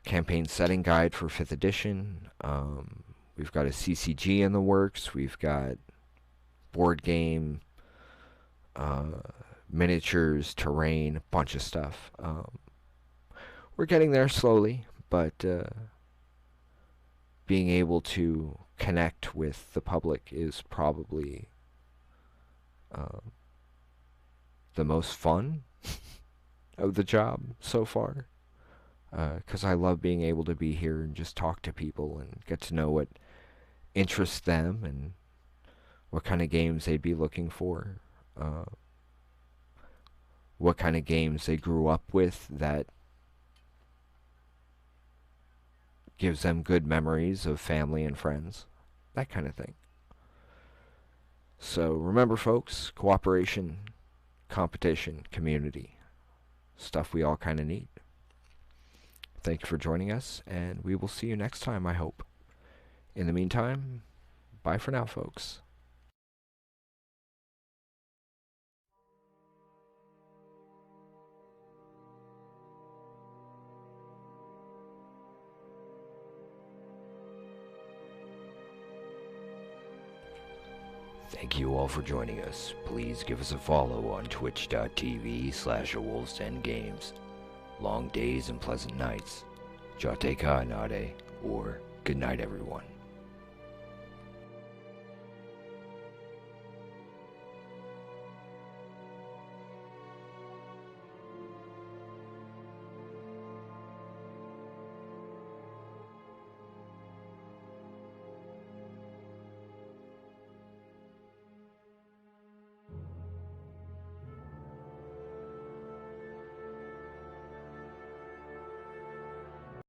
campaign setting guide for 5th edition. We've got a CCG in the works. We've got board game, miniatures, terrain, a bunch of stuff. We're getting there slowly, but being able to connect with the public is probably the most fun of the job so far. Because I love being able to be here and just talk to people and get to know what interests them and what kind of games they'd be looking for. What kind of games they grew up with that gives them good memories of family and friends. That kind of thing. So remember, folks, cooperation, competition, community. Stuff we all kind of need. Thank you for joining us, and we will see you next time, I hope. In the meantime, bye for now, folks. Thank you all for joining us. Please give us a follow on twitch.tv/awolfsdengames. Long days and pleasant nights. Jate ka nade, or good night, everyone.